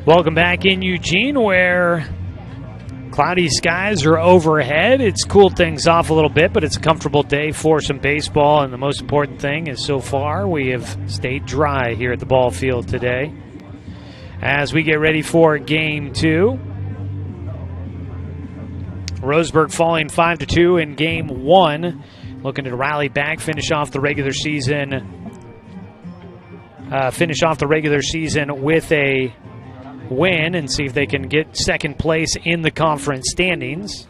Welcome back in Eugene, where cloudy skies are overhead. It's cooled things off a little bit, but it's a comfortable day for some baseball. And the most important thing is so far we have stayed dry here at the ball field today. As we get ready for Game 2. Roseburg falling 5-2 in Game 1. Looking to rally back, finish off the regular season with a win and see if they can get second place in the conference standings.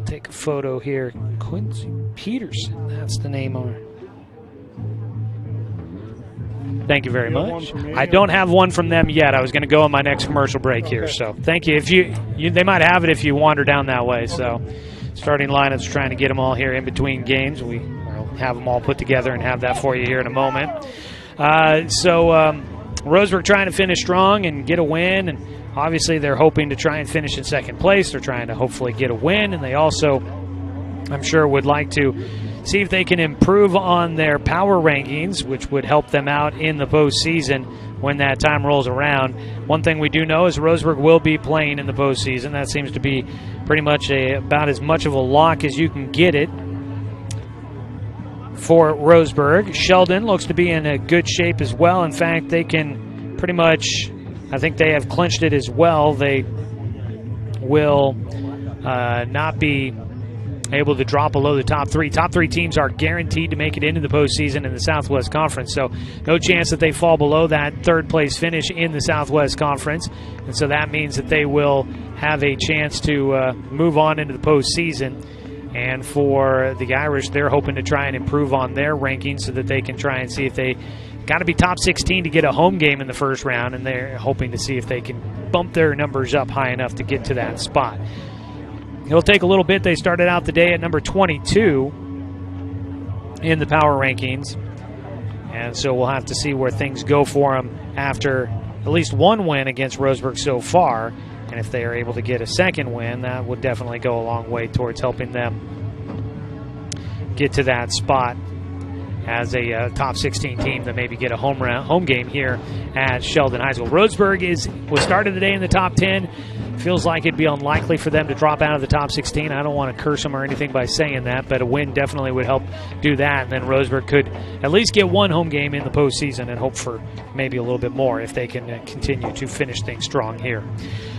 Take a photo here. Quincy Peterson, that's the name on it. Thank you very much. I don't have one from them yet. I was going to go on my next commercial break here, so thank you. If you they might have it if you wander down that way. So starting lineups, trying to get them all here in between games. We'll have them all put together and have that for you here in a moment. Roseburg trying to finish strong and get a win, and obviously they're hoping to try and finish in second place. They're trying to hopefully get a win, and they also, I'm sure, would like to see if they can improve on their power rankings, which would help them out in the postseason when that time rolls around. One thing we do know is Roseburg will be playing in the postseason. That seems to be pretty much about as much of a lock as you can get it for Roseburg. Sheldon looks to be in a good shape as well. In fact, they can pretty much, I think they have clinched it as well. They will not be able to drop below the top three. Top three teams are guaranteed to make it into the postseason in the Southwest Conference, so no chance that they fall below that third place finish in the Southwest Conference, and so that means that they will have a chance to move on into the postseason. And for the Irish, they're hoping to try and improve on their rankings so that they can try and see if they got to be top 16 to get a home game in the first round, and they're hoping to see if they can bump their numbers up high enough to get to that spot. It'll take a little bit. They started out the day at number 22 in the power rankings, and so we'll have to see where things go for them after at least one win against Roseburg so far. And if they are able to get a second win, that would definitely go a long way towards helping them get to that spot as a top 16 team that maybe get a home game here at Sheldon High School. Roseburg was started today in the top 10. Feels like it'd be unlikely for them to drop out of the top 16. I don't want to curse them or anything by saying that, but a win definitely would help do that. And then Roseburg could at least get one home game in the postseason and hope for maybe a little bit more if they can continue to finish things strong here.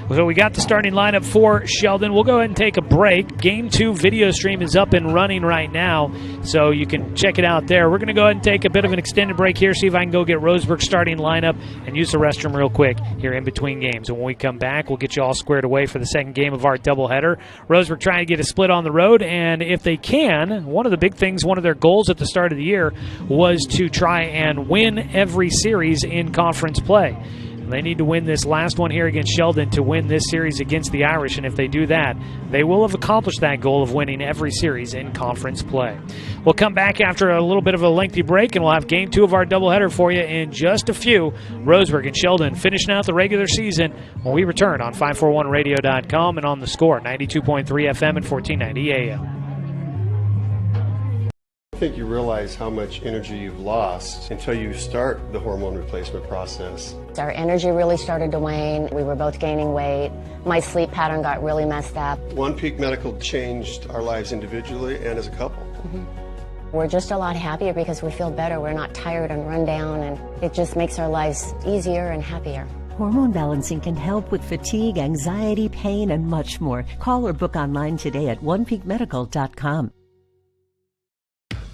So we got the starting lineup for Sheldon. We'll go ahead and take a break. Game 2 video stream is up and running right now, so you can check it out there. We're going to go ahead and take a bit of an extended break here, see if I can go get Roseburg's starting lineup and use the restroom real quick here in between games. And when we come back, we'll get you all squared away for the second game of our doubleheader. Roseburg trying to get a split on the road, and if they can, one of the big things, one of their goals at the start of the year was to try and win every series in conference play. They need to win this last one here against Sheldon to win this series against the Irish, and if they do that, they will have accomplished that goal of winning every series in conference play. We'll come back after a little bit of a lengthy break, and we'll have Game 2 of our doubleheader for you in just a few. Roseburg and Sheldon finishing out the regular season when we return on 541radio.com and on The Score, 92.3 FM and 1490 AM. I think you realize how much energy you've lost until you start the hormone replacement process. Our energy really started to wane. We were both gaining weight. My sleep pattern got really messed up. One Peak Medical changed our lives individually and as a couple. We're just a lot happier because we feel better. We're not tired and run down, and it just makes our lives easier and happier. Hormone balancing can help with fatigue, anxiety, pain, and much more. Call or book online today at onepeakmedical.com.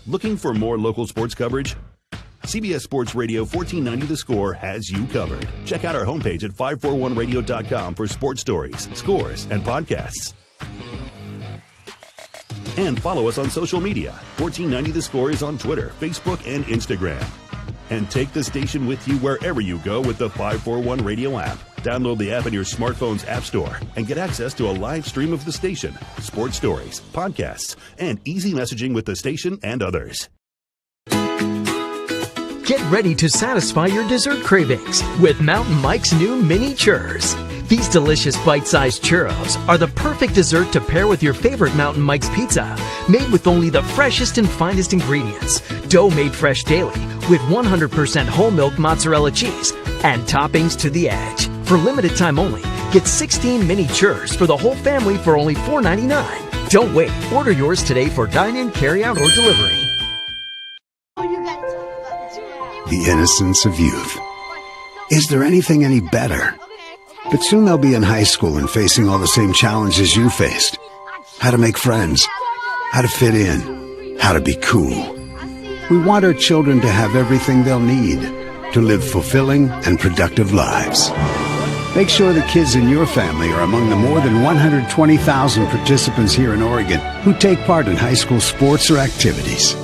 Looking for more local sports coverage? CBS Sports Radio 1490 The Score has you covered. Check out our homepage at 541radio.com for sports stories, scores, and podcasts. And follow us on social media. 1490 The Score is on Twitter, Facebook, and Instagram. And take the station with you wherever you go with the 541 Radio app. Download the app in your smartphone's app store and get access to a live stream of the station, sports stories, podcasts, and easy messaging with the station and others. Get ready to satisfy your dessert cravings with Mountain Mike's new mini churros. These delicious bite-sized churros are the perfect dessert to pair with your favorite Mountain Mike's pizza, made with only the freshest and finest ingredients, dough made fresh daily with 100% whole milk mozzarella cheese, and toppings to the edge. For limited time only, get 16 mini churs for the whole family for only $4.99. Don't wait. Order yours today for dine-in, carry-out, or delivery. The innocence of youth. Is there anything any better? But soon they'll be in high school and facing all the same challenges you faced. How to make friends, how to fit in, how to be cool. We want our children to have everything they'll need to live fulfilling and productive lives. Make sure the kids in your family are among the more than 120,000 participants here in Oregon who take part in high school sports or activities.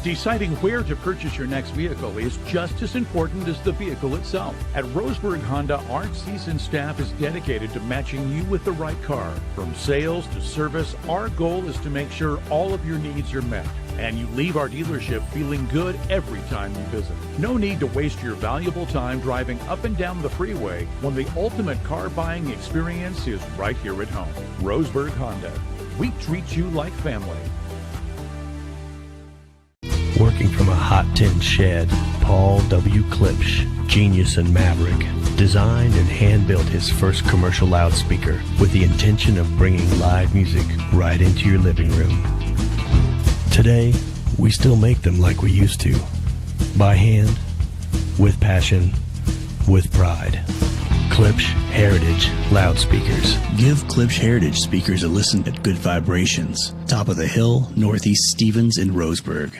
Deciding where to purchase your next vehicle is just as important as the vehicle itself. At Roseburg Honda, our seasoned staff is dedicated to matching you with the right car. From sales to service, our goal is to make sure all of your needs are met, and you leave our dealership feeling good every time you visit. No need to waste your valuable time driving up and down the freeway when the ultimate car buying experience is right here at home. Roseburg Honda. We treat you like family. Working from a hot tin shed, Paul W. Klipsch, genius and maverick, designed and hand-built his first commercial loudspeaker with the intention of bringing live music right into your living room. Today, we still make them like we used to. By hand, with passion, with pride. Klipsch Heritage Loudspeakers. Give Klipsch Heritage speakers a listen at Good Vibrations. Top of the Hill, Northeast Stevens in Roseburg.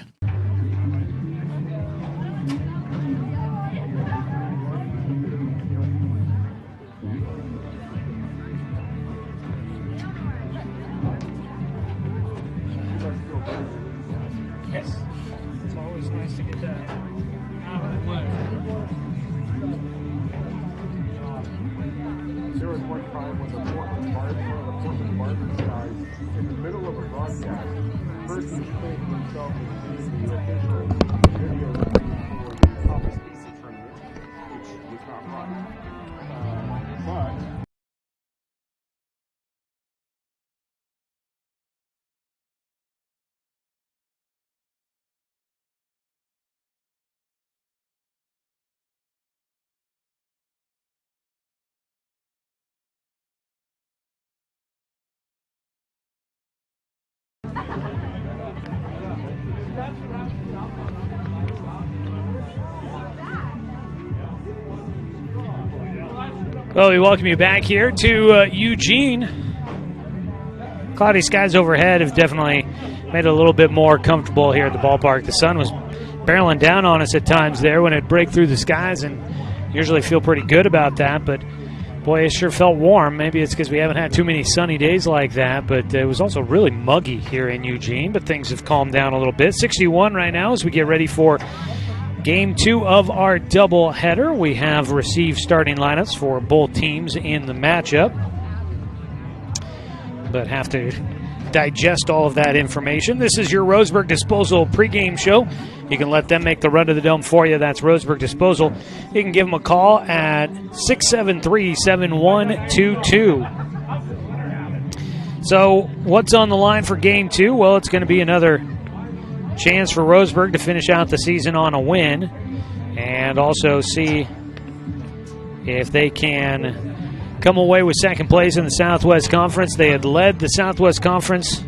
Well, we welcome you back here to Eugene. Cloudy skies overhead have definitely made it a little bit more comfortable here at the ballpark. The sun was barreling down on us at times there when it break through the skies, and usually feel pretty good about that, but boy, it sure felt warm. Maybe it's because we haven't had too many sunny days like that, but it was also really muggy here in Eugene, but things have calmed down a little bit. 61 right now as we get ready for Game 2 of our doubleheader. We have received starting lineups for both teams in the matchup, but have to digest all of that information. This is your Roseburg Disposal pregame show. You can let them make the run to the dome for you. That's Roseburg Disposal. You can give them a call at 673-7122. So what's on the line for Game 2? Well, it's going to be another chance for Roseburg to finish out the season on a win and also see if they can come away with second place in the Southwest Conference. They had led the Southwest Conference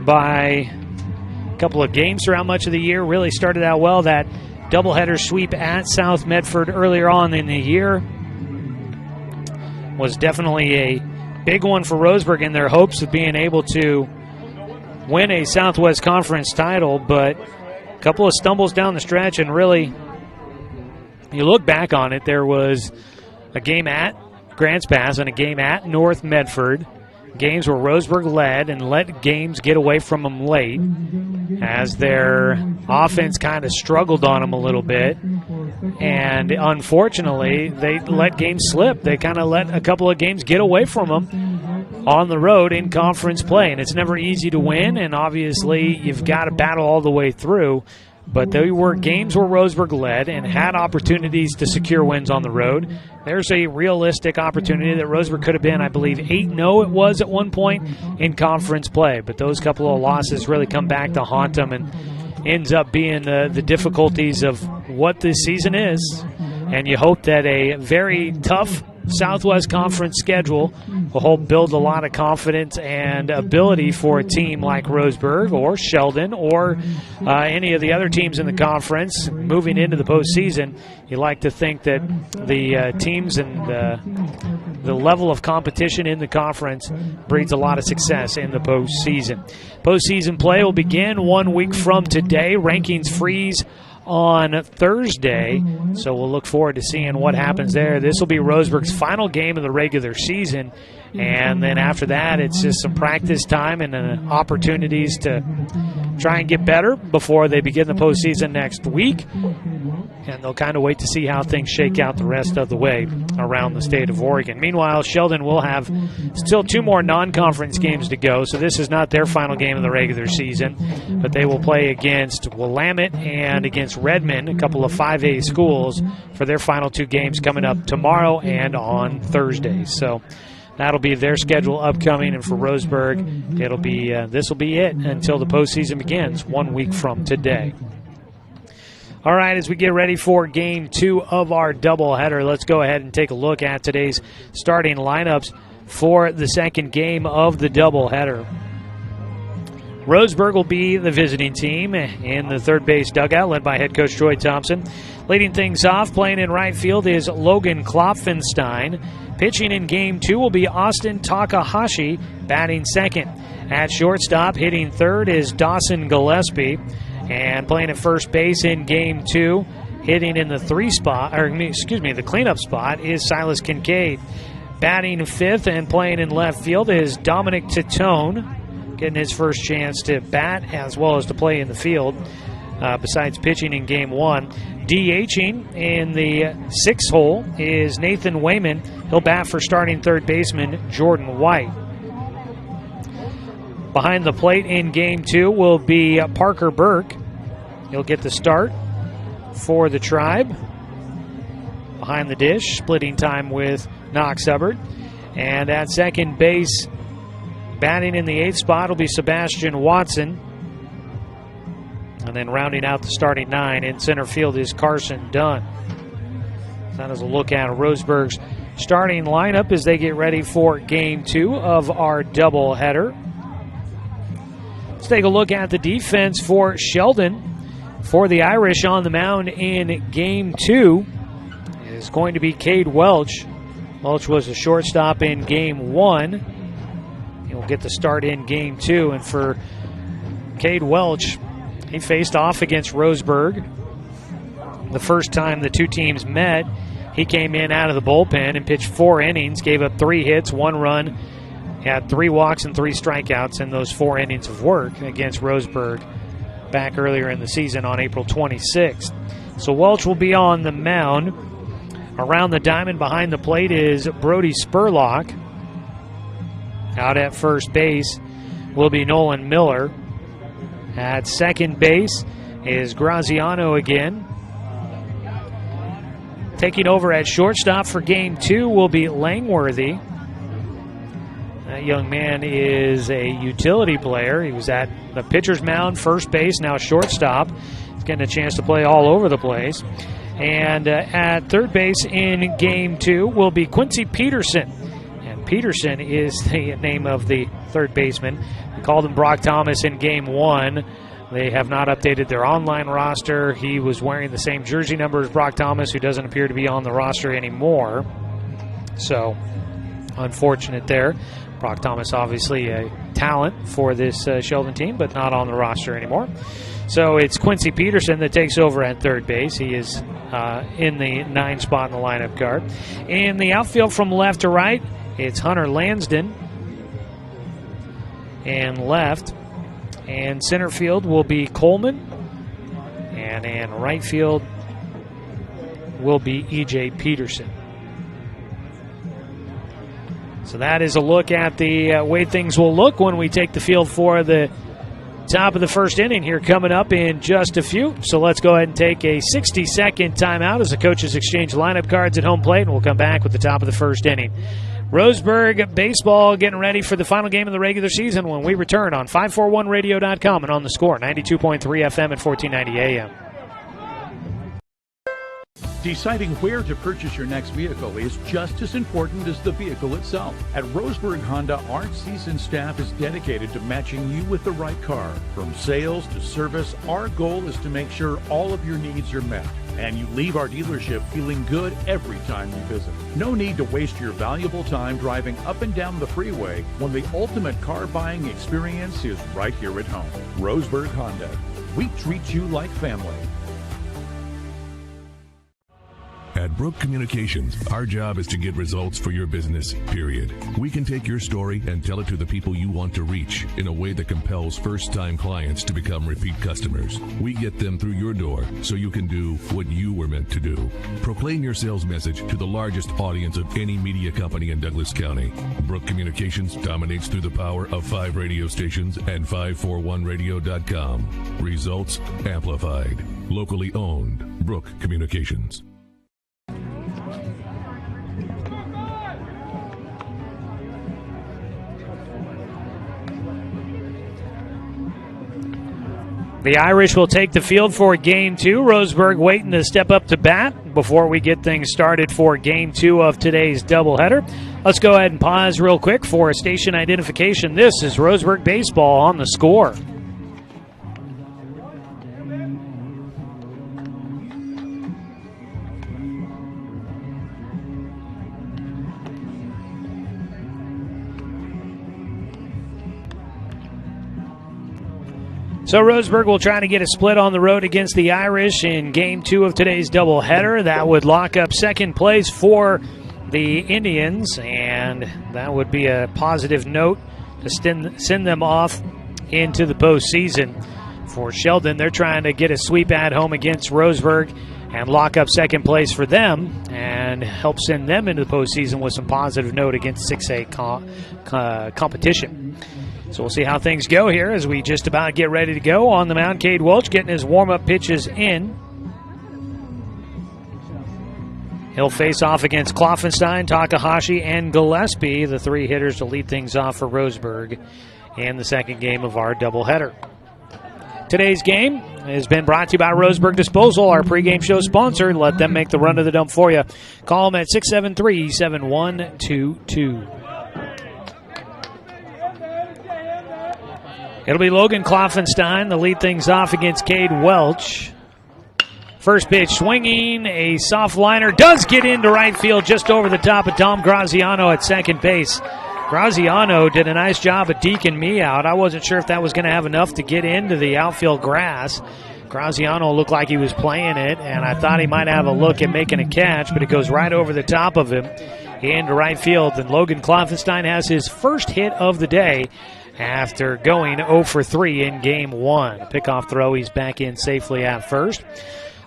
by a couple of games throughout much of the year. Really started out well. That doubleheader sweep at South Medford earlier on in the year was definitely a big one for Roseburg in their hopes of being able to win a Southwest Conference title, but a couple of stumbles down the stretch, and really, you look back on it, there was a game at Grants Pass and a game at North Medford, games where Roseburg led and let games get away from them late as their offense kind of struggled on them a little bit, and unfortunately, they let games slip. They kind of let a couple of games get away from them on the road in conference play, and it's never easy to win, and obviously you've got to battle all the way through, but they were games where Roseburg led and had opportunities to secure wins on the road. There's a realistic opportunity that Roseburg could have been, I believe, 8-0 it was at one point in conference play, but those couple of losses really come back to haunt them, and ends up being the difficulties of what this season is, and you hope that a very tough Southwest Conference schedule will help build a lot of confidence and ability for a team like Roseburg or Sheldon or any of the other teams in the conference moving into the postseason. You like to think that the teams and the level of competition in the conference breeds a lot of success in the postseason. Postseason play will begin 1 week from today. Rankings freeze on Thursday, so we'll look forward to seeing what happens there. This will be Roseburg's final game of the regular season, and then after that it's just some practice time and opportunities to try and get better before they begin the postseason next week, and they'll kind of wait to see how things shake out the rest of the way around the state of Oregon. Meanwhile, Sheldon will have still 2 more non-conference games to go, so this is not their final game of the regular season, but they will play against Willamette and against Redmond, a couple of 5A schools, for their final 2 games coming up tomorrow and on Thursday. So that'll be their schedule upcoming, and for Roseburg, it'll be this will be it until the postseason begins 1 week from today. All right, as we get ready for Game 2 of our doubleheader, let's go ahead and take a look at today's starting lineups for the second game of the doubleheader. Roseburg will be the visiting team in the third base dugout, led by head coach Troy Thompson. Leading things off, playing in right field, is Logan Klopfenstein. Pitching in Game 2 will be Austin Takahashi, batting second. At shortstop, hitting third, is Dawson Gillespie. And playing at first base in Game 2, hitting in the the cleanup spot, is Silas Kincaid. Batting fifth and playing in left field is Dominic Titone, getting his first chance to bat as well as to play in the field, besides pitching in Game 1. DHing in the sixth hole is Nathan Wayman. He'll bat for starting third baseman Jordan White. Behind the plate in Game 2 will be Parker Burke. He'll get the start for the Tribe. Behind the dish, splitting time with Knox Hubbard. And at second base, batting in the 8th spot will be Sebastian Watson. And then rounding out the starting 9 in center field is Carson Dunn. That is a look at Roseburg's starting lineup as they get ready for Game 2 of our doubleheader. Let's take a look at the defense for Sheldon. For the Irish on the mound in Game 2 is going to be Cade Welch. Welch was a shortstop in Game 1. He'll get the start in Game 2. And for Cade Welch, he faced off against Roseburg. The first time the two teams met, he came in out of the bullpen and pitched 4 innings, gave up 3 hits, 1 run, had 3 walks and 3 strikeouts in those 4 innings of work against Roseburg back earlier in the season on April 26th. So Welch will be on the mound. Around the diamond behind the plate is Brody Spurlock. Out at first base will be Nolan Miller. At second base is Graziano again. Taking over at shortstop for Game 2 will be Langworthy. That young man is a utility player. He was at the pitcher's mound, first base, now shortstop. He's getting a chance to play all over the place. And at third base in Game 2 will be Quincy Peterson. And Peterson is the name of the third baseman. We called him Brock Thomas in Game 1. They have not updated their online roster. He was wearing the same jersey number as Brock Thomas, who doesn't appear to be on the roster anymore. So, unfortunate there. Brock Thomas, obviously a talent for this Sheldon team, but not on the roster anymore. So it's Quincy Peterson that takes over at third base. He is in the 9 spot in the lineup card. In the outfield from left to right, it's Hunter Lansden. And left. And center field will be Coleman. And in right field will be E.J. Peterson. So that is a look at the way things will look when we take the field for the top of the first inning here coming up in just a few. So let's go ahead and take a 60-second timeout as the coaches exchange lineup cards at home plate, and we'll come back with the top of the first inning. Roseburg baseball getting ready for the final game of the regular season when we return on 541radio.com and on the Score, 92.3 FM and 1490 AM. Deciding where to purchase your next vehicle is just as important as the vehicle itself. At Roseburg Honda, our seasoned staff is dedicated to matching you with the right car. From sales to service, our goal is to make sure all of your needs are met, and you leave our dealership feeling good every time you visit. No need to waste your valuable time driving up and down the freeway when the ultimate car buying experience is right here at home. Roseburg Honda. We treat you like family. At Brook Communications, our job is to get results for your business, period. We can take your story and tell it to the people you want to reach in a way that compels first-time clients to become repeat customers. We get them through your door so you can do what you were meant to do. Proclaim your sales message to the largest audience of any media company in Douglas County. Brook Communications dominates through the power of 5 radio stations and 541radio.com. Results amplified. Locally owned. Brook Communications. The Irish will take the field for Game 2. Roseburg waiting to step up to bat before we get things started for Game 2 of today's doubleheader. Let's go ahead and pause real quick for station identification. This is Roseburg Baseball on The Score. So Roseburg will try to get a split on the road against the Irish in Game 2 of today's doubleheader. That would lock up second place for the Indians, and that would be a positive note to send them off into the postseason. For Sheldon, they're trying to get a sweep at home against Roseburg and lock up second place for them and help send them into the postseason with some positive note against 6A competition. So we'll see how things go here as we just about get ready to go. On the mound, Cade Welch getting his warm-up pitches in. He'll face off against Kloffenstein, Takahashi, and Gillespie, the 3 hitters to lead things off for Roseburg in the second game of our doubleheader. Today's game has been brought to you by Roseburg Disposal, our pregame show sponsor. Let them make the run to the dump for you. Call them at 673-7122. It'll be Logan Kloffenstein to lead things off against Cade Welch. First pitch swinging, a soft liner does get into right field just over the top of Tom Graziano at second base. Graziano did a nice job of deking me out. I wasn't sure if that was going to have enough to get into the outfield grass. Graziano looked like he was playing it, and I thought he might have a look at making a catch, but it goes right over the top of him into right field. And Logan Kloffenstein has his first hit of the day after going 0 for 3 in Game 1. A pickoff throw, he's back in safely at first.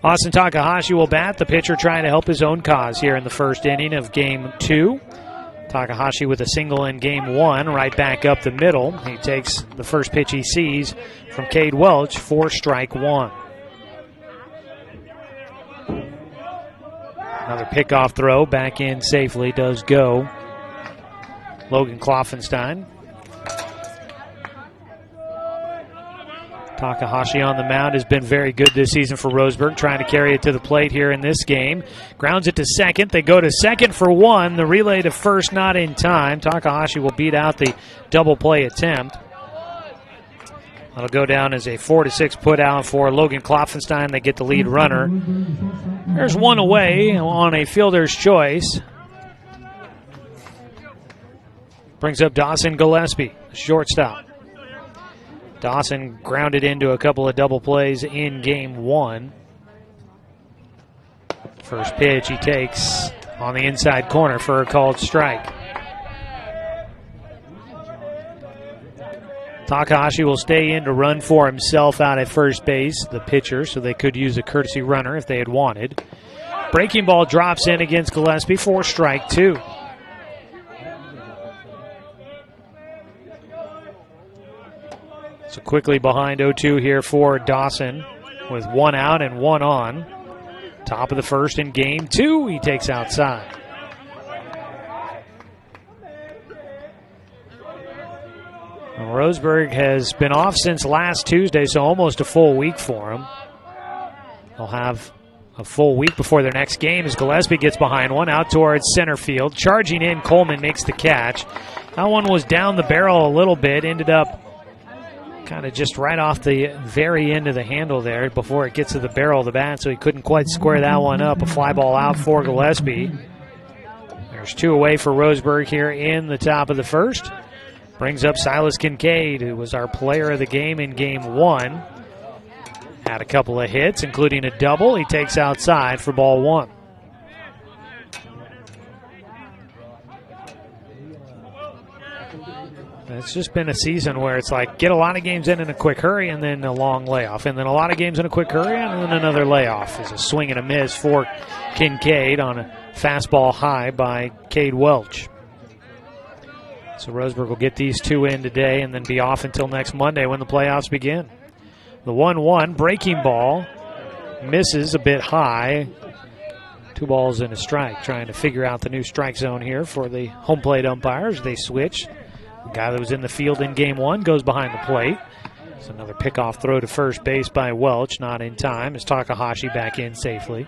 Austin Takahashi will bat, the pitcher trying to help his own cause here in the first inning of Game 2. Takahashi with a single in Game 1, right back up the middle. He takes the first pitch he sees from Cade Welch for strike 1. Another pickoff throw, back in safely, does go. Logan Kloffenstein. Takahashi on the mound has been very good this season for Roseburg, trying to carry it to the plate here in this game. Grounds it to second. They go to second for 1. The relay to first not in time. Takahashi will beat out the double play attempt. That'll go down as a 4-6 put out for Logan Kloffenstein. They get the lead runner. There's one away on a fielder's choice. Brings up Dawson Gillespie, shortstop. Dawson grounded into a couple of double plays in Game 1. First pitch he takes on the inside corner for a called strike. Takahashi will stay in to run for himself out at first base, the pitcher, so they could use a courtesy runner if they had wanted. Breaking ball drops in against Gillespie for strike 2. So quickly behind 0-2 here for Dawson with 1 out and 1 on. Top of the first in Game 2, he takes outside. Roseburg has been off since last Tuesday, so almost a full week for him. They'll have a full week before their next game as Gillespie gets behind one out towards center field. Charging in, Coleman makes the catch. That one was down the barrel a little bit, ended up kind of just right off the very end of the handle there before it gets to the barrel of the bat, so he couldn't quite square that one up. A fly ball out for Gillespie. There's 2 away for Roseburg here in the top of the first. Brings up Silas Kincaid, who was our player of the game in game 1. Had a couple of hits, including a double. He takes outside for ball 1. It's just been a season where it's like get a lot of games in a quick hurry and then a long layoff, and then a lot of games in a quick hurry and then another layoff. It's a swing and a miss for Kincaid on a fastball high by Cade Welch. So Roseburg will get these 2 in today and then be off until next Monday when the playoffs begin. The 1-1 breaking ball misses a bit high. 2 balls and a strike, trying to figure out the new strike zone here for the home plate umpires. They switch. The guy that was in the field in game 1 goes behind the plate. It's another pickoff throw to first base by Welch, not in time as Takahashi back in safely.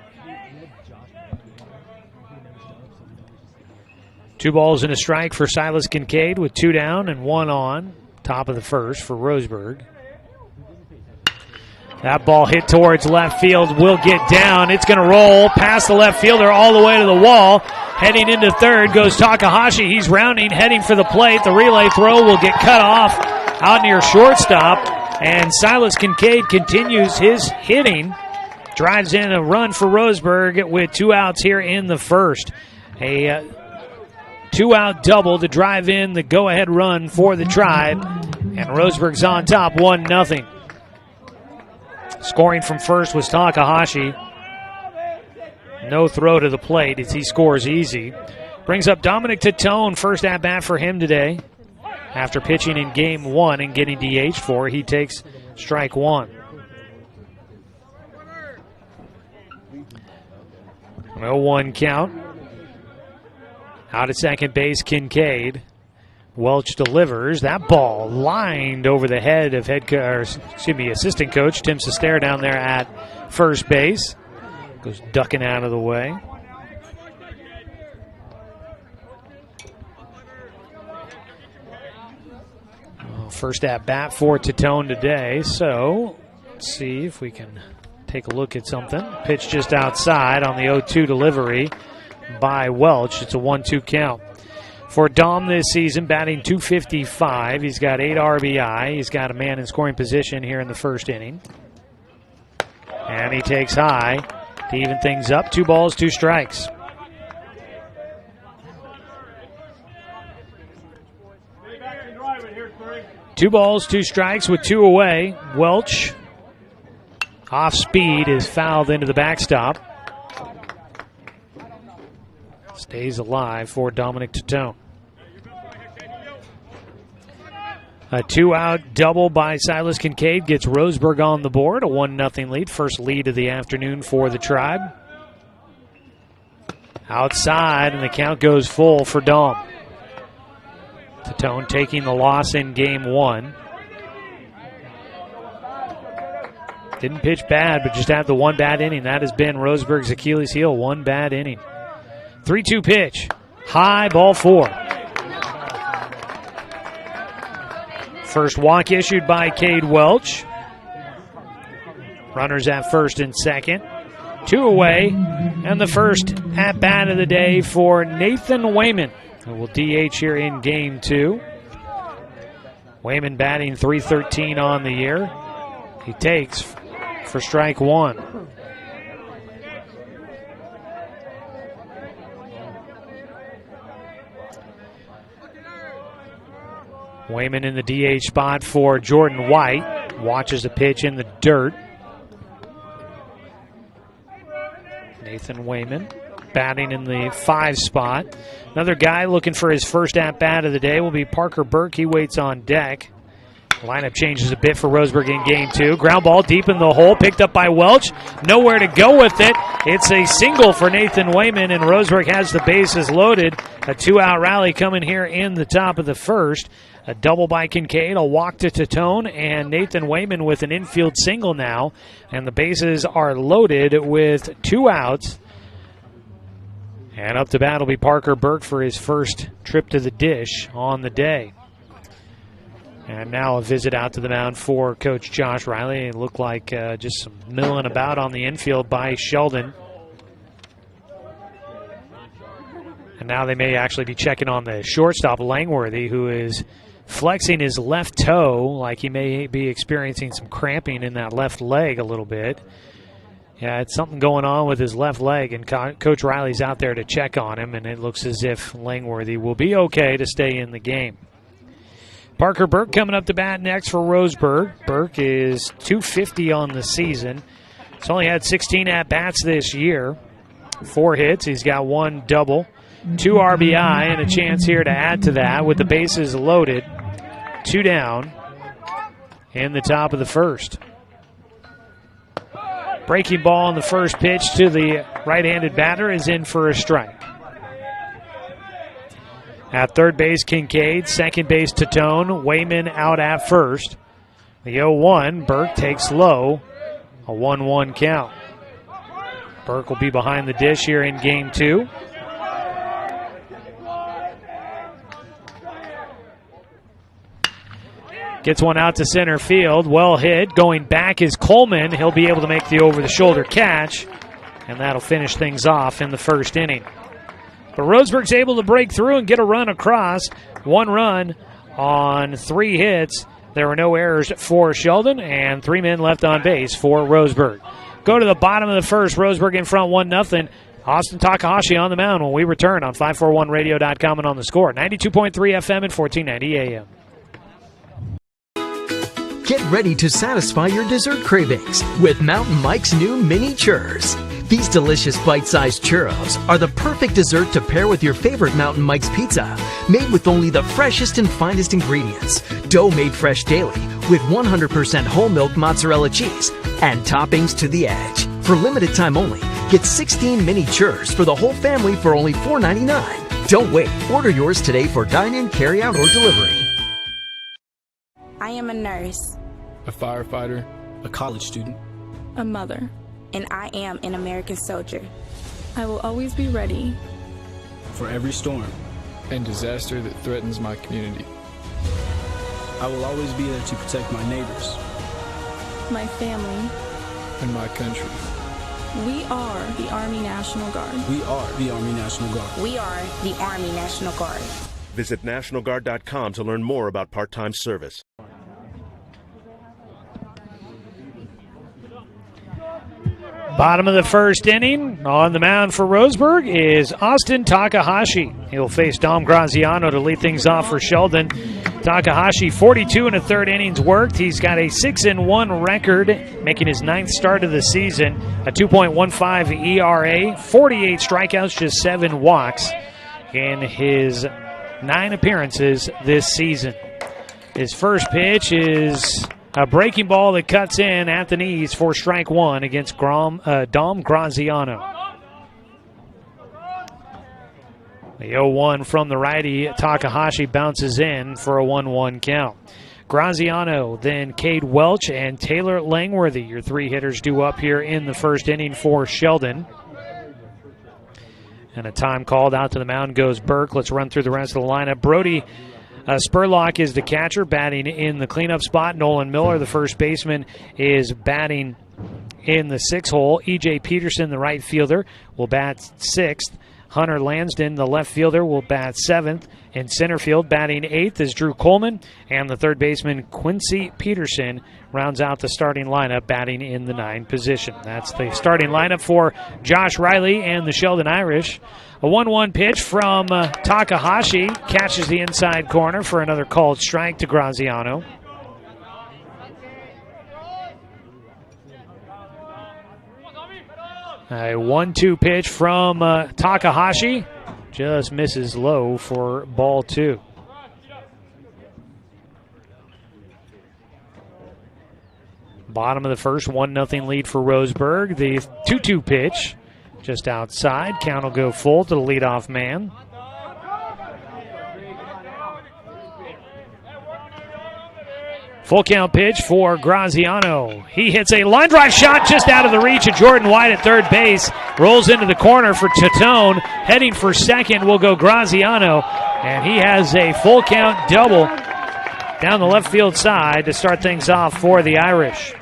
2 balls and a strike for Silas Kincaid with 2 down and 1 on. Top of the first for Roseburg. That ball hit towards left field will get down. It's going to roll past the left fielder all the way to the wall. Heading into third goes Takahashi. He's rounding, heading for the plate. The relay throw will get cut off out near shortstop. And Silas Kincaid continues his hitting. Drives in a run for Roseburg with 2 outs here in the first. A 2-out double to drive in the go-ahead run for the Tribe. And Roseburg's on top 1-0. Scoring from first was Takahashi. No throw to the plate as he scores easy. Brings up Dominic Titone, first at-bat for him today. After pitching in game 1 and getting DH'd for, he takes strike 1. 0-1 count. Out at second base, Kincaid. Welch delivers. That ball lined over the head of assistant coach Tim Sester down there at first base. Goes ducking out of the way. First at bat for Titone today. So let's see if we can take a look at something. Pitch just outside on the 0-2 delivery by Welch. It's a 1-2 count. For Dom this season, batting .255. He's got 8 RBI. He's got a man in scoring position here in the first inning. And he takes high to even things up. 2 balls, 2 strikes. Two balls, 2 strikes with 2 away. Welch, off speed, is fouled into the backstop. Stays alive for Dominic Titone. A 2-out double by Silas Kincaid gets Roseburg on the board. A 1-0 lead. First lead of the afternoon for the Tribe. Outside, and the count goes full for Dom. Titone taking the loss in game 1. Didn't pitch bad, but just had the 1 bad inning. That has been Roseburg's Achilles heel, 1 bad inning. 3-2 pitch. High, ball 4. First walk issued by Cade Welch. Runners at first and second. 2 away. And the first at-bat of the day for Nathan Wayman, who will DH here in game 2. Wayman batting .313 on the year. He takes for strike 1. Wayman in the DH spot for Jordan White. Watches the pitch in the dirt. Nathan Wayman batting in the 5 spot. Another guy looking for his first at-bat of the day will be Parker Burke. He waits on deck. Lineup changes a bit for Roseburg in game 2. Ground ball deep in the hole, picked up by Welch. Nowhere to go with it. It's a single for Nathan Wayman, and Roseburg has the bases loaded. A 2-out rally coming here in the top of the first. A double by Kincaid, a walk to Tatone, and Nathan Wayman with an infield single now. And the bases are loaded with 2 outs. And up to bat will be Parker Burke for his first trip to the dish on the day. And now a visit out to the mound for Coach Josh Riley. It looked like just some milling about on the infield by Sheldon. And now they may actually be checking on the shortstop, Langworthy, who is flexing his left toe, like he may be experiencing some cramping in that left leg a little bit. Yeah, it's something going on with his left leg, and Coach Riley's out there to check on him, and it looks as if Langworthy will be okay to stay in the game. Parker Burke coming up to bat next for Roseburg. Burke is .250 on the season. He's only had 16 at-bats this year. 4 hits. He's got 1 double, 2 RBI, and a chance here to add to that with the bases loaded. 2 down in the top of the first. Breaking ball on the first pitch to the right-handed batter is in for a strike. At third base, Kincaid. Second base, Tatone. Wayman out at first. The 0-1, Burke takes low. A 1-1 count. Burke will be behind the dish here in game 2. Gets one out to center field. Well hit. Going back is Coleman. He'll be able to make the over-the-shoulder catch. And that'll finish things off in the first inning. But Roseburg's able to break through and get a run across. 1 run on 3 hits. There were no errors for Sheldon, and 3 men left on base for Roseburg. Go to the bottom of the first. Roseburg in front 1-0. Austin Takahashi on the mound when we return on 541radio.com and on the score. 92.3 FM and 1490 AM. Get ready to satisfy your dessert cravings with Mountain Mike's new mini churros. These delicious bite-sized churros are the perfect dessert to pair with your favorite Mountain Mike's pizza, made with only the freshest and finest ingredients, dough made fresh daily with 100% whole milk mozzarella cheese, and toppings to the edge. For limited time only, get 16 mini churros for the whole family for only $4.99. Don't wait. Order yours today for dine-in, carry-out, or delivery. I am a nurse, a firefighter, a college student, a mother, and I am an American soldier. I will always be ready for every storm and disaster that threatens my community. I will always be there to protect my neighbors, my family, and my country. We are the Army National Guard. We are the Army National Guard. We are the Army National Guard. Visit nationalguard.com to learn more about part-time service. Bottom of the first inning, on the mound for Roseburg is Austin Takahashi. He'll face Dom Graziano to lead things off for Sheldon. Takahashi, 42 1/3 innings worked. He's got a 6-1 record, making his 9th start of the season. A 2.15 ERA, 48 strikeouts, just 7 walks in his 9 appearances this season. His first pitch is a breaking ball that cuts in at the knees for strike 1 against Dom Graziano. The 0-1 from the righty, Takahashi bounces in for a 1-1 count. Graziano, then Cade Welch, and Taylor Langworthy, your 3 hitters due up here in the first inning for Sheldon. And a time called out to the mound goes Burke. Let's run through the rest of the lineup. Brody Spurlock is the catcher, batting in the cleanup spot. Nolan Miller, the first baseman, is batting in the 6th hole. E.J. Peterson, the right fielder, will bat 6th. Hunter Lansden, the left fielder, will bat 7th. In center field, batting 8th is Drew Coleman. And the third baseman, Quincy Peterson, rounds out the starting lineup, batting in the 9th position. That's the starting lineup for Josh Riley and the Sheldon Irish. A 1-1 pitch from Takahashi. Catches the inside corner for another called strike to Graziano. A 1-2 pitch from Takahashi. Just misses low for ball 2. Bottom of the first, 1-0 lead for Roseburg. The 2-2 pitch just outside. Count will go full to the leadoff man. Full count pitch for Graziano. He hits a line drive shot just out of the reach of Jordan White at third base. Rolls into the corner for Tatone. Heading for second will go Graziano. And he has a full count double down the left field side to start things off for the Irish.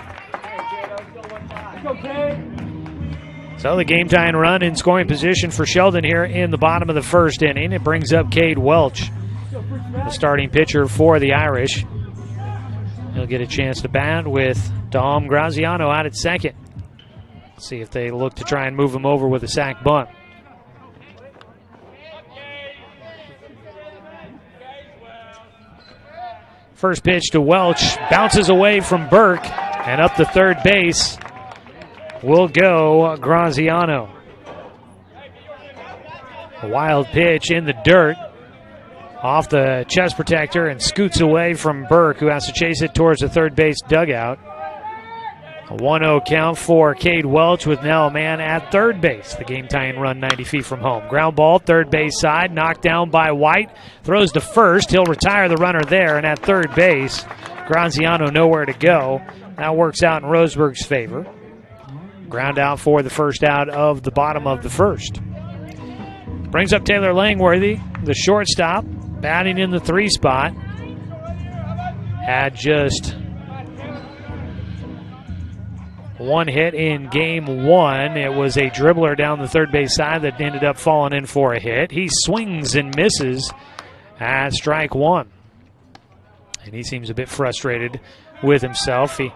So the game tying run in scoring position for Sheldon here in the bottom of the first inning. It brings up Cade Welch, the starting pitcher for the Irish. He'll get a chance to bat with Dom Graziano out at second. See if they look to try and move him over with a sac bunt. First pitch to Welch, bounces away from Burke, and up the third base will go Graziano. A wild pitch in the dirt, off the chest protector, and scoots away from Burke, who has to chase it towards the third base dugout. A 1-0 count for Cade Welch with now a man at third base. The game tying run 90 feet from home. Ground ball, third base side, knocked down by White. Throws to first. He'll retire the runner there, and at third base, Graziano nowhere to go. That works out in Roseburg's favor. Ground out for the first out of the bottom of the first. Brings up Taylor Langworthy, the shortstop, batting in the 3 spot. Had just one hit in game 1. It was a dribbler down the third base side that ended up falling in for a hit. He swings and misses at strike 1. And he seems a bit frustrated with himself. He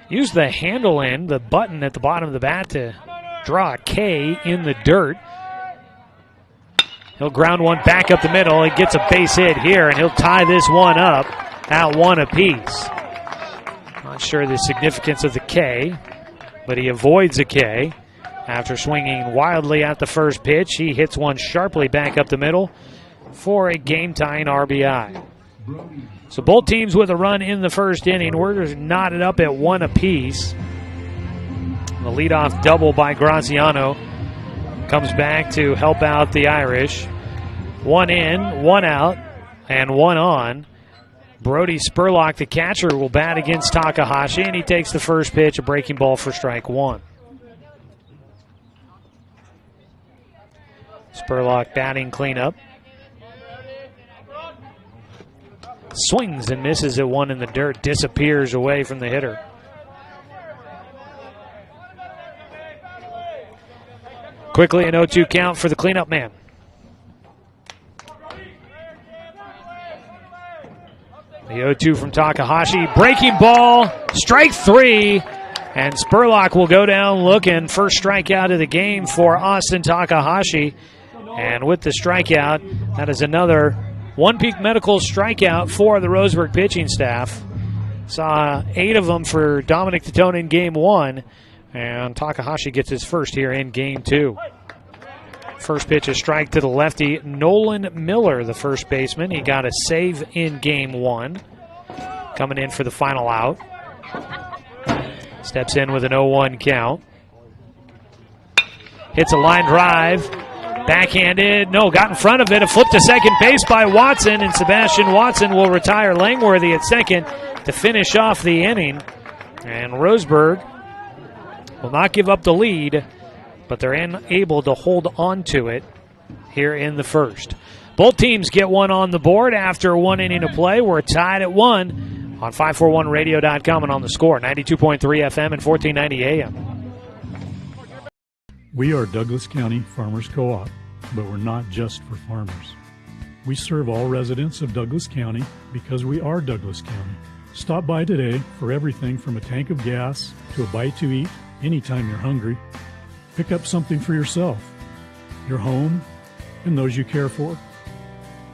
used the handle end, the button at the bottom of the bat, to draw a K in the dirt. He'll ground one back up the middle. He gets a base hit here, and he'll tie this one up at 1 apiece. Not sure the significance of the K, but he avoids a K. After swinging wildly at the first pitch, he hits one sharply back up the middle for a game-tying RBI. So both teams with a run in the first inning. We're knotted up at 1 apiece. The leadoff double by Graziano comes back to help out the Irish. 1 in, 1 out, and 1 on. Brody Spurlock, the catcher, will bat against Takahashi, and he takes the first pitch, a breaking ball for strike 1. Spurlock batting cleanup. Swings and misses at 1 in the dirt, disappears away from the hitter. Quickly an 0-2 count for the cleanup man. The 0-2 from Takahashi. Breaking ball, strike 3. And Spurlock will go down looking. First strikeout of the game for Austin Takahashi. And with the strikeout, that is another One Peak Medical strikeout for the Roseburg pitching staff. Saw 8 of them for Dominic Tatone in game 1. And Takahashi gets his first here in game 2. First pitch, a strike to the lefty, Nolan Miller, the first baseman. He got a save in game 1. Coming in for the final out. Steps in with an 0-1 count. Hits a line drive. Backhanded. No, got in front of it. A flip to second base by Watson, and Sebastian Watson will retire Langworthy at second to finish off the inning. And Roseburg will not give up the lead, but they're unable to hold on to it here in the first. Both teams get one on the board after 1 inning of play. We're tied at 1 on 541radio.com and on the score, 92.3 FM and 1490 AM. We are Douglas County Farmers Co-op, but we're not just for farmers. We serve all residents of Douglas County because we are Douglas County. Stop by today for everything from a tank of gas to a bite to eat anytime you're hungry. Pick up something for yourself, your home, and those you care for.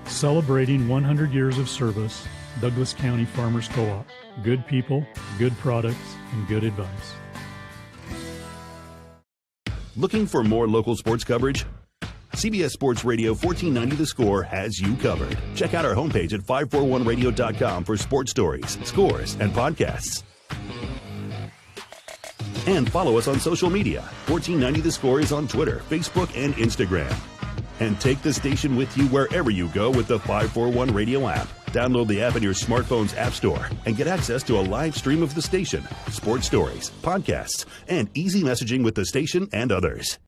Celebrating 100 years of service, Douglas County Farmers Co-op. Good people, good products, and good advice. Looking for more local sports coverage? CBS Sports Radio 1490 The Score has you covered. Check out our homepage at 541radio.com for sports stories, scores, and podcasts. And follow us on social media. 1490 The Score is on Twitter, Facebook, and Instagram. And take the station with you wherever you go with the 541 Radio app. Download the app in your smartphone's app store and get access to a live stream of the station, sports stories, podcasts, and easy messaging with the station and others.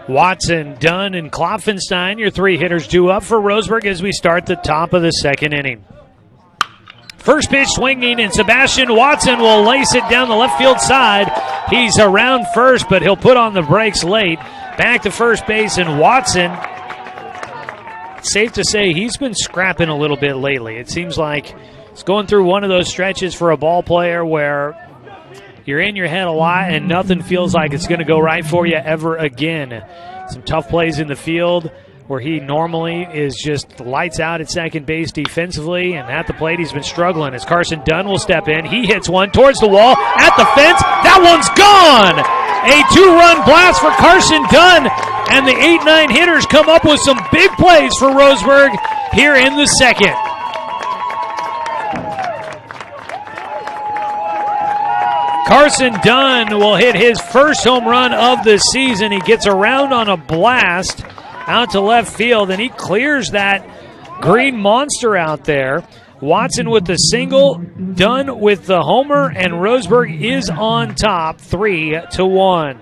Watson, Dunn, and Klopfenstein, your three hitters due up for Roseburg as we start the top of the second inning. First pitch swinging, and Sebastian Watson will lace it down the left field side. He's around first, but he'll put on the brakes late. Back to first base, and Watson, safe to say he's been scrapping a little bit lately. It seems like he's going through one of those stretches for a ball player where you're in your head a lot and nothing feels like it's going to go right for you ever again. Some tough plays in the field where he normally is just lights out at second base defensively, and at the plate he's been struggling as Carson Dunn will step in. He hits one towards the wall, at the fence. That one's gone! A two-run blast for Carson Dunn, and the 8-9 hitters come up with some big plays for Roseburg here in the second. Carson Dunn will hit his first home run of the season. He gets around on a blast out to left field, and he clears that green monster out there. Watson with the single, Dunn with the homer, and Roseburg is on top 3-1.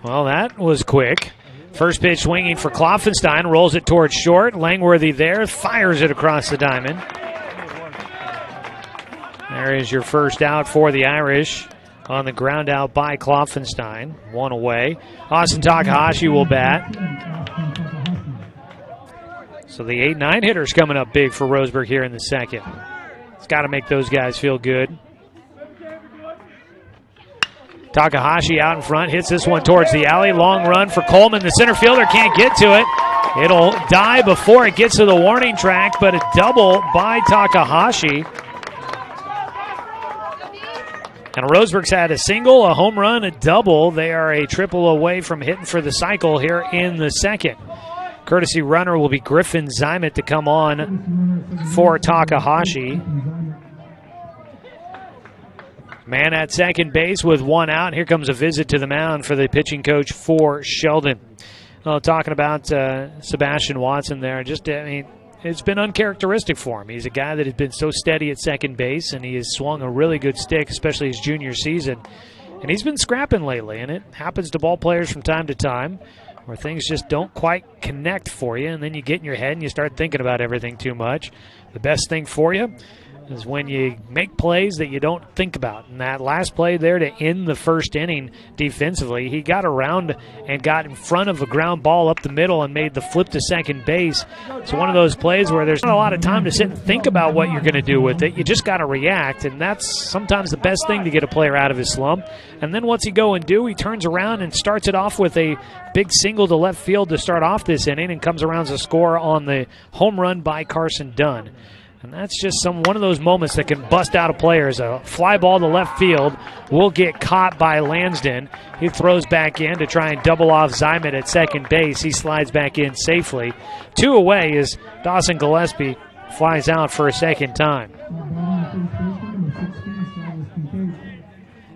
Well, that was quick. First pitch swinging for Klopfenstein, rolls it towards short. Langworthy there, fires it across the diamond. There is your first out for the Irish on the ground out by Klopfenstein. One away. Austin Takahashi will bat. So the 8-9 hitters coming up big for Roseburg here in the second. It's got to make those guys feel good. Takahashi out in front, hits this one towards the alley. Long run for Coleman. The center fielder can't get to it. It'll die before it gets to the warning track, but a double by Takahashi. And Roseburg's had a single, a home run, a double. They are a triple away from hitting for the cycle here in the second. Courtesy runner will be Griffin Zymet to come on for Takahashi. Man at second base with one out. Here comes a visit to the mound for the pitching coach for Sheldon. Well, talking about Sebastian Watson there, it's been uncharacteristic for him. He's a guy that has been so steady at second base, and he has swung a really good stick, especially his junior season. And he's been scrapping lately, and it happens to ball players from time to time where things just don't quite connect for you, and then you get in your head and you start thinking about everything too much. The best thing for you is when you make plays that you don't think about. And that last play there to end the first inning defensively, he got around and got in front of a ground ball up the middle and made the flip to second base. It's one of those plays where there's not a lot of time to sit and think about what you're going to do with it. You just got to react, and that's sometimes the best thing to get a player out of his slump. And then what's he go and do? He turns around and starts it off with a big single to left field to start off this inning and comes around to score on the home run by Carson Dunn. And that's just one of those moments that can bust out a player. As a fly ball to left field will get caught by Lansden. He throws back in to try and double off Zymet at second base. He slides back in safely. Two away as Dawson Gillespie flies out for a second time.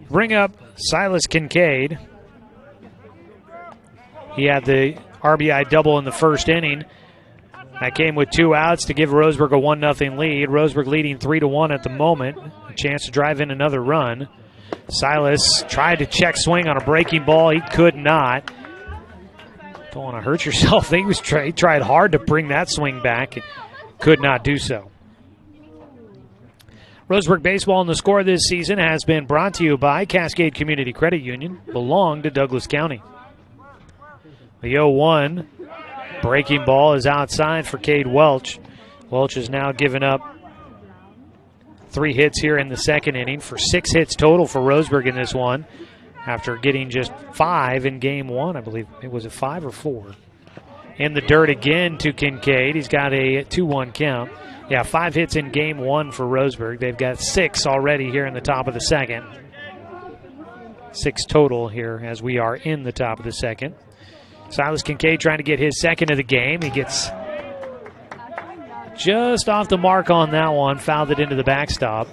Bring up Silas Kincaid. He had the RBI double in the first inning. That came with two outs to give Roseburg a 1-0 lead. Roseburg leading 3-1 at the moment. A chance to drive in another run. Silas tried to check swing on a breaking ball. He could not. Don't want to hurt yourself. He tried hard to bring that swing back and could not do so. Roseburg baseball in the score this season has been brought to you by Cascade Community Credit Union. Belong to Douglas County. The 0-1. Breaking ball is outside for Cade Welch. Welch has now given up 3 hits here in the second inning for 6 hits total for Roseburg in this one after getting just 5 in game 1. I believe it was a 5 or 4. In the dirt again to Kincaid. He's got a 2-1 count. Yeah, 5 hits in game 1 for Roseburg. They've got 6 already here in the top of the second. 6 total here as we are in the top of the second. Silas Kincaid trying to get his second of the game. He gets just off the mark on that one, fouled it into the backstop.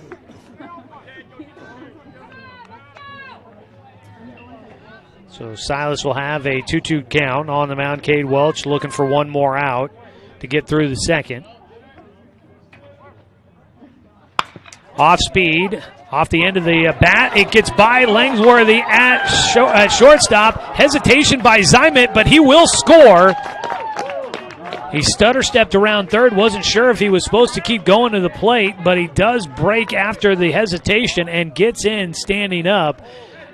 So Silas will have a 2-2 count on the mound. Cade Welch looking for one more out to get through the second. Off speed, off the end of the bat. It gets by Langsworthy at shortstop. Hesitation by Zymet, but he will score. He stutter-stepped around third. Wasn't sure if he was supposed to keep going to the plate, but he does break after the hesitation and gets in standing up.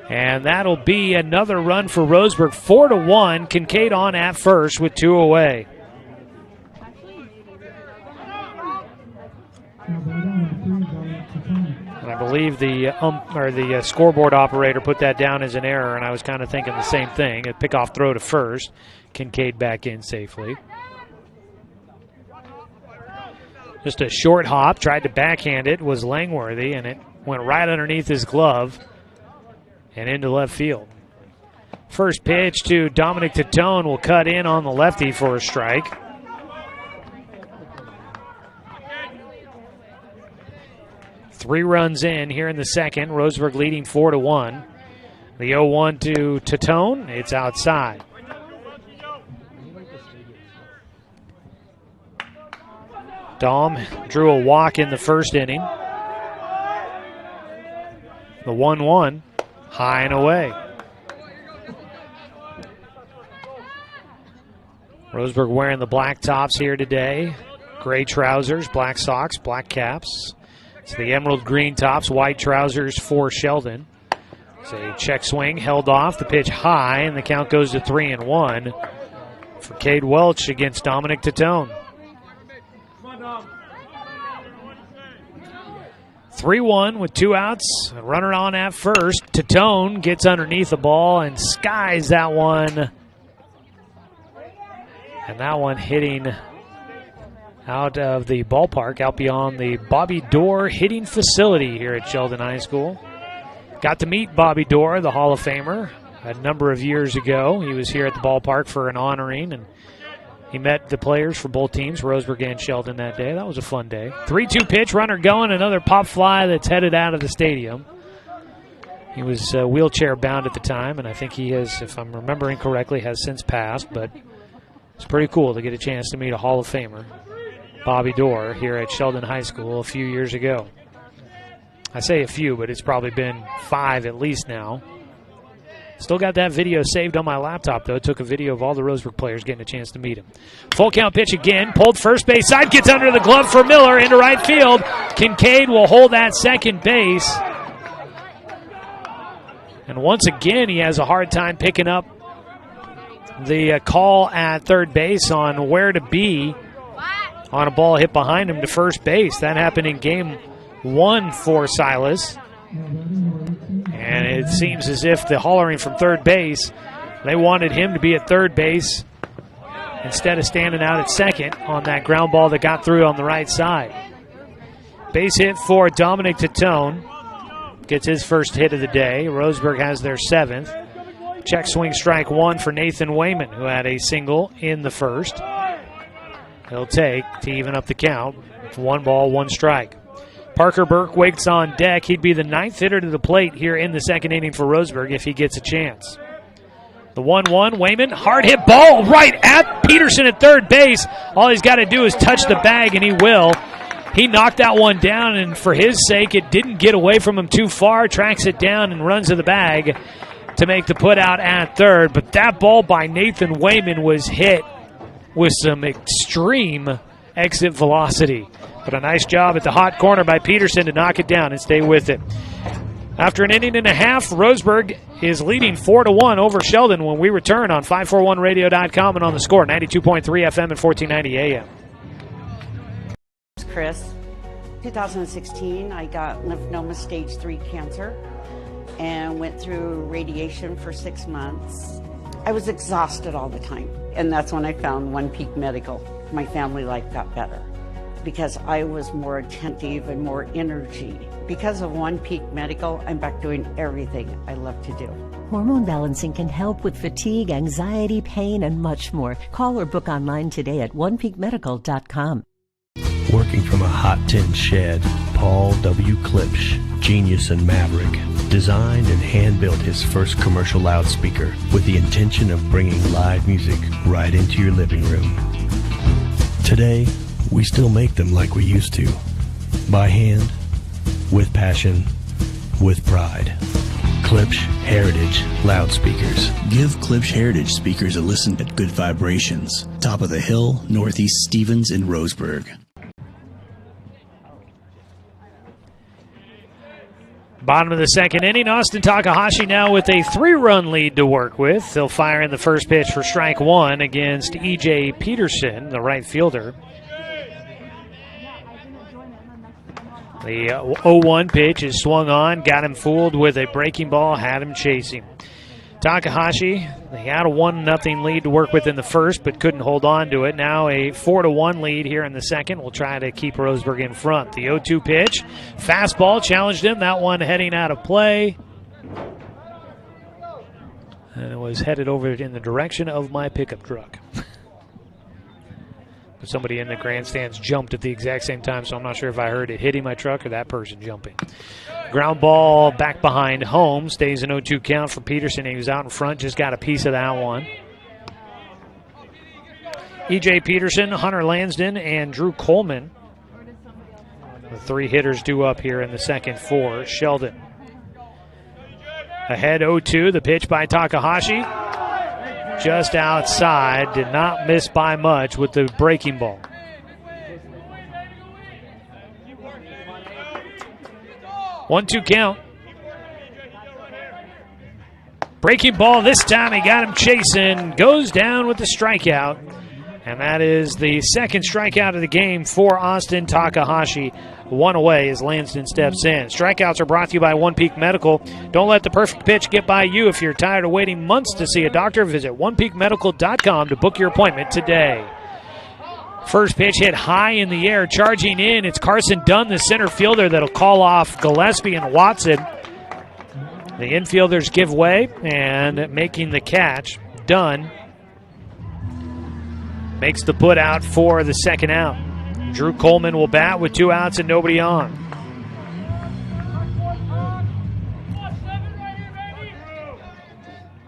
And that'll be another run for Roseburg. 4-1. Kincaid on at first with 2 away. And I believe the scoreboard operator put that down as an error, and I was kind of thinking the same thing. A pickoff throw to first. Kincaid back in safely. Just a short hop. Tried to backhand it. Was Langworthy, and it went right underneath his glove and into left field. First pitch to Dominic Titone will cut in on the lefty for a strike. Three runs in here in the second. Roseburg leading 4-1. The 0-1 to Titone. It's outside. Dom drew a walk in the first inning. The 1-1. High and away. Roseburg wearing the black tops here today. Gray trousers, black socks, black caps. It's the emerald green tops, white trousers for Sheldon. It's a check swing, held off, the pitch high, and the count goes to 3-1 for Cade Welch against Dominic Titone. 3-1 with 2 outs. A runner on at first. Titone gets underneath the ball and skies that one. And that one hitting out of the ballpark, out beyond the Bobby Dorr hitting facility here at Sheldon High School. Got to meet Bobby Dorr, the Hall of Famer, a number of years ago. He was here at the ballpark for an honoring, and he met the players for both teams, Roseburg and Sheldon, that day. That was a fun day. 3-2 pitch, runner going, another pop fly that's headed out of the stadium. He was wheelchair bound at the time, and I think he has, if I'm remembering correctly, has since passed, but it's pretty cool to get a chance to meet a Hall of Famer, Bobby Dorr, here at Sheldon High School a few years ago. I say a few, but it's probably been 5 at least now. Still got that video saved on my laptop, though. Took a video of all the Roseburg players getting a chance to meet him. Full count pitch again. Pulled first base side. Gets under the glove for Miller into right field. Kincaid will hold that second base. And once again, he has a hard time picking up the call at third base on where to be on a ball hit behind him to first base. That happened in game 1 for Silas. And it seems as if the hollering from third base, they wanted him to be at third base instead of standing out at second on that ground ball that got through on the right side. Base hit for Dominic Titone. Gets his first hit of the day. Roseburg has their 7th. Check swing strike 1 for Nathan Wayman, who had a single in the first. He'll take to even up the count. 1 ball, 1 strike. Parker Burke waits on deck. He'd be the 9th hitter to the plate here in the second inning for Roseburg if he gets a chance. The 1-1, Wayman, hard hit ball right at Peterson at third base. All he's got to do is touch the bag, and he will. He knocked that one down, and for his sake, it didn't get away from him too far. Tracks it down and runs to the bag to make the put out at third. But that ball by Nathan Wayman was hit with some extreme exit velocity. But a nice job at the hot corner by Peterson to knock it down and stay with it. After an inning and a half, Roseburg is leading 4-1 over Sheldon when we return on 541radio.com and on the Score, 92.3 FM and 1490 AM. Chris. 2016, I got lymphoma stage 3 cancer and went through radiation for 6 months. I was exhausted all the time, and that's when I found One Peak Medical. My family life got better because I was more attentive and more energy. Because of One Peak Medical, I'm back doing everything I love to do. Hormone balancing can help with fatigue, anxiety, pain, and much more. Call or book online today at onepeakmedical.com. Working from a hot tin shed, Paul W. Klipsch, genius and maverick, designed and hand-built his first commercial loudspeaker with the intention of bringing live music right into your living room. Today, we still make them like we used to. By hand, with passion, with pride. Klipsch Heritage Loudspeakers. Give Klipsch Heritage speakers a listen at Good Vibrations. Top of the Hill, Northeast Stevens in Roseburg. Bottom of the second inning, Austin Takahashi now with a 3-run lead to work with. They'll fire in the first pitch for strike one against E.J. Peterson, the right fielder. The 0-1 pitch is swung on, got him fooled with a breaking ball, had him chasing. Takahashi, they had a 1-0 lead to work with in the first, but couldn't hold on to it. Now a 4-1 lead here in the second. We'll try to keep Roseburg in front. The 0-2 pitch, fastball challenged him. That one heading out of play. And it was headed over in the direction of my pickup truck. Somebody in the grandstands jumped at the exact same time, so I'm not sure if I heard it hitting my truck or that person jumping. Ground ball back behind home. Stays an 0-2 count for Peterson. He was out in front, just got a piece of that one. E.J. Peterson, Hunter Lansden, and Drew Coleman. The three hitters due up here in the second for Sheldon. Ahead 0-2, the pitch by Takahashi. Just outside, did not miss by much with the breaking ball. One-two count. Breaking ball this time, he got him chasing, goes down with the strikeout. And that is the second strikeout of the game for Austin Takahashi. One away as Lansden steps in. Strikeouts are brought to you by One Peak Medical. Don't let the perfect pitch get by you. If you're tired of waiting months to see a doctor, visit onepeakmedical.com to book your appointment today. First pitch hit high in the air, charging in. It's Carson Dunn, the center fielder, that'll call off Gillespie and Watson. The infielders give way, and making the catch, Dunn makes the put out for the second out. Drew Coleman will bat with 2 outs and nobody on.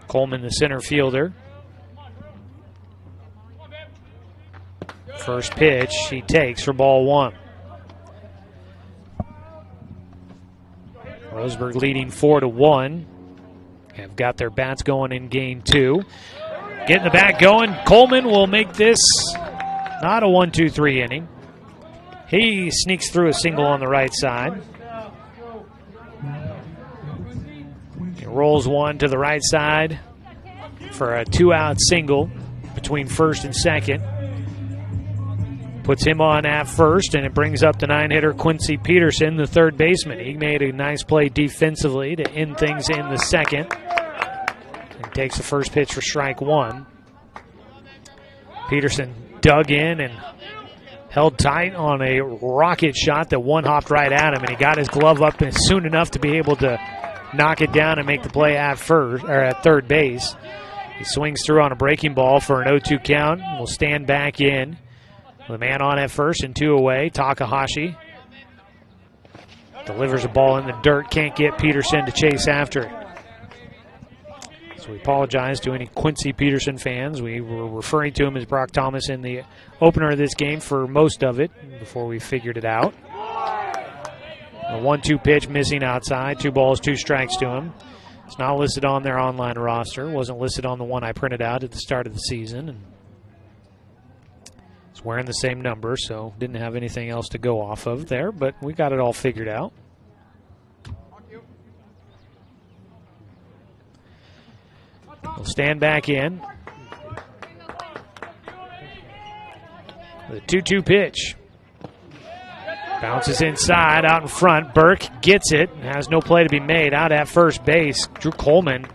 Coleman, the center fielder. First pitch he takes for ball one. Roseburg leading 4-1. Have got their bats going in game two. Getting the bat going. Coleman will make this not a 1-2-3 inning. He sneaks through a single on the right side. He rolls one to the right side for a 2-out single between first and second. Puts him on at first, and it brings up the 9-hitter Quincy Peterson, the third baseman. He made a nice play defensively to end things in the second. And takes the first pitch for strike one. Peterson dug in and held tight on a rocket shot that one hopped right at him, and he got his glove up soon enough to be able to knock it down and make the play at third base. He swings through on a breaking ball for an 0-2 count. Will stand back in. The man on at first and 2 away. Takahashi delivers a ball in the dirt. Can't get Peterson to chase after it. So we apologize to any Quincy Peterson fans. We were referring to him as Brock Thomas in the opener of this game for most of it before we figured it out. The 1-2 pitch missing outside. 2 balls, 2 strikes to him. It's not listed on their online roster. Wasn't listed on the one I printed out at the start of the season. And it's wearing the same number, so didn't have anything else to go off of there, but we got it all figured out. We'll stand back in. The 2-2 pitch. Bounces inside, out in front. Burke gets it, has no play to be made. Out at first base, Drew Coleman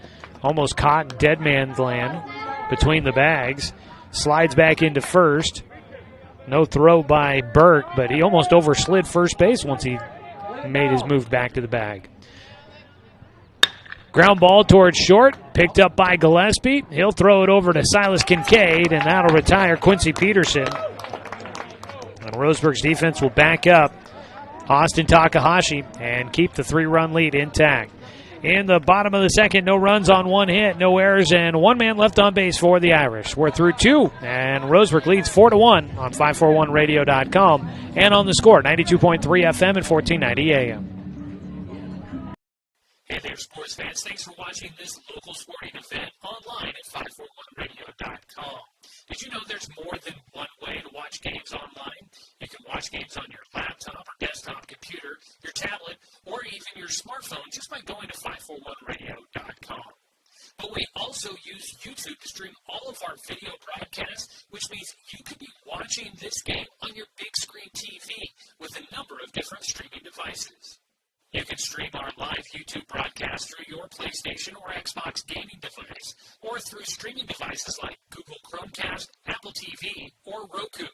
almost caught in dead man's land between the bags. Slides back into first. No throw by Burke, but he almost overslid first base once he made his move back to the bag. Ground ball towards short, picked up by Gillespie. He'll throw it over to Silas Kincaid, and that'll retire Quincy Peterson. And Roseburg's defense will back up Austin Takahashi and keep the 3-run lead intact. In the bottom of the second, no runs on 1 hit, no errors, and 1 man left on base for the Irish. We're through 2, and Roseburg leads 4-1 on 541radio.com and on the Score, 92.3 FM and 1490 AM. Hey there, sports fans. Thanks for watching this local sporting event online at 541radio.com. Did you know there's more than one way to watch games online? You can watch games on your laptop or desktop computer, your tablet, or even your smartphone just by going to 541radio.com. But we also use YouTube to stream all of our video broadcasts, which means you could be watching this game on your big screen TV with a number of different streaming devices. You can stream our live YouTube broadcast through your PlayStation or Xbox gaming device, or through streaming devices like Google Chromecast, Apple TV, or Roku.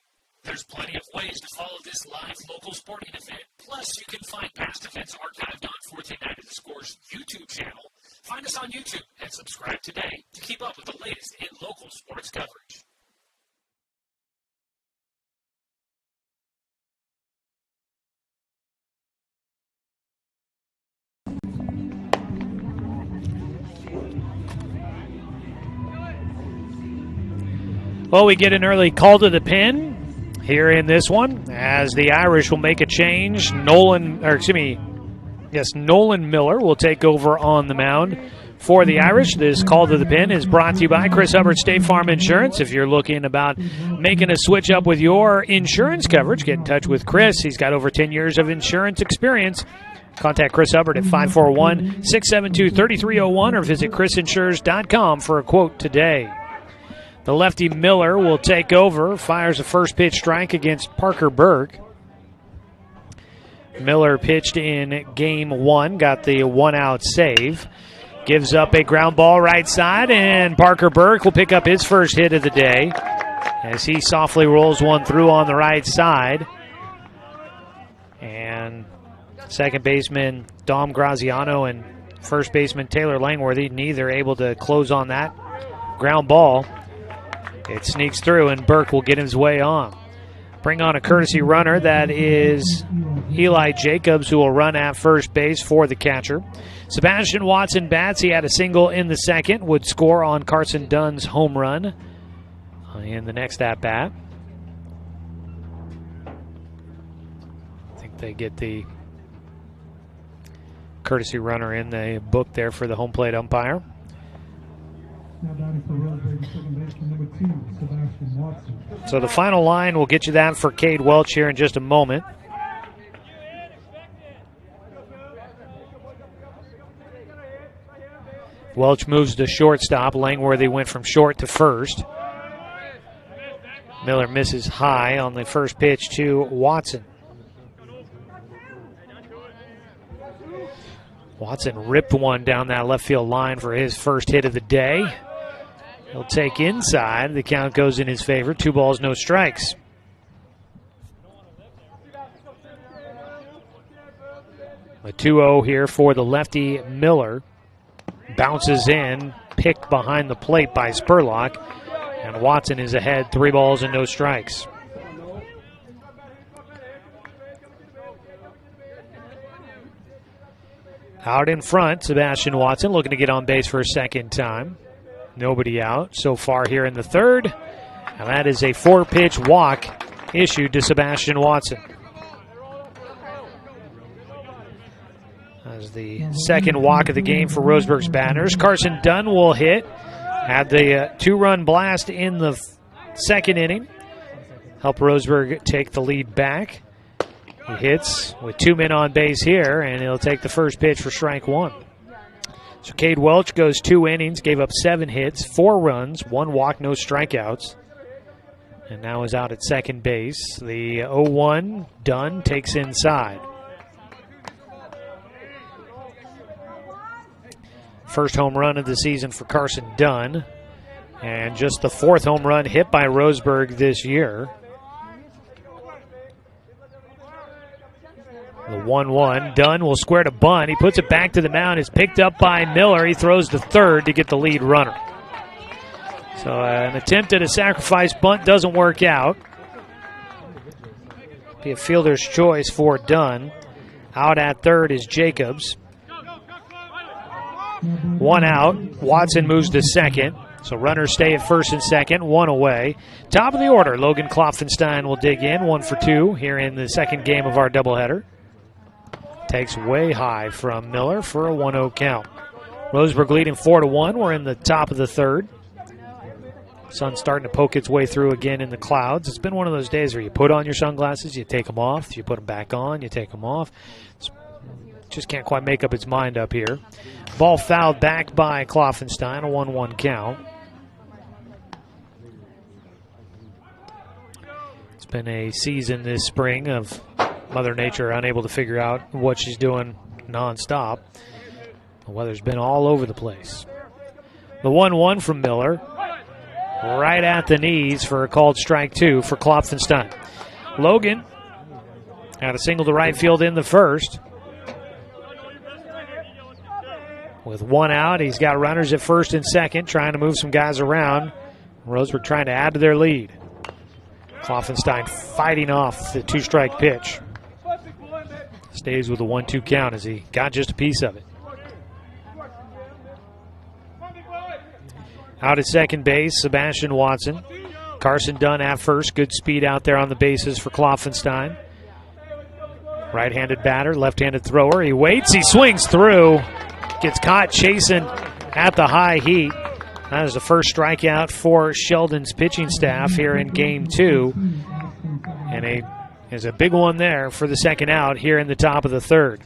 There's plenty of ways to follow this live local sporting event. Plus, you can find past events archived on 1490 The Score's YouTube channel. Find us on YouTube and subscribe today to keep up with the latest in local sports coverage. Well, we get an early call to the pin here in this one, as the Irish will make a change. Nolan Miller will take over on the mound for the Irish. This call to the pin is brought to you by Chris Hubbard State Farm Insurance. If you're looking about making a switch up with your insurance coverage, get in touch with Chris. He's got over 10 years of insurance experience. Contact Chris Hubbard at 541-672-3301 or visit chrisinsures.com for a quote today. The lefty Miller will take over, fires a first pitch strike against Parker Burke. Miller pitched in game 1, got the 1-out save. Gives up a ground ball right side, and Parker Burke will pick up his first hit of the day as he softly rolls one through on the right side. And second baseman Dom Graziano and first baseman Taylor Langworthy, neither able to close on that ground ball. It sneaks through, and Burke will get his way on. Bring on a courtesy runner. That is Eli Jacobs, who will run at first base for the catcher. Sebastian Watson bats. He had a single in the second, would score on Carson Dunn's home run in the next at-bat. I think they get the courtesy runner in the book there for the home plate umpire. So the final line, will get you that for Cade Welch here in just a moment. Welch moves to shortstop. Langworthy went from short to first. Miller misses high on the first pitch to Watson. Watson ripped one down that left field line for his first hit of the day. He'll take inside. The count goes in his favor. 2 balls, no strikes. A 2-0 here for the lefty Miller. Bounces in, picked behind the plate by Spurlock. And Watson is ahead, 3 balls and no strikes. Out in front, Sebastian Watson looking to get on base for a second time. Nobody out so far here in the third. And that is a 4-pitch walk issued to Sebastian Watson. As the second walk of the game for Roseburg's batters. Carson Dunn will hit. Had the 2-run blast in the second inning. Help Roseburg take the lead back. He hits with 2 men on base here, and he'll take the first pitch for strike 1. So Cade Welch goes 2 innings, gave up 7 hits, 4 runs, 1 walk, no strikeouts. And now is out at second base. The 0-1, Dunn takes inside. First home run of the season for Carson Dunn. And just the 4th home run hit by Roseburg this year. The 1-1. Dunn will square to bunt. He puts it back to the mound. It's picked up by Miller. He throws to third to get the lead runner. So an attempt at a sacrifice bunt doesn't work out. Be a fielder's choice for Dunn. Out at third is Jacobs. 1 out. Watson moves to second. So runners stay at first and second, 1 away. Top of the order, Logan Klopfenstein will dig in, 1 for 2 here in the second game of our doubleheader. Takes way high from Miller for a 1-0 count. Roseburg leading 4-1. We're in the top of the third. Sun's starting to poke its way through again in the clouds. It's been one of those days where you put on your sunglasses, you take them off, you put them back on, you take them off. Just can't quite make up its mind up here. Ball fouled back by Klopfenstein, a 1-1 count. It's been a season this spring of Mother Nature unable to figure out what she's doing nonstop. The weather's been all over the place. The 1-1 from Miller. Right at the knees for a called strike 2 for Klopfenstein. Logan had a single to right field in the first. With 1 out, he's got runners at first and second, trying to move some guys around. Roseburg trying to add to their lead. Klopfenstein fighting off the 2-strike pitch. Stays with a 1-2 count as he got just a piece of it. Out at second base, Sebastian Watson. Carson Dunn at first. Good speed out there on the bases for Klopfenstein. Right-handed batter, left-handed thrower. He waits, he swings through. Gets caught chasing at the high heat. That is the first strikeout for Sheldon's pitching staff here in Game 2. And there's a big one there for the second out here in the top of the third.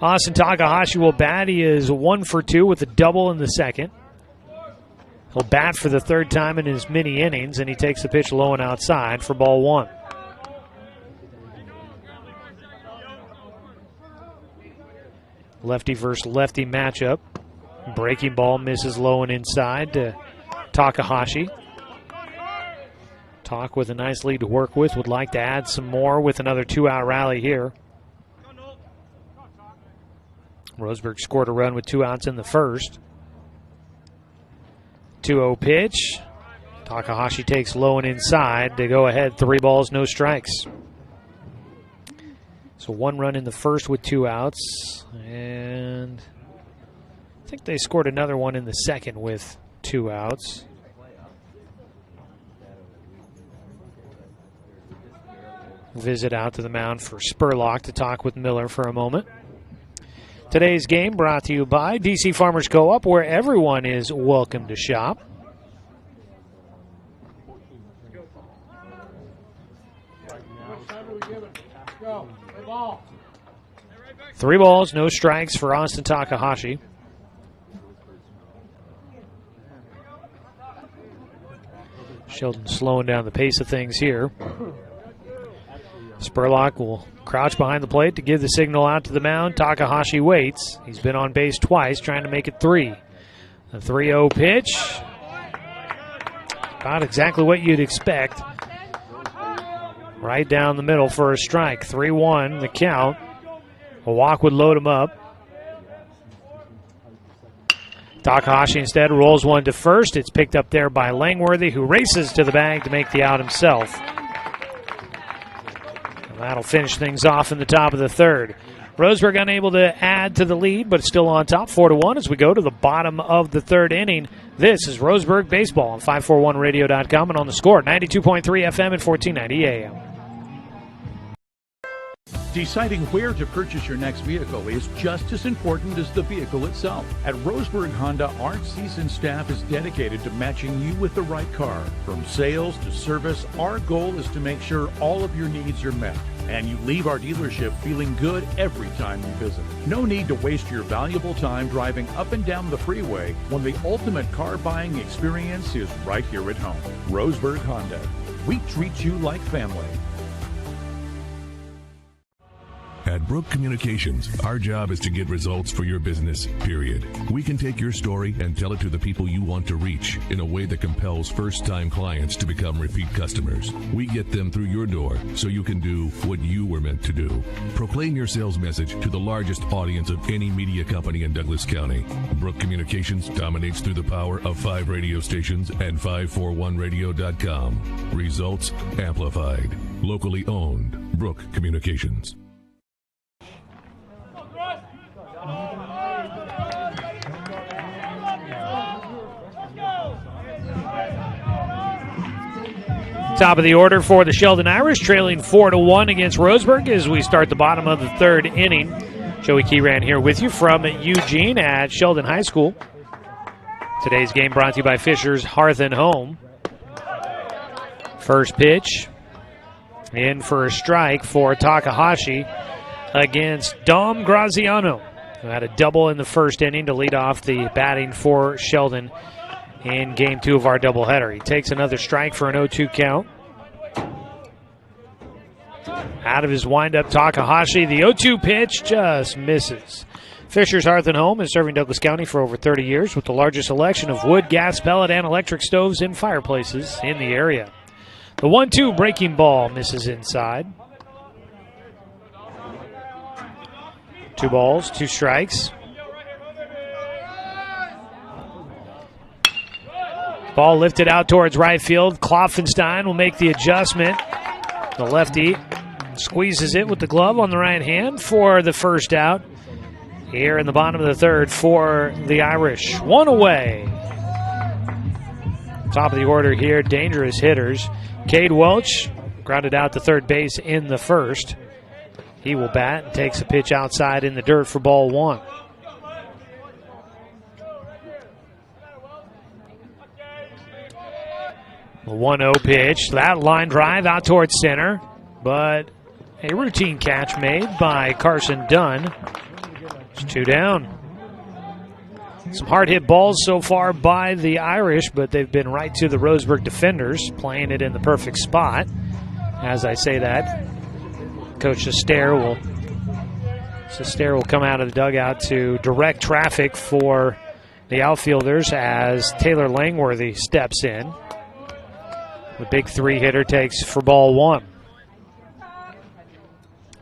Austin Takahashi will bat. He is 1 for 2 with a double in the second. He'll bat for the third time in his mini innings, and he takes the pitch low and outside for ball 1. Lefty versus lefty matchup. Breaking ball misses low and inside to Takahashi. Tak with a nice lead to work with. Would like to add some more with another 2-out rally here. Roseburg scored a run with 2 outs in the first. 2-0 pitch. Takahashi takes low and inside to go ahead. 3 balls, no strikes. So 1 run in the first with 2 outs. And I think they scored another one in the second with 2 outs. Visit out to the mound for Spurlock to talk with Miller for a moment. Today's game brought to you by DC Farmers Co-op, where everyone is welcome to shop. Three balls, no strikes for Austin Takahashi. Sheldon slowing down the pace of things here. Spurlock will crouch behind the plate to give the signal out to the mound. Takahashi waits. He's been on base twice, trying to make it 3. The 3-0 pitch. About exactly what you'd expect. Right down the middle for a strike. 3-1 the count. A walk would load him up. Takahashi instead rolls one to first. It's picked up there by Langworthy, who races to the bag to make the out himself. That'll finish things off in the top of the third. Roseburg unable to add to the lead, but still on top, 4-1 as we go to the bottom of the third inning. This is Roseburg Baseball on 541radio.com and on the score, 92.3 FM and 1490 AM. Deciding where to purchase your next vehicle is just as important as the vehicle itself. At Roseburg Honda, our seasoned staff is dedicated to matching you with the right car. From sales to service, our goal is to make sure all of your needs are met, and you leave our dealership feeling good every time you visit. No need to waste your valuable time driving up and down the freeway when the ultimate car buying experience is right here at home. Roseburg Honda. We treat you like family. At Brook Communications, our job is to get results for your business, period. We can take your story and tell it to the people you want to reach in a way that compels first-time clients to become repeat customers. We get them through your door so you can do what you were meant to do. Proclaim your sales message to the largest audience of any media company in Douglas County. Brook Communications dominates through the power of 5 radio stations and 541radio.com. Results amplified. Locally owned. Brook Communications. Top of the order for the Sheldon Irish, trailing 4-1 against Roseburg as we start the bottom of the third inning. Joey Keyran here with you from Eugene at Sheldon High School. Today's game brought to you by Fisher's Hearth and Home. First pitch, in for a strike for Takahashi against Dom Graziano, who had a double in the first inning to lead off the batting for Sheldon in Game 2 of our doubleheader. He takes another strike for an 0-2 count. Out of his windup, Takahashi. The 0-2 pitch just misses. Fisher's Hearth and Home is serving Douglas County for over 30 years with the largest selection of wood, gas, pellet, and electric stoves and fireplaces in the area. The 1-2 breaking ball misses inside. 2 balls, 2 strikes. Ball lifted out towards right field. Kloffenstein will make the adjustment. The lefty squeezes it with the glove on the right hand for the first out here in the bottom of the third for the Irish. 1 away. Top of the order here, dangerous hitters. Cade Welch grounded out to third base in the first. He will bat and takes a pitch outside in the dirt for ball 1. The 1-0 pitch. That line drive out towards center, but a routine catch made by Carson Dunn. It's 2 down. Some hard hit balls so far by the Irish, but they've been right to the Roseburg defenders, playing it in the perfect spot. As I say that, Coach Sestair will come out of the dugout to direct traffic for the outfielders as Taylor Langworthy steps in. The big 3-hitter takes for ball 1.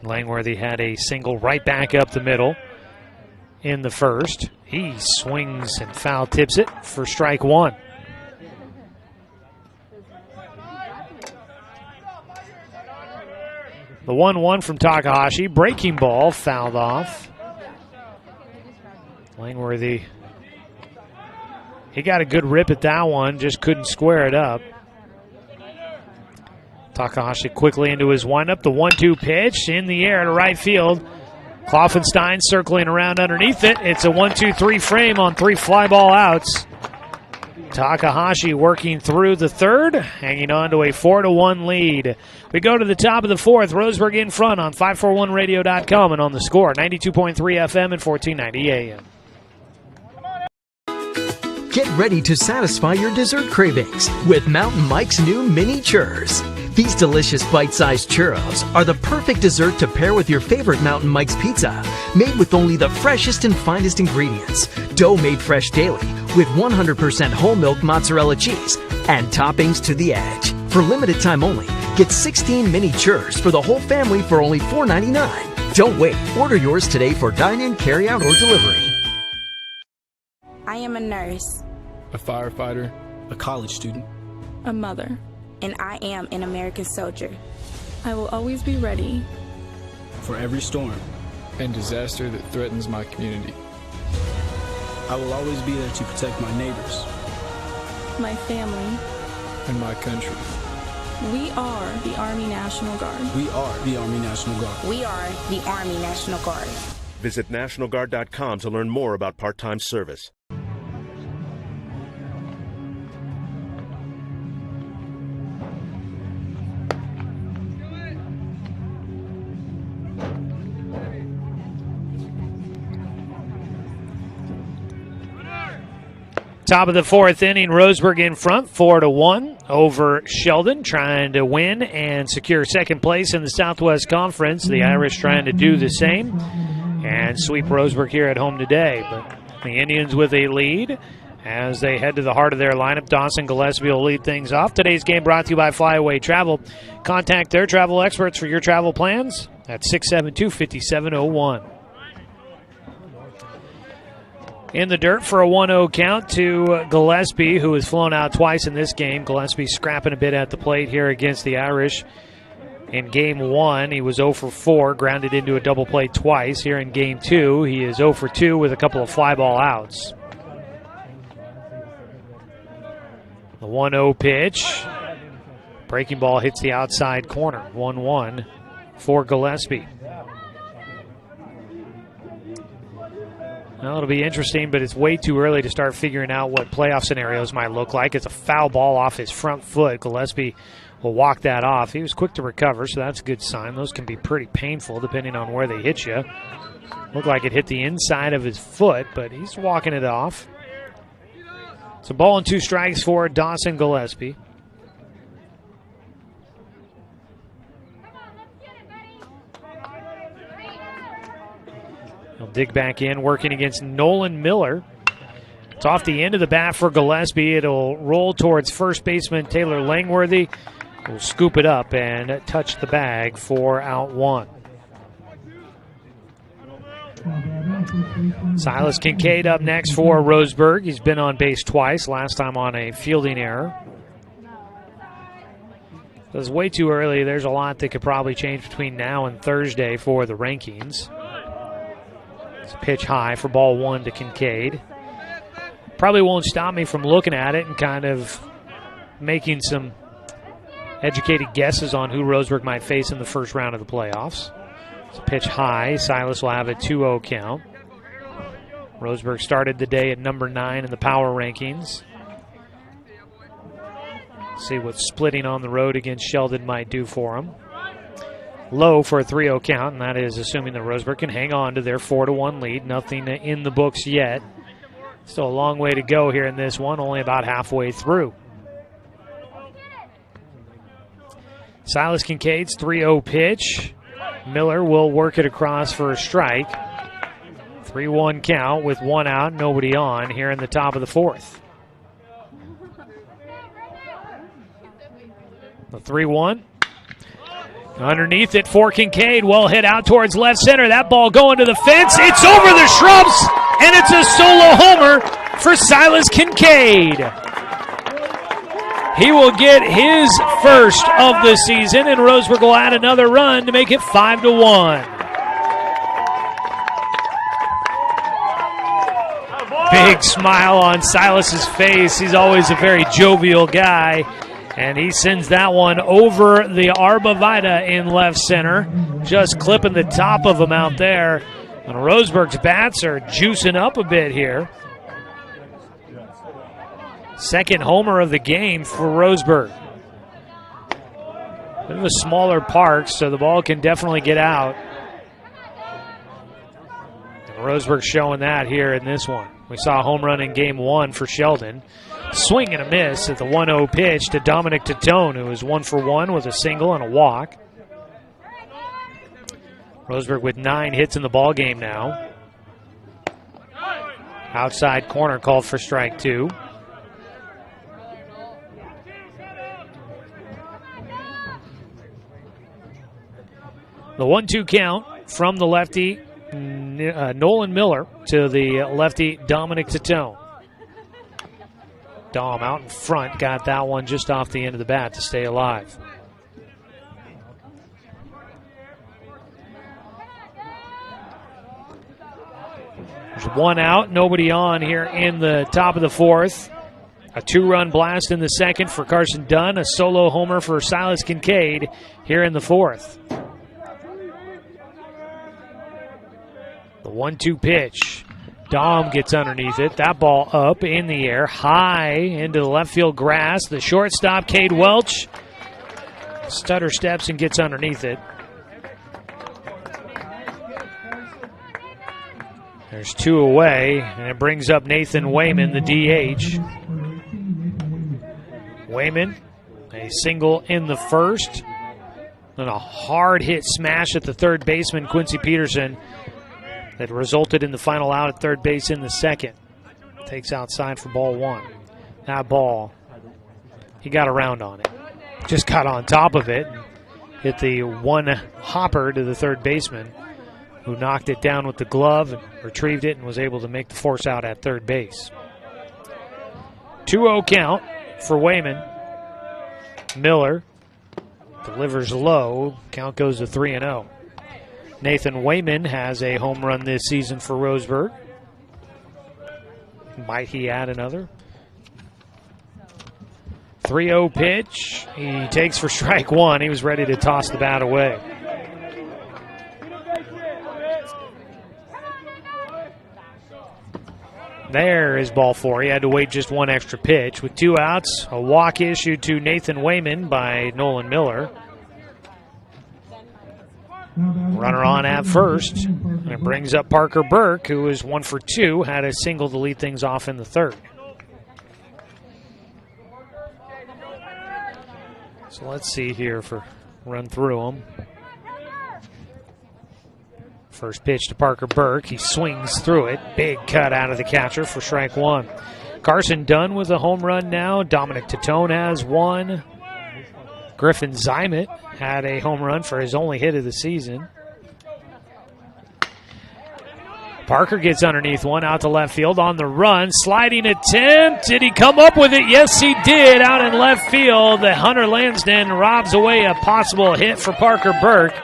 Langworthy had a single right back up the middle in the first. He swings and foul tips it for strike 1. The 1-1 from Takahashi. Breaking ball fouled off. Langworthy, he got a good rip at that one, just couldn't square it up. Takahashi quickly into his windup. The 1-2 pitch in the air to right field. Kloffenstein circling around underneath it. It's a 1-2-3 frame on 3 fly ball outs. Takahashi working through the third, hanging on to a 4-1 lead. We go to the top of the fourth. Roseburg in front on 541radio.com and on the score. 92.3 FM and 1490 AM. Get ready to satisfy your dessert cravings with Mountain Mike's new mini churros. These delicious bite-sized churros are the perfect dessert to pair with your favorite Mountain Mike's pizza. Made with only the freshest and finest ingredients. Dough made fresh daily with 100% whole milk mozzarella cheese and toppings to the edge. For limited time only, get 16 mini churros for the whole family for only $4.99. Don't wait. Order yours today for dine-in, carry-out, or delivery. I am a nurse, a firefighter, a college student, a mother, and I am an American soldier. I will always be ready for every storm and disaster that threatens my community. I will always be there to protect my neighbors, my family, and my country. We are the Army National Guard. We are the Army National Guard. We are the Army National Guard. Visit nationalguard.com to learn more about part-time service. Top of the fourth inning, Roseburg in front, 4-1 over Sheldon, trying to win and secure second place in the Southwest Conference. The Irish trying to do the same and sweep Roseburg here at home today. But the Indians with a lead as they head to the heart of their lineup. Dawson Gillespie will lead things off. Today's game brought to you by Flyaway Travel. Contact their travel experts for your travel plans at 672-5701. In the dirt for a 1-0 count to Gillespie, who has flown out twice in this game. Gillespie scrapping a bit at the plate here against the Irish. In Game 1, he was 0 for 4, grounded into a double play twice. Here in Game 2, he is 0 for 2 with a couple of fly ball outs. The 1-0 pitch. Breaking ball hits the outside corner. 1-1 for Gillespie. Well, it'll be interesting, but it's way too early to start figuring out what playoff scenarios might look like. It's a foul ball off his front foot. Gillespie will walk that off. He was quick to recover, so that's a good sign. Those can be pretty painful depending on where they hit you. Looked like it hit the inside of his foot, but he's walking it off. It's a ball and 2 strikes for Dawson Gillespie. He'll dig back in, working against Nolan Miller. It's off the end of the bat for Gillespie. It'll roll towards first baseman Taylor Langworthy. Will scoop it up and touch the bag for out 1. Silas Kincaid up next for Roseburg. He's been on base twice, last time on a fielding error. It was way too early. There's a lot that could probably change between now and Thursday for the rankings. It's a pitch high for ball 1 to Kincaid. Probably won't stop me from looking at it and kind of making some educated guesses on who Roseburg might face in the first round of the playoffs. It's a pitch high. Silas will have a 2-0 count. Roseburg started the day at number 9 in the power rankings. See what splitting on the road against Sheldon might do for him. Low for a 3-0 count, and that is assuming that Roseburg can hang on to their 4-1 lead. Nothing in the books yet. Still a long way to go here in this one, only about halfway through. Silas Kincaid's 3-0 pitch. Miller will work it across for a strike. 3-1 count with 1 out, nobody on here in the top of the 4th. The 3-1. Underneath it for Kincaid. Well hit out towards left center. That ball going to the fence. It's over the shrubs, and it's a solo homer for Silas Kincaid. He will get his first of the season, and Roseburg will add another run to make it 5-1. Big smile on Silas's face. He's always a very jovial guy. And he sends that one over the Arba Vita in left center. Just clipping the top of him out there. And Roseburg's bats are juicing up a bit here. Second homer of the game for Roseburg. Bit of a smaller park, so the ball can definitely get out. And Roseburg showing that here in this one. We saw a home run in Game 1 for Sheldon. Swing and a miss at the 1-0 pitch to Dominic Titone, who is 1 for 1 with a single and a walk. Roseburg with 9 hits in the ball game now. Outside corner called for strike 2. The 1-2 count from the lefty Nolan Miller to the lefty Dominic Titone. Dom out in front, got that one just off the end of the bat to stay alive. There's 1 out, nobody on here in the top of the 4th. A 2-run blast in the 2nd for Carson Dunn, a solo homer for Silas Kincaid here in the 4th. The 1-2 pitch. Dom gets underneath it. That ball up in the air, high into the left field grass. The shortstop, Cade Welch, stutter steps and gets underneath it. There's 2 away, and it brings up Nathan Wayman, the DH. Wayman, a single in the 1st, and a hard hit smash at the third baseman, Quincy Peterson, that resulted in the final out at third base in the 2nd. Takes outside for ball 1. That ball, he got around on it. Just got on top of it. Hit the one hopper to the third baseman, who knocked it down with the glove and retrieved it and was able to make the force out at third base. 2-0 count for Wayman. Miller delivers low. Count goes to 3-0. Nathan Wayman has a home run this season for Roseburg. Might he add another? 3-0 pitch. He takes for strike one. He was ready to toss the bat away. There is ball four. He had to wait just one extra pitch. With 2 outs, a walk issued to Nathan Wayman by Nolan Miller. Runner on at first. And it brings up Parker Burke, who was 1 for 2, had a single to lead things off in the third. So let's see here for run through them. First pitch to Parker Burke. He swings through it. Big cut out of the catcher for strike one. Carson Dunn with a home run now. Dominic Tatone has one. Griffin Zymet had a home run for his only hit of the season. Parker gets underneath one out to left field on the run. Sliding attempt. Did he come up with it? Yes, he did. Out in left field. The Hunter Lansden robs away a possible hit for Parker Burke.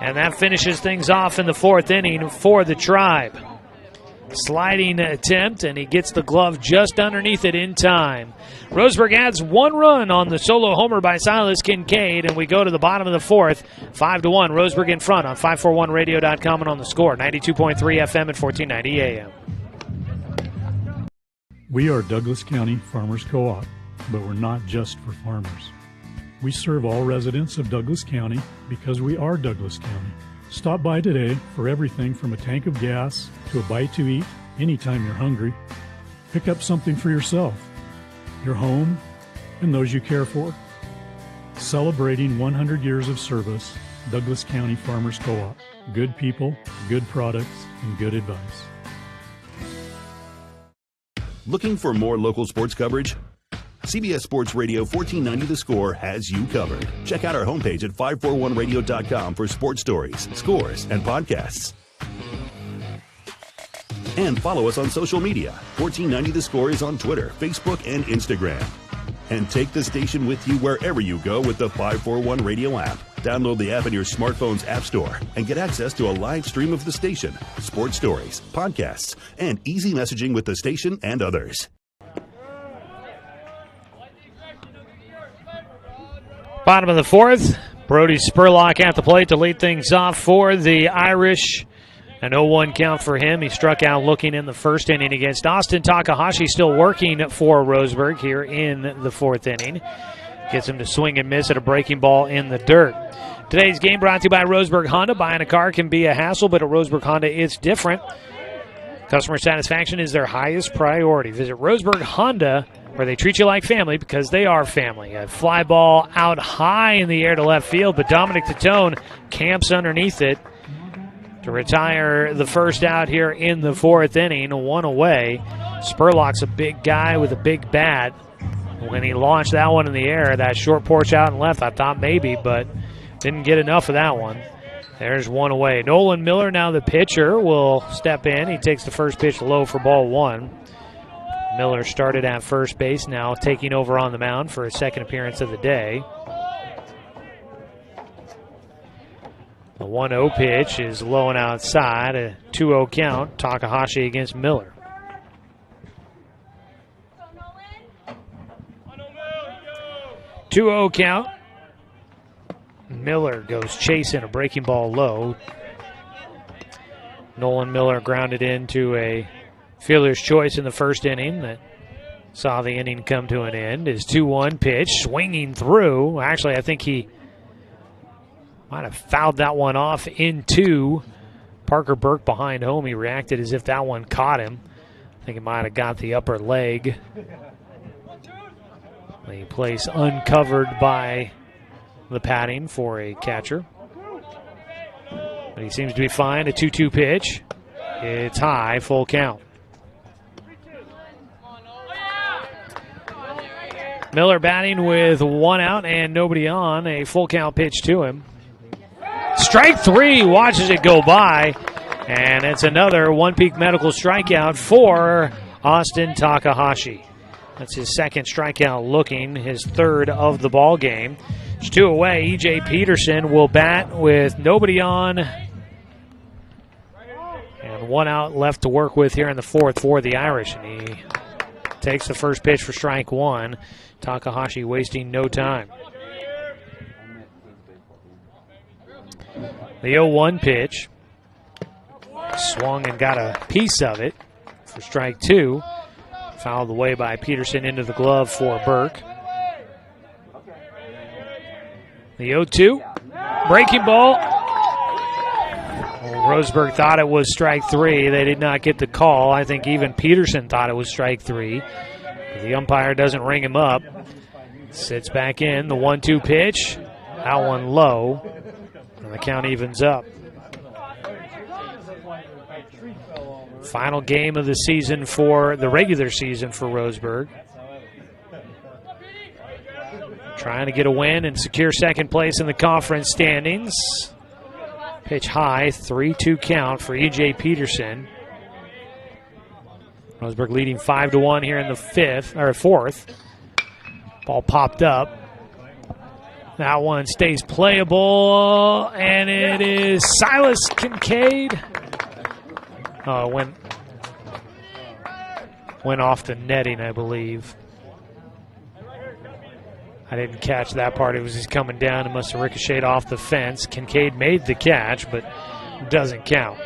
And that finishes things off in the fourth inning for the Tribe. Sliding attempt, and he gets the glove just underneath it in time. Roseburg adds 1 run on the solo homer by Silas Kincaid, and we go to the bottom of the fourth. 5-1, Roseburg in front on 541radio.com and on the score. 92.3 FM at 1490 AM. We are Douglas County Farmers Co-op, but we're not just for farmers. We serve all residents of Douglas County because we are Douglas County. Stop by today for everything from a tank of gas to a bite to eat anytime you're hungry. Pick up something for yourself, your home, and those you care for. Celebrating 100 years of service, Douglas County Farmers Co-op. Good people, good products, and good advice. Looking for more local sports coverage? CBS Sports Radio 1490 The Score has you covered. Check out our homepage at 541radio.com for sports stories, scores, and podcasts. And follow us on social media. 1490 The Score is on Twitter, Facebook, and Instagram. And take the station with you wherever you go with the 541 Radio app. Download the app in your smartphone's app store and get access to a live stream of the station, sports stories, podcasts, and easy messaging with the station and others. Bottom of the fourth, Brody Spurlock at the plate to lead things off for the Irish. An 0-1 count for him. He struck out looking in the first inning against Austin Takahashi, still working for Roseburg here in the fourth inning. Gets him to swing and miss at a breaking ball in the dirt. Today's game brought to you by Roseburg Honda. Buying a car can be a hassle, but at Roseburg Honda it's different. Customer satisfaction is their highest priority. Visit Roseburg Honda, where they treat you like family because they are family. A fly ball out high in the air to left field, but Dominic Tatone camps underneath it to retire the first out here in the fourth inning. 1 away. Spurlock's a big guy with a big bat. When he launched that one in the air, that short porch out and left, I thought maybe, but didn't get enough of that one. There's 1 away. Nolan Miller, now the pitcher, will step in. He takes the first pitch low for ball 1. Miller started at first base, now taking over on the mound for his second appearance of the day. The 1-0 pitch is low and outside. A 2-0 count. Takahashi against Miller. Two-0 count. Miller goes chasing a breaking ball low. Nolan Miller grounded into a fielder's choice in the first inning that saw the inning come to an end. His 2-1 pitch, swinging through. Actually, I think he might have fouled that one off into Parker Burke behind home. He reacted as if that one caught him. I think it might have got the upper leg. The place uncovered by the padding for a catcher. But he seems to be fine. A 2-2 pitch. It's high, full count. Miller batting with 1 out and nobody on. A full count pitch to him. Strike 3, watches it go by. And it's another One Peak Medical strikeout for Austin Takahashi. That's his second strikeout looking, his third of the ball game. It's 2 away. E.J. Peterson will bat with nobody on and 1 out left to work with here in the 4th for the Irish. And he takes the first pitch for strike 1. Takahashi wasting no time. The 0-1 pitch. Swung and got a piece of it for strike 2. Fouled away by Peterson into the glove for Burke. The 0-2. Breaking ball. Well, Roseburg thought it was strike 3. They did not get the call. I think even Peterson thought it was strike 3. But the umpire doesn't ring him up. Sits back in. The 1-2 pitch. That one low. And the count evens up. Final game of the season for the regular season for Roseburg. Trying to get a win and secure second place in the conference standings. Pitch high, 3-2 count for E.J. Peterson. Roseburg leading 5-1 here in the 4th. Ball popped up. That one stays playable, and it is Silas Kincaid. Oh, it went off the netting, I believe. I didn't catch that part. It was just coming down. It must have ricocheted off the fence. Kincaid made the catch, but doesn't count.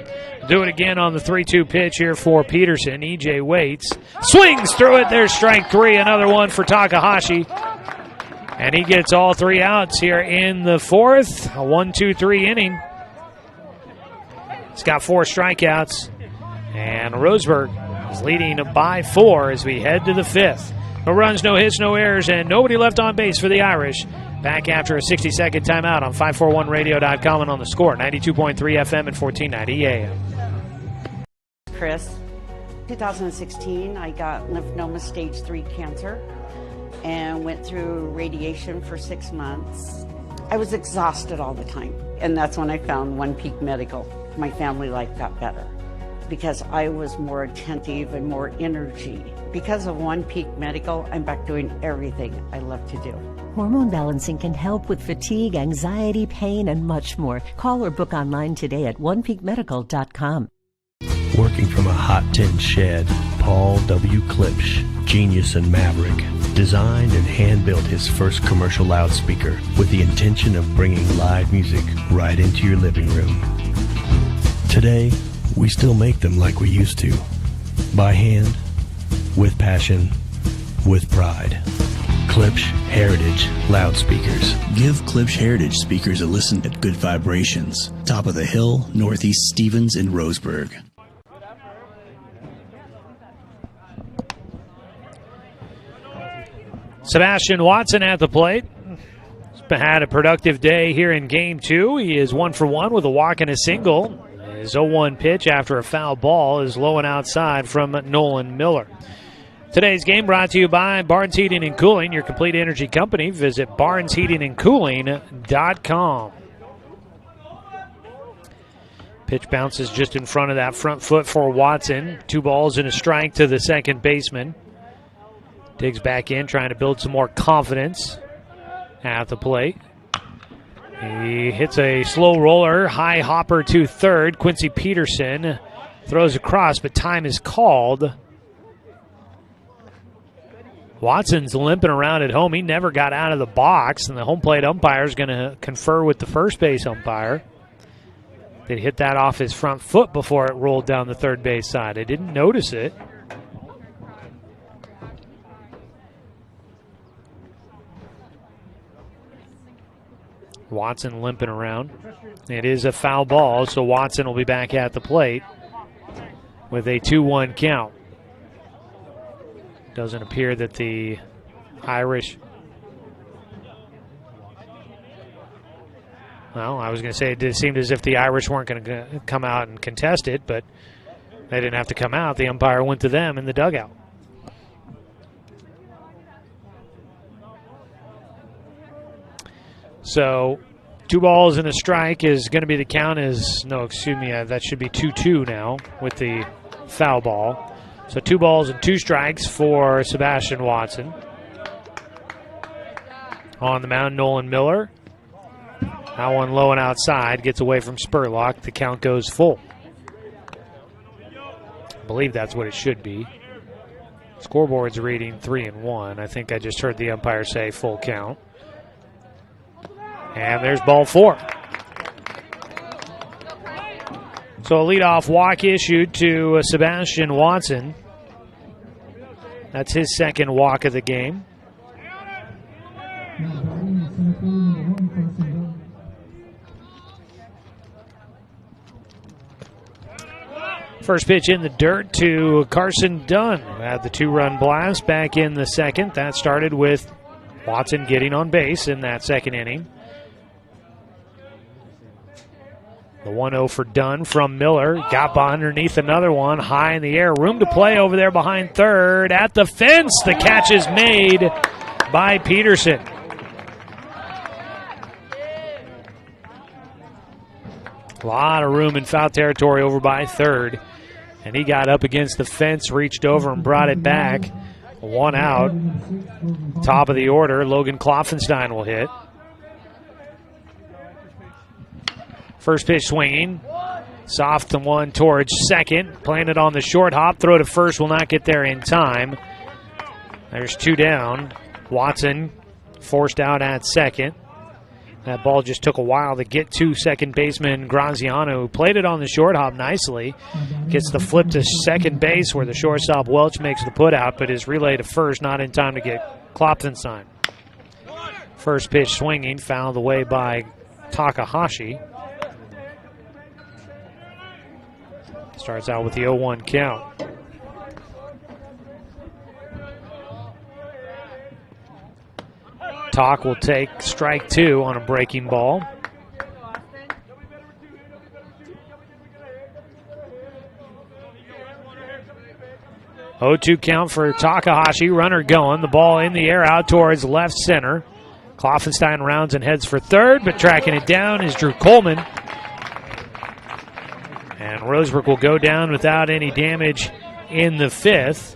Do it again on the 3-2 pitch here for Peterson. EJ waits. Swings through it. There's strike 3. Another one for Takahashi. And he gets all 3 outs here in the 4th. A 1-2-3 inning. He's got 4 strikeouts. And Roseburg is leading by 4 as we head to the 5th. No runs, no hits, no errors, and nobody left on base for the Irish. Back after a 60-second timeout on 541radio.com and on the Score, 92.3 FM and 1490 AM. Chris, 2016, I got lymphoma stage 3 cancer and went through radiation for 6 months. I was exhausted all the time, and that's when I found One Peak Medical. My family life got better because I was more attentive and more energy. Because of One Peak Medical, I'm back doing everything I love to do. Hormone balancing can help with fatigue, anxiety, pain, and much more. Call or book online today at onepeakmedical.com. Working from a hot tin shed, Paul W. Klipsch, genius and maverick, designed and hand-built his first commercial loudspeaker with the intention of bringing live music right into your living room. Today, we still make them like we used to, by hand, with passion, with pride. Klipsch Heritage Loudspeakers. Give Klipsch Heritage speakers a listen at Good Vibrations, top of the hill, Northeast Stevens in Roseburg. Sebastian Watson at the plate. He's had a productive day here in Game 2. He is 1 for 1 with a walk and a single. His 0-1 pitch after a foul ball is low and outside from Nolan Miller. Today's game brought to you by Barnes Heating and Cooling, your complete energy company. Visit barnesheatingandcooling.com. Pitch bounces just in front of that front foot for Watson. 2 balls and a strike to the second baseman. Digs back in, trying to build some more confidence at the plate. He hits a slow roller, high hopper to third. Quincy Peterson throws across, but time is called. Watson's limping around at home. He never got out of the box, and the home plate umpire is going to confer with the first base umpire. They hit that off his front foot before it rolled down the third base side. I didn't notice it. Watson limping around. It is a foul ball, so Watson will be back at the plate with a 2-1 count. Doesn't appear that the Irish... Well, I was going to say it seemed as if the Irish weren't going to come out and contest it, but they didn't have to come out. The umpire went to them in the dugout. So 2 balls and a strike is going to be the count. That should be 2-2 now with the foul ball. So 2 balls and 2 strikes for Sebastian Watson. On the mound, Nolan Miller. That one low and outside, gets away from Spurlock. The count goes full. I believe that's what it should be. Scoreboard's reading 3-1. I think I just heard the umpire say full count. And there's ball 4. So a leadoff walk issued to Sebastian Watson. That's his second walk of the game. First pitch in the dirt to Carson Dunn. Had the 2-run blast back in the second. That started with Watson getting on base in that second inning. The 1-0 for Dunn from Miller. Got by underneath another one. High in the air. Room to play over there behind third. At the fence. The catch is made by Peterson. A lot of room in foul territory over by third. And he got up against the fence, reached over and brought it back. 1 out. Top of the order, Logan Kloffenstein will hit. First pitch swinging. Soft one towards second. Playing it on the short hop. Throw to first will not get there in time. There's 2 down. Watson forced out at second. That ball just took a while to get to second baseman Graziano, who played it on the short hop nicely. Gets the flip to second base where the shortstop Welch makes the put out, but is relayed to first, not in time to get Klopfenstein. First pitch swinging, fouled away by Takahashi. Starts out with the 0-1 count. Talk will take strike 2 on a breaking ball. Oh, 2 count for Takahashi. Runner going. The ball in the air out towards left center. Kloffenstein rounds and heads for third, but tracking it down is Drew Coleman. And Roseburg will go down without any damage in the 5th.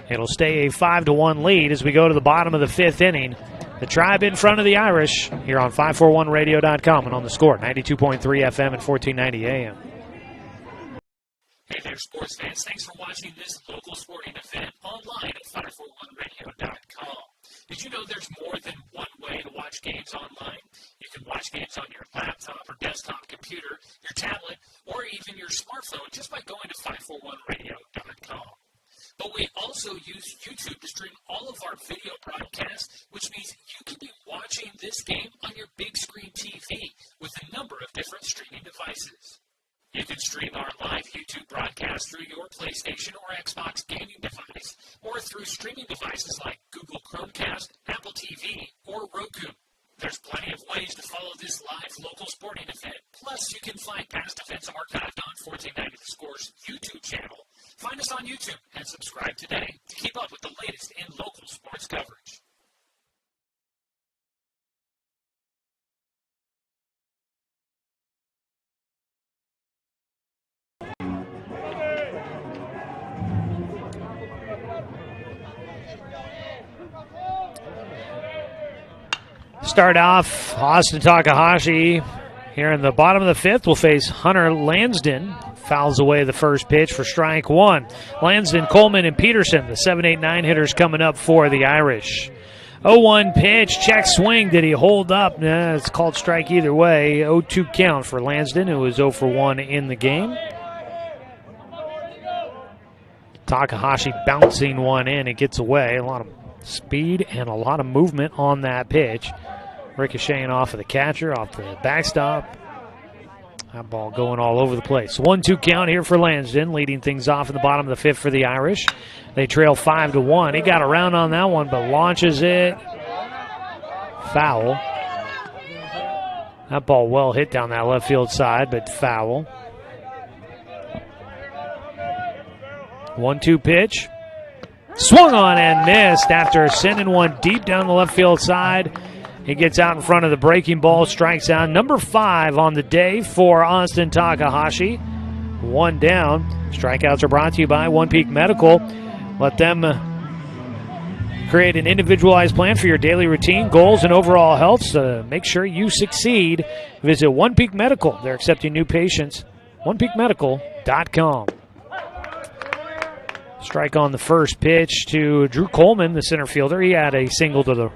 It'll stay a 5-1 lead as we go to the bottom of the 5th inning. The Tribe in front of the Irish here on 541radio.com and on the Score, 92.3 FM and 1490 AM. Hey there, sports fans. Thanks for watching this local sporting event online at 541radio.com. Did you know there's more than one way to watch games online? You can watch games on your laptop or desktop computer, your tablet, or even your smartphone just by going to 541radio.com. But we also use YouTube to stream all of our video broadcasts, which means you can be watching this game on your big screen TV with a number of different streaming devices. You can stream our live YouTube broadcast through your PlayStation or Xbox gaming device, or through streaming devices like Google Chromecast, Apple TV, or Roku. There's plenty of ways to follow this live local sporting event. Plus, you can find past events archived on 1490 The Score's YouTube channel. Find us on YouTube and subscribe today to keep up with the latest in local sports coverage. Start off, Austin Takahashi here in the bottom of the 5th will face Hunter Lansden. Fouls away the first pitch for strike 1. Lansden, Coleman, and Peterson, the 7-8-9 hitters coming up for the Irish. 0-1 pitch, check swing. Did he hold up? Nah, it's called strike either way. 0-2 count for Lansden, who was 0 for 1 in the game. Takahashi bouncing one in. It gets away. A lot of speed and a lot of movement on that pitch. Ricocheting off of the catcher, off the backstop. That ball going all over the place. 1-2 count here for Lansden, leading things off in the bottom of the 5th for the Irish. They trail 5-1. He got around on that one, but launches it. Foul. That ball well hit down that left field side, but foul. 1-2 pitch. Swung on and missed after sending one deep down the left field side. He gets out in front of the breaking ball, strikes out. Number 5 on the day for Austin Takahashi. 1 down. Strikeouts are brought to you by One Peak Medical. Let them Create an individualized plan for your daily routine, goals, and overall health. So make sure you succeed. Visit One Peak Medical. They're accepting new patients. OnePeakMedical.com. Strike on the first pitch to Drew Coleman, the center fielder. He had a single to the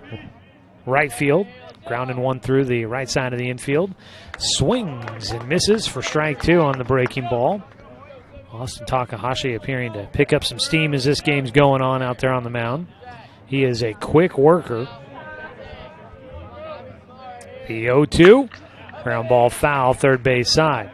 right field. Grounding one through the right side of the infield. Swings and misses for strike two on the breaking ball. Austin Takahashi appearing to pick up some steam as this game's going on out there on the mound. He is a quick worker. The 0-2. Ground ball foul, third base side.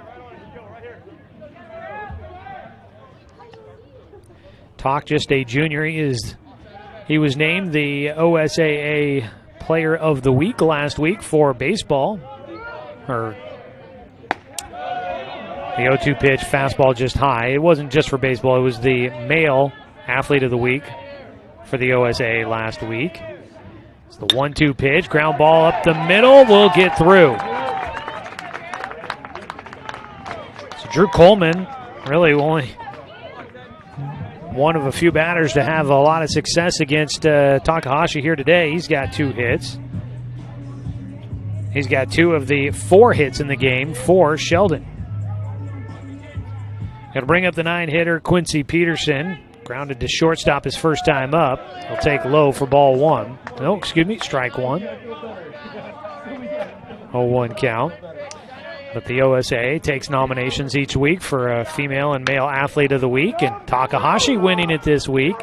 Talk, just a junior. He was named the OSAA Player of the Week last week for baseball. The 0-2 pitch, fastball just high. It wasn't just for baseball. It was the male athlete of the week for the OSAA last week. It's the 1-2 pitch. Ground ball up the middle. Will get through. So Drew Coleman really only one of a few batters to have a lot of success against Takahashi here today. He's got 2 hits. He's got 2 of the 4 hits in the game for Sheldon. Going to bring up the 9-hitter, Quincy Peterson. Grounded to shortstop his first time up. He'll take low for ball 1. No, excuse me, strike 1. 0-1 count. But the OSAA takes nominations each week for a female and male athlete of the week, and Takahashi winning it this week.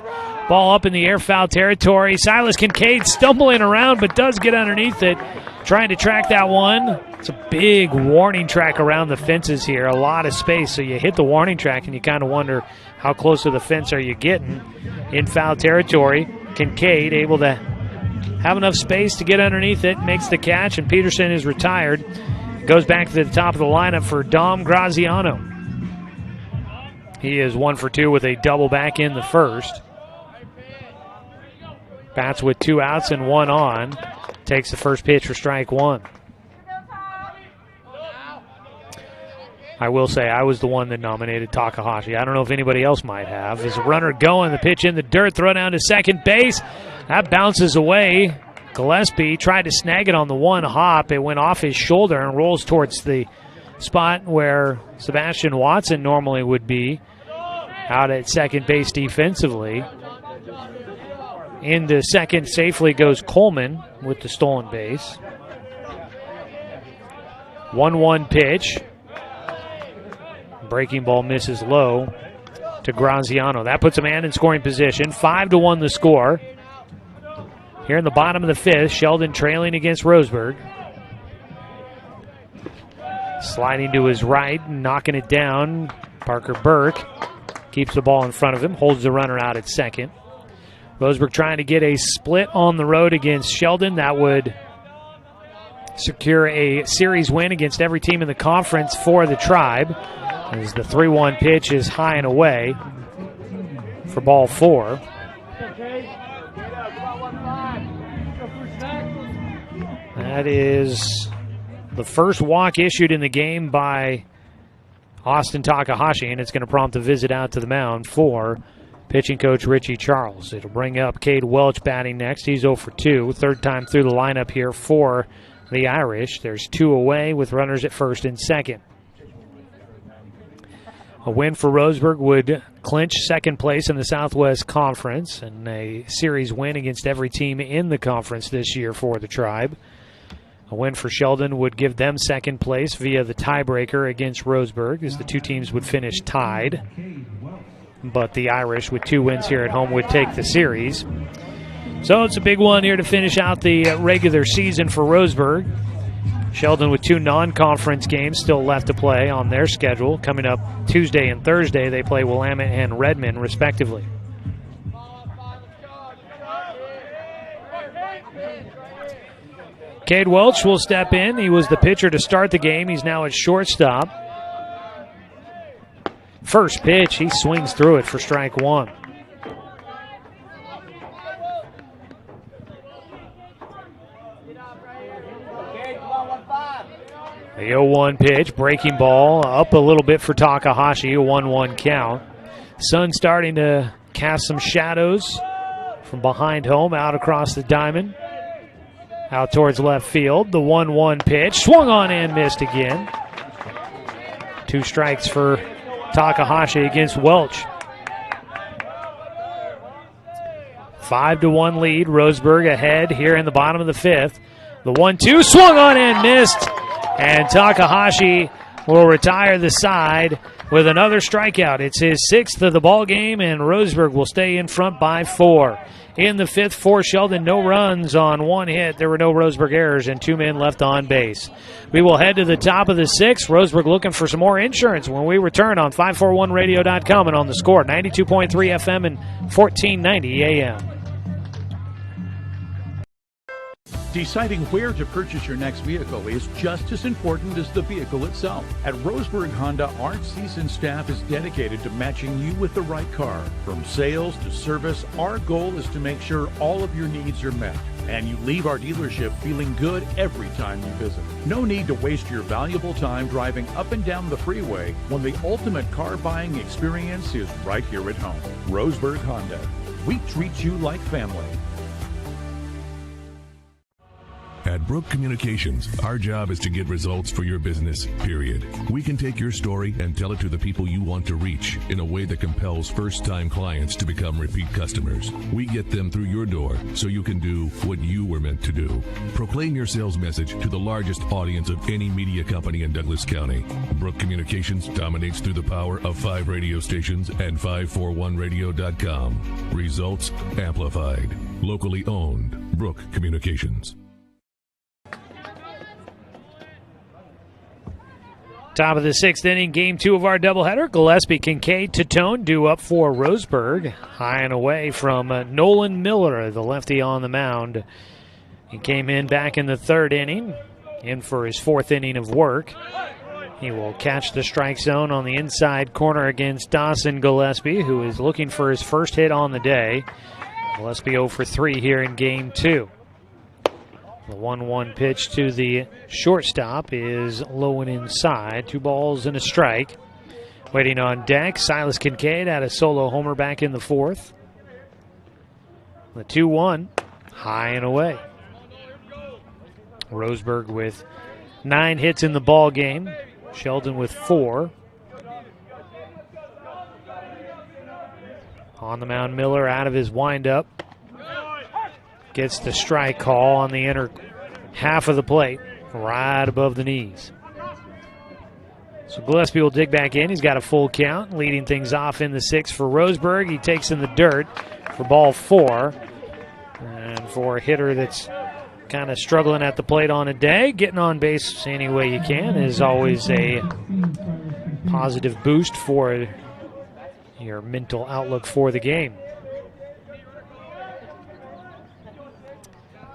Ball up in the air, foul territory. Silas Kincaid stumbling around, but does get underneath it, trying to track that one. It's a big warning track around the fences here, a lot of space, so you hit the warning track and you kind of wonder how close to the fence are you getting. In foul territory, Kincaid able to have enough space to get underneath it, makes the catch, and Peterson is retired. Goes back to the top of the lineup for Dom Graziano. He is 1 for 2 with a double back in the first. Bats with 2 outs and 1 on. Takes the first pitch for strike 1. I will say I was the one that nominated Takahashi. I don't know if anybody else might have. There's a runner going, the pitch in the dirt, throw down to second base. That bounces away. Gillespie tried to snag it on the one hop. It went off his shoulder and rolls towards the spot where Sebastian Watson normally would be, out at second base defensively. Into second safely goes Coleman with the stolen base. 1-1 pitch. Breaking ball misses low to Graziano. That puts a man in scoring position. 5-1 the score. Here in the bottom of the 5th, Sheldon trailing against Roseburg. Sliding to his right, knocking it down. Parker Burke keeps the ball in front of him, holds the runner out at second. Roseburg trying to get a split on the road against Sheldon. That would secure a series win against every team in the conference for the Tribe. As the 3-1 pitch is high and away for ball 4. That is the first walk issued in the game by Austin Takahashi, and it's going to prompt a visit out to the mound for pitching coach Richie Charles. It'll bring up Cade Welch batting next. He's 0 for 2. Third time through the lineup here for the Irish. There's 2 away with runners at first and second. A win for Roseburg would clinch second place in the Southwest Conference, and a series win against every team in the conference this year for the Tribe. A win for Sheldon would give them second place via the tiebreaker against Roseburg, as the 2 teams would finish tied. But the Irish, with 2 wins here at home, would take the series. So it's a big one here to finish out the regular season for Roseburg. Sheldon with 2 non-conference games still left to play on their schedule. Coming up Tuesday and Thursday, they play Willamette and Redmond, respectively. Cade Welch will step in. He was the pitcher to start the game. He's now at shortstop. First pitch, he swings through it for strike 1. The 0-1 pitch, breaking ball, up a little bit for Takahashi, a 1-1 count. Sun starting to cast some shadows from behind home, out across the diamond, out towards left field. The 1-1 pitch, swung on and missed again. 2 strikes for Takahashi against Welch. 5-1 lead. Roseburg ahead here in the bottom of the 5th. The 1-2 swung on and missed. And Takahashi will retire the side with another strikeout. It's his 6th of the ball game, and Roseburg will stay in front by 4. In the 5th for Sheldon, no runs on 1 hit. There were no Roseburg errors and 2 men left on base. We will head to the top of the 6th. Roseburg looking for some more insurance when we return on 541radio.com and on the Score, 92.3 FM and 1490 AM. Deciding where to purchase your next vehicle is just as important as the vehicle itself. At Roseburg Honda, our seasoned staff is dedicated to matching you with the right car. From sales to service, our goal is to make sure all of your needs are met, and you leave our dealership feeling good every time you visit. No need to waste your valuable time driving up and down the freeway when the ultimate car buying experience is right here at home. Roseburg Honda. We treat you like family. At Brook Communications, our job is to get results for your business, period. We can take your story and tell it to the people you want to reach in a way that compels first-time clients to become repeat customers. We get them through your door so you can do what you were meant to do. Proclaim your sales message to the largest audience of any media company in Douglas County. Brook Communications dominates through the power of 5 radio stations and 541radio.com. Results amplified. Locally owned. Brook Communications. Top of the 6th inning, game 2 of our doubleheader. Gillespie, Kincaid, Tatone due up for Roseburg. High and away from Nolan Miller, the lefty on the mound. He came in back in the 3rd inning, in for his 4th inning of work. He will catch the strike zone on the inside corner against Dawson Gillespie, who is looking for his first hit on the day. Gillespie 0 for 3 here in game 2. The 1-1 pitch to the shortstop is low and inside. 2 balls and a strike. Waiting on deck, Silas Kincaid had a solo homer back in the 4th. The 2-1, high and away. Roseburg with 9 hits in the ball game. Sheldon with 4. On the mound, Miller out of his windup. Gets the strike call on the inner half of the plate, right above the knees. So Gillespie will dig back in. He's got a full count, leading things off in the 6th for Roseburg. He takes in the dirt for ball 4. And for a hitter that's kind of struggling at the plate on a day, getting on base any way you can is always a positive boost for your mental outlook for the game.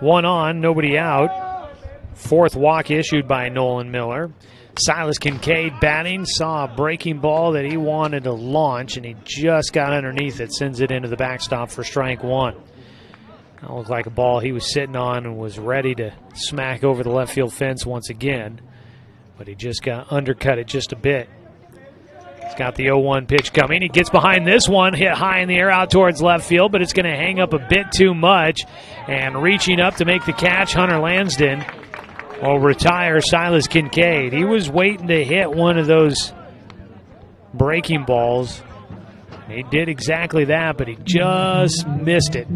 1 on, nobody out. 4th walk issued by Nolan Miller. Silas Kincaid batting, saw a breaking ball that he wanted to launch, and he just got underneath it, sends it into the backstop for strike 1. That looked like a ball he was sitting on and was ready to smack over the left field fence once again, but he just got undercut it just a bit. He's got the 0-1 pitch coming. He gets behind this one, hit high in the air out towards left field, but it's going to hang up a bit too much. And reaching up to make the catch, Hunter Lansden will retire Silas Kincaid. He was waiting to hit one of those breaking balls. He did exactly that, but he just missed it.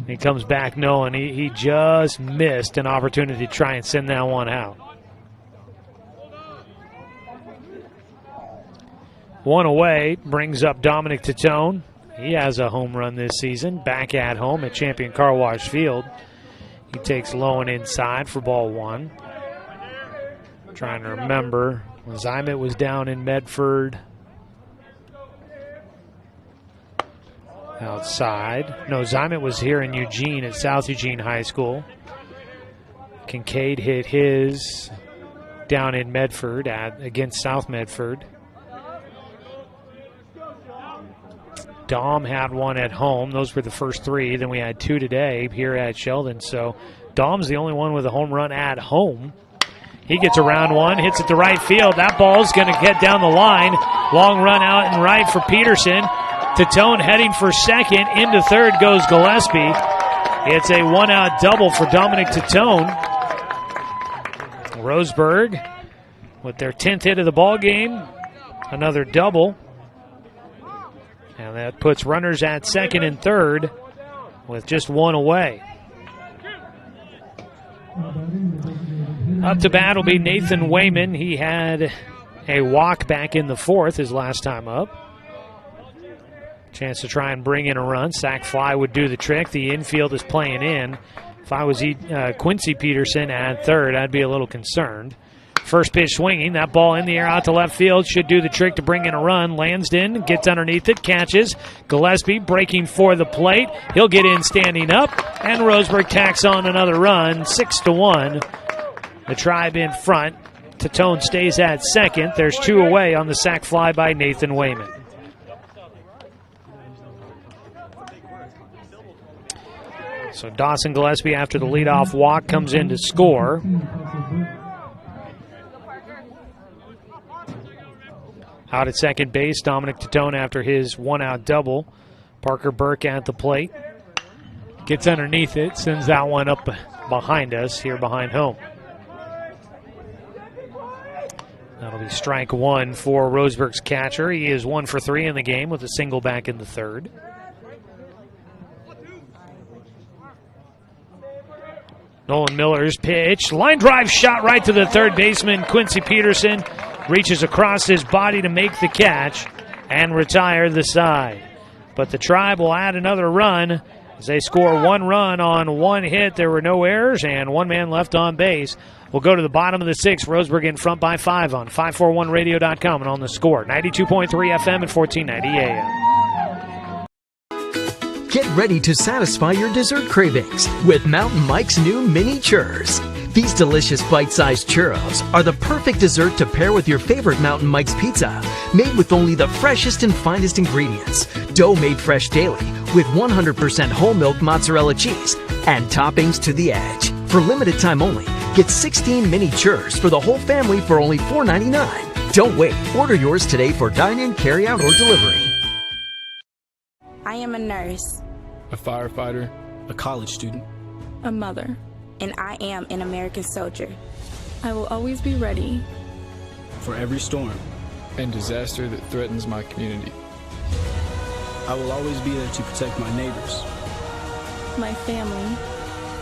He comes back knowing he just missed an opportunity to try and send that one out. 1 away brings up Dominic Tatone. He has a home run this season, back at home at Champion Car Wash Field. He takes low and inside for ball 1. Trying to remember, Zymet was down in Medford. Outside. No, Zymet was here in Eugene at South Eugene High School. Kincaid hit his down in Medford against South Medford. Dom had one at home. Those were the first 3. Then we had 2 today here at Sheldon. So Dom's the only one with a home run at home. He gets around one, hits it to right field. That ball's going to get down the line. Long run out and right for Peterson. Tatone heading for second. Into third goes Gillespie. It's a one-out double for Dominic Tatone. Roseburg with their 10th hit of the ball game. Another double. And that puts runners at second and third with just one away. Up to bat will be Nathan Wayman. He had a walk back in the fourth his last time up. Chance to try and bring in a run. Sac fly would do the trick. The infield is playing in. If I was Quincy Peterson at third, I'd be a little concerned. First pitch swinging. That ball in the air out to left field. Should do the trick to bring in a run. Lansden gets underneath it. Catches. Gillespie breaking for the plate. He'll get in standing up. And Roseburg tacks on another run. 6-1. The Tribe in front. Tatone stays at second. There's two away on the sac fly by Nathan Wayman. So Dawson Gillespie, after the leadoff walk, comes in to score. Out at second base, Dominic Tatone after his one-out double. Parker Burke at the plate. Gets underneath it, sends that one up behind us, here behind home. That'll be strike one for Roseburg's catcher. He is 1 for 3 in the game with a single back in the third. Nolan Miller's pitch. Line drive shot right to the third baseman. Quincy Peterson reaches across his body to make the catch and retire the side. But the Tribe will add another run as they score one run on one hit. There were no errors and one man left on base. We'll go to the bottom of the sixth. Roseburg in front by 5 on 541radio.com and on the Score. 92.3 FM and 1490 AM. Get ready to satisfy your dessert cravings with Mountain Mike's new mini churros. These delicious bite-sized churros are the perfect dessert to pair with your favorite Mountain Mike's pizza. Made with only the freshest and finest ingredients. Dough made fresh daily with 100% whole milk mozzarella cheese and toppings to the edge. For limited time only, get 16 mini churros for the whole family for only $4.99. Don't wait. Order yours today for dine-in, carry-out, or delivery. I am a nurse, a firefighter, a college student, a mother, and I am an American soldier. I will always be ready for every storm and disaster that threatens my community. I will always be there to protect my neighbors, my family,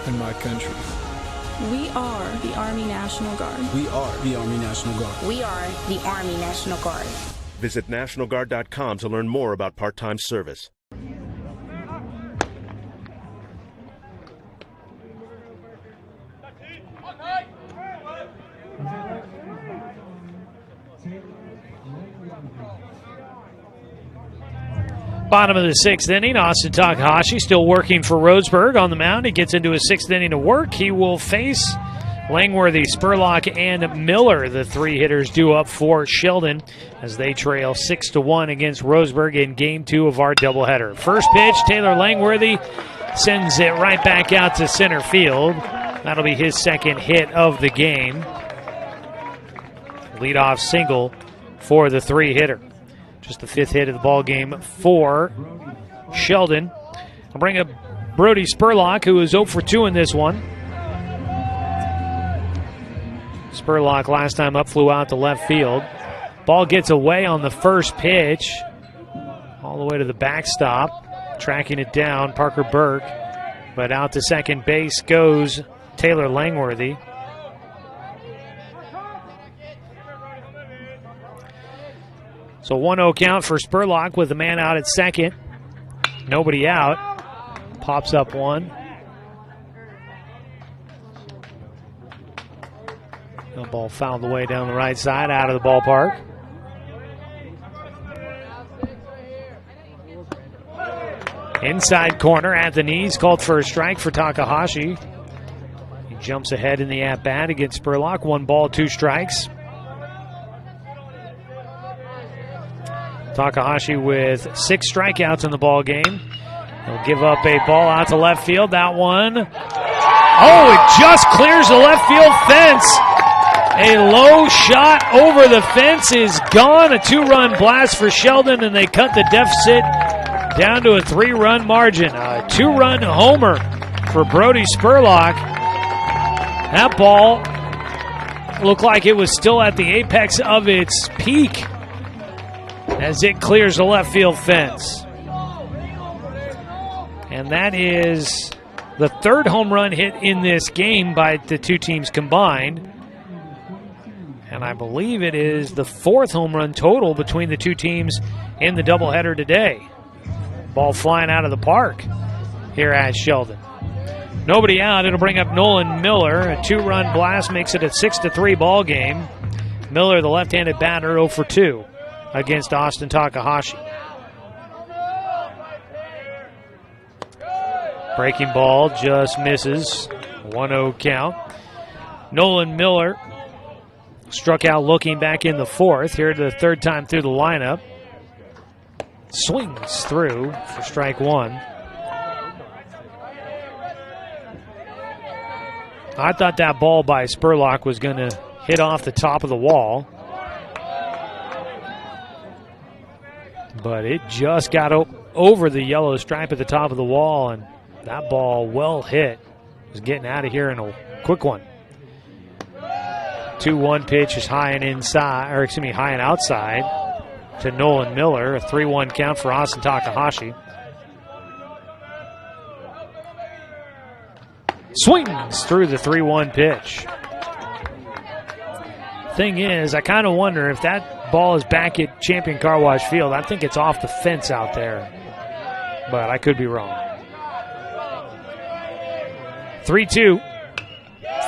and my country. We are the Army National Guard. We are the Army National Guard. We are the Army National Guard. Visit nationalguard.com to learn more about part-time service. Bottom of the sixth inning, Austin Takahashi still working for Roseburg on the mound. He gets into his sixth inning of work. He will face Langworthy, Spurlock, and Miller, the three hitters due up for Sheldon as they trail 6-1 against Roseburg in Game 2 of our doubleheader. First pitch, Taylor Langworthy sends it right back out to center field. That'll be his second hit of the game. Leadoff single for the three-hitter. Just the fifth hit of the ball game for Sheldon. I'll bring up Brody Spurlock, who is 0 for 2 in this one. Spurlock last time up flew out to left field. Ball gets away on the first pitch. All the way to the backstop. Tracking it down, Parker Burke. But out to second base goes Taylor Langworthy. So 1-0 count for Spurlock with the man out at second. Nobody out. Pops up one. The ball fouled away down the right side, out of the ballpark. Inside corner at the knees, called for a strike for Takahashi. He jumps ahead in the at-bat against Spurlock. 1 ball, 2 strikes. Takahashi with 6 strikeouts in the ball game. He'll give up a ball out to left field. That one, it just clears the left field fence. A low shot over the fence is gone. A 2-run blast for Sheldon, and they cut the deficit down to a 3-run margin. A 2-run homer for Brody Spurlock. That ball looked like it was still at the apex of its peak as it clears the left field fence. And that is the 3rd home run hit in this game by the two teams combined. And I believe it is the 4th home run total between the two teams in the doubleheader today. Ball flying out of the park here at Sheldon. Nobody out. It'll bring up Nolan Miller. A 2-run blast makes it a 6-3 ball game. Miller, the left-handed batter, 0 for 2 against Austin Takahashi. Breaking ball just misses. 1-0 count. Nolan Miller struck out looking back in the 4th. Here the 3rd time through the lineup. Swings through for strike 1. I thought that ball by Spurlock was going to hit off the top of the wall. But it just got over the yellow stripe at the top of the wall, and that ball well hit. Was getting out of here in a quick one. 2-1 pitch is high and outside to Nolan Miller. A 3-1 count for Austin Takahashi. Swings through the 3-1 pitch. Thing is, I kind of wonder if that ball is back at Champion Car Wash Field. I think it's off the fence out there, but I could be wrong. 3-2.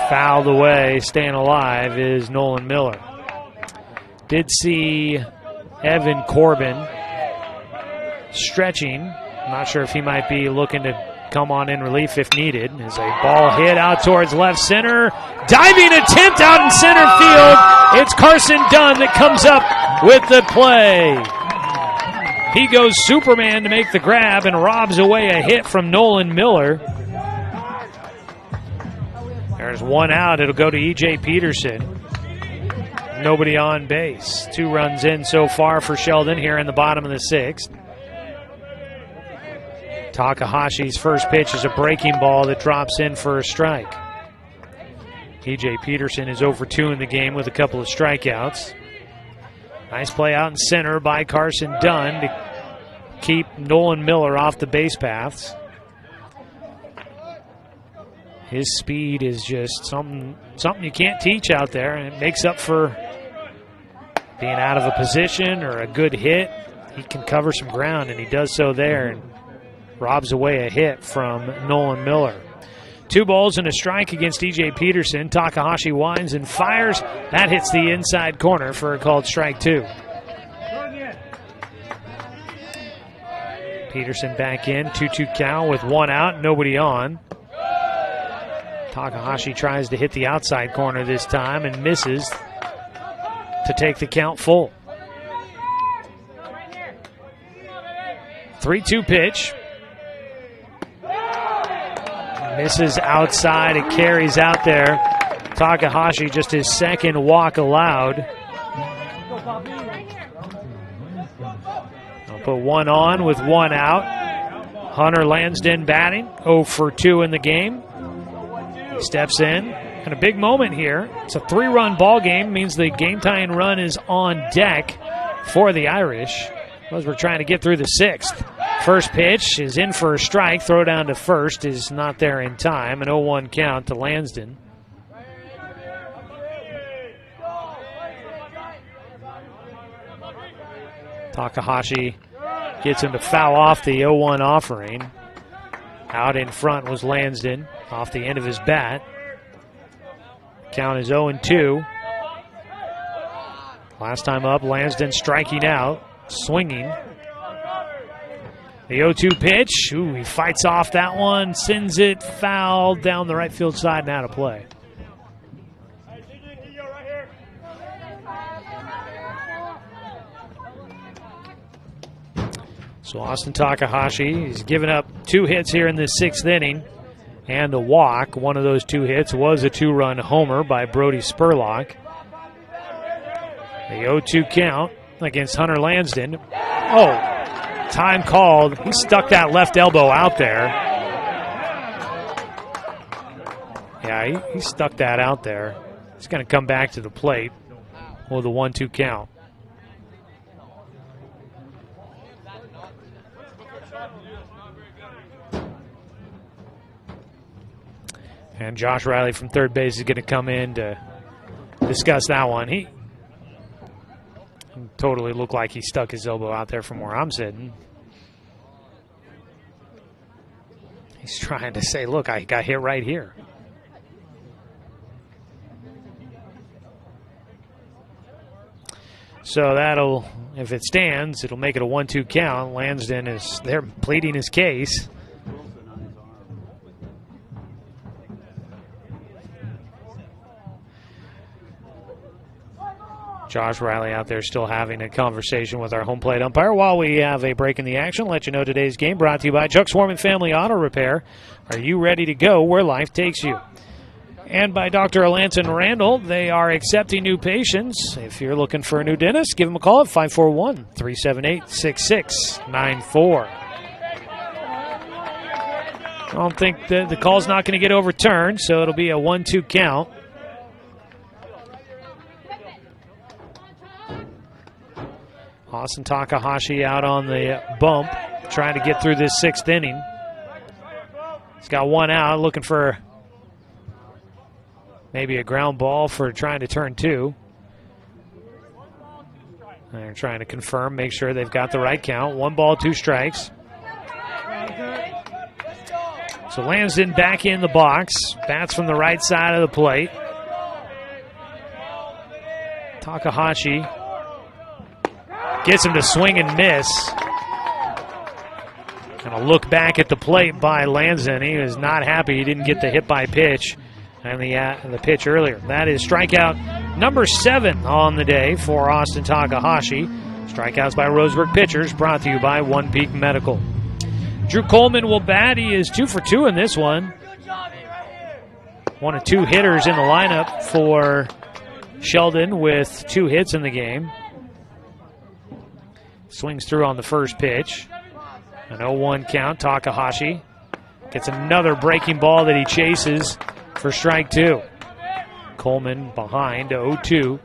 Fouled away, staying alive is Nolan Miller. Did see Evan Corbin stretching. I'm not sure if he might be looking to come on in relief if needed. As a ball hit out towards left center. Diving attempt out in center field. It's Carson Dunn that comes up with the play. He goes Superman to make the grab and robs away a hit from Nolan Miller. There's 1 out. It'll go to E.J. Peterson. Nobody on base. 2 runs in so far for Sheldon here in the bottom of the 6th. Takahashi's first pitch is a breaking ball that drops in for a strike. E.J. Peterson is 0 for 2 in the game with a couple of strikeouts. Nice play out in center by Carson Dunn to keep Nolan Miller off the base paths. His speed is just something you can't teach out there, and it makes up for being out of a position or a good hit. He can cover some ground, and he does so there and robs away a hit from Nolan Miller. 2 balls and a strike against E.J. Peterson. Takahashi winds and fires. That hits the inside corner for a called strike 2. Peterson back in, 2-2 count with 1 out, nobody on. Takahashi tries to hit the outside corner this time and misses to take the count full. 3-2 pitch. Misses outside. It carries out there. Takahashi just his 2nd walk allowed. I'll put 1 on with 1 out. Hunter Lansden batting, 0 for 2 in the game. He steps in, and a big moment here. It's a 3-run ball game, means the game-tying run is on deck for the Irish as we're trying to get through the 6th. First pitch is in for a strike. Throw down to first is not there in time. An 0-1 count to Lansden. Takahashi gets him to foul off the 0-1 offering. Out in front was Lansden off the end of his bat. Count is 0-2. Last time up, Lansden striking out, swinging. The 0-2 pitch. Ooh, he fights off that one, sends it foul down the right field side and out of play. So Austin Takahashi, he's given up 2 hits here in this 6th inning and a walk. One of those 2 hits was a 2-run homer by Brody Spurlock. The 0-2 count against Hunter Lansden. Oh, time called. He stuck that left elbow out there. Yeah, he stuck that out there. He's going to come back to the plate with a 1-2 count. And Josh Riley from third base is going to come in to discuss that one. He totally looked like he stuck his elbow out there from where I'm sitting. He's trying to say, look, I got hit right here. So that'll, if it stands, it'll make it a 1-2 count. Lansden is there pleading his case. Josh Riley out there still having a conversation with our home plate umpire. While we have a break in the action, let you know today's game brought to you by Chuck Swarman Family Auto Repair. Are you ready to go where life takes you? And by Dr. Alanson Randall. They are accepting new patients. If you're looking for a new dentist, give them a call at 541-378-6694. I don't think the call's not going to get overturned, so it'll be a 1-2 count. Austin Takahashi out on the bump, trying to get through this 6th inning. He's got one out, looking for maybe a ground ball for trying to turn 2. They're trying to confirm, make sure they've got the right count. 1 ball, 2 strikes. So Lansden back in the box. Bats from the right side of the plate. Takahashi gets him to swing and miss. Kind of look back at the plate by Lansden. He was not happy he didn't get the hit by pitch and the pitch earlier. That is strikeout number 7 on the day for Austin Takahashi. Strikeouts by Roseburg pitchers brought to you by One Peak Medical. Drew Coleman will bat. He is 2 for 2 in this one. One of 2 hitters in the lineup for Sheldon with 2 hits in the game. Swings through on the first pitch. An 0-1 count. Takahashi gets another breaking ball that he chases for strike 2. Coleman behind 0-2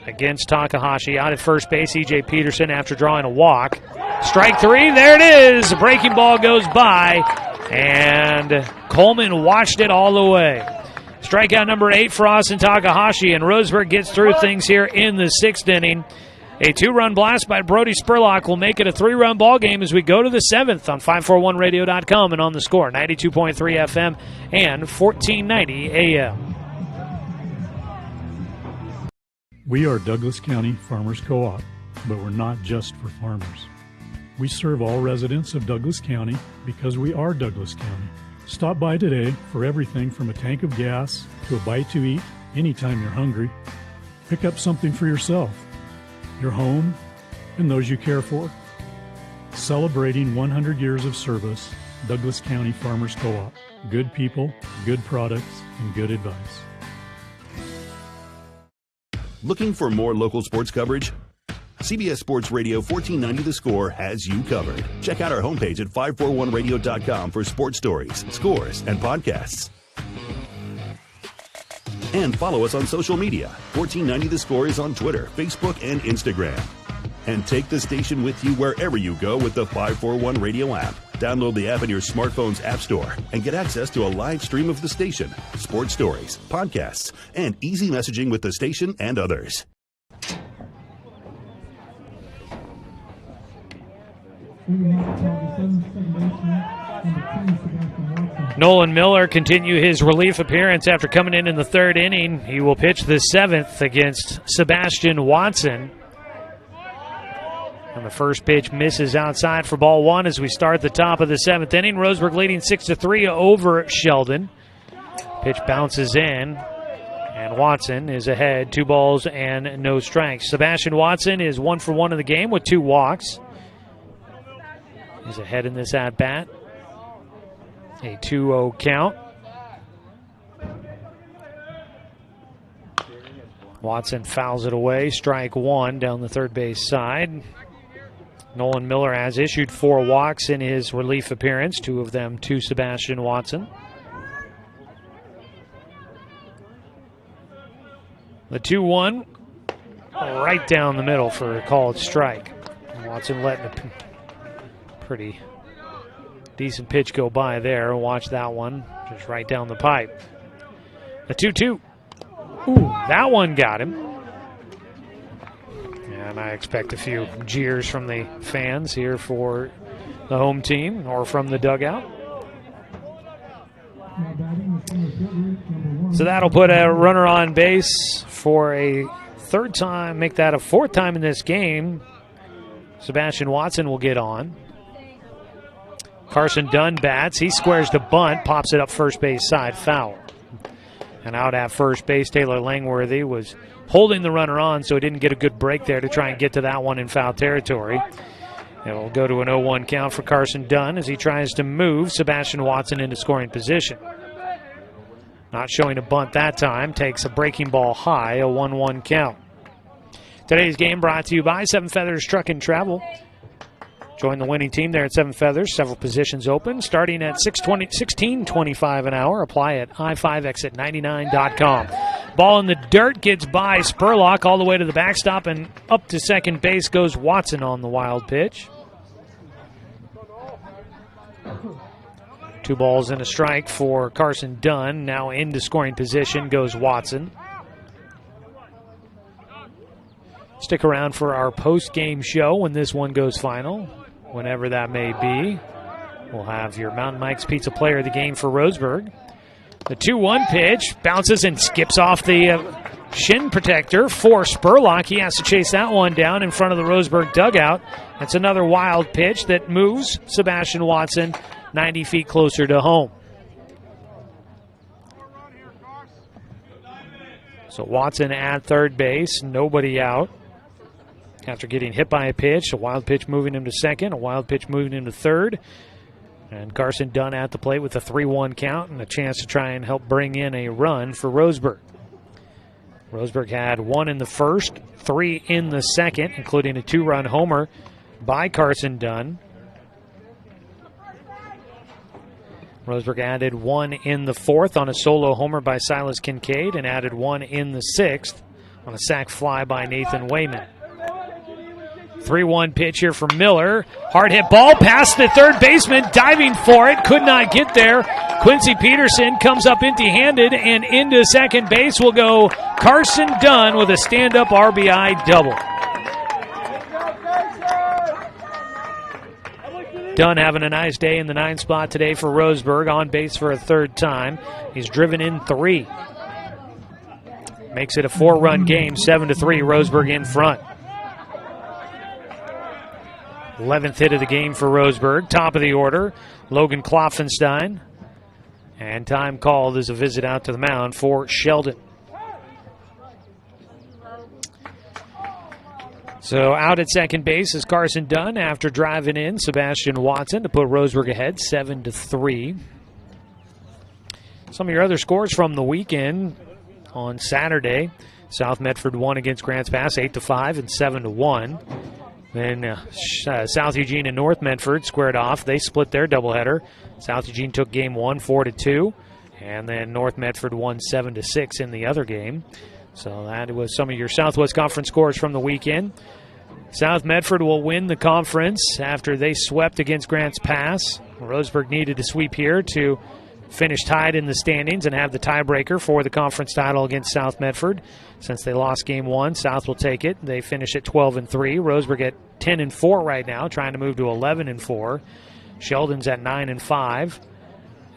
against Takahashi. Out at first base, E.J. Peterson after drawing a walk. Strike 3, there it is. The breaking ball goes by, and Coleman watched it all the way. Strikeout number 8 for Austin Takahashi, and Roseburg gets through things here in the 6th inning. A 2-run blast by Brody Spurlock will make it a 3-run ball game as we go to the 7th on 541radio.com and on the Score, 92.3 FM and 1490 AM. We are Douglas County Farmers Co-op, but we're not just for farmers. We serve all residents of Douglas County because we are Douglas County. Stop by today for everything from a tank of gas to a bite to eat anytime you're hungry. Pick up something for yourself, your home, and those you care for. Celebrating 100 years of service, Douglas County Farmers Co-op. Good people, good products, and good advice. Looking for more local sports coverage? CBS Sports Radio 1490 The Score has you covered. Check out our homepage at 541radio.com for sports stories, scores, and podcasts. And follow us on social media. 1490 The Score is on Twitter, Facebook, and Instagram. And take the station with you wherever you go with the 541 Radio app. Download the app in your smartphone's app store and get access to a live stream of the station, sports stories, podcasts, and easy messaging with the station and others. Nolan Miller continue his relief appearance after coming in the 3rd inning. He will pitch the 7th against Sebastian Watson. And the first pitch misses outside for ball 1 as we start the top of the 7th inning. Roseburg leading 6-3 over Sheldon. Pitch bounces in, and Watson is ahead, 2 balls and no strikes. Sebastian Watson is 1 for 1 in the game with 2 walks. He's ahead in this at-bat. A 2-0 count. Watson fouls it away. Strike 1 down the third base side. Nolan Miller has issued 4 walks in his relief appearance, 2 of them to Sebastian Watson. The 2-1 right down the middle for a called strike. Watson letting a pretty decent pitch go by there. Watch that one, just right down the pipe. The 2-2. Ooh, that one got him. And I expect a few jeers from the fans here for the home team or from the dugout. So that'll put a runner on base for a 3rd time, make that a 4th time in this game. Sebastian Watson will get on. Carson Dunn bats. He squares the bunt, pops it up first base side, foul. And out at first base, Taylor Langworthy was holding the runner on, so he didn't get a good break there to try and get to that one in foul territory. It will go to an 0-1 count for Carson Dunn as he tries to move Sebastian Watson into scoring position. Not showing a bunt that time, takes a breaking ball high, a 1-1 count. Today's game brought to you by Seven Feathers Truck and Travel. Join the winning team there at Seven Feathers. Several positions open, starting at $16.25 an hour. Apply at i5exit99.com. Ball in the dirt, gets by Spurlock all the way to the backstop, and up to second base goes Watson on the wild pitch. 2 balls and a strike for Carson Dunn. Now into scoring position goes Watson. Stick around for our post-game show when this one goes final, whenever that may be. We'll have your Mountain Mike's Pizza player of the game for Roseburg. The 2-1 pitch bounces and skips off the shin protector for Spurlock. He has to chase that one down in front of the Roseburg dugout. That's another wild pitch that moves Sebastian Watson 90 feet closer to home. So Watson at third base, nobody out. After getting hit by a pitch, a wild pitch moving him to second, a wild pitch moving him to third. And Carson Dunn at the plate with a 3-1 count and a chance to try and help bring in a run for Roseburg. Roseburg had 1 in the first, 3 in the second, including a 2-run homer by Carson Dunn. Roseburg added 1 in the fourth on a solo homer by Silas Kincaid and added 1 in the sixth on a sac fly by Nathan Wayman. 3-1 pitch here for Miller. Hard hit ball past the third baseman, diving for it, could not get there. Quincy Peterson comes up empty-handed, and into second base will go Carson Dunn with a stand-up RBI double. Dunn having a nice day in the 9th spot today for Roseburg, on base for a 3rd time. He's driven in 3. Makes it a 4-run game, 7-3, Roseburg in front. 11th hit of the game for Roseburg. Top of the order, Logan Kloffenstein. And time called as a visit out to the mound for Sheldon. So out at second base is Carson Dunn after driving in Sebastian Watson to put Roseburg ahead 7-3. Some of your other scores from the weekend on Saturday. South Medford won against Grants Pass 8-5 and 7-1. Then South Eugene and North Medford squared off. They split their doubleheader. South Eugene took game 1 4-2, and then North Medford won 7-6 in the other game. So that was some of your Southwest Conference scores from the weekend. South Medford will win the conference after they swept against Grants Pass. Roseburg needed to sweep here to finish tied in the standings and have the tiebreaker for the conference title against South Medford. Since they lost game 1, South will take it. They finish at 12-3. Roseburg at 10-4 right now, trying to move to 11-4. Sheldon's at 9-5.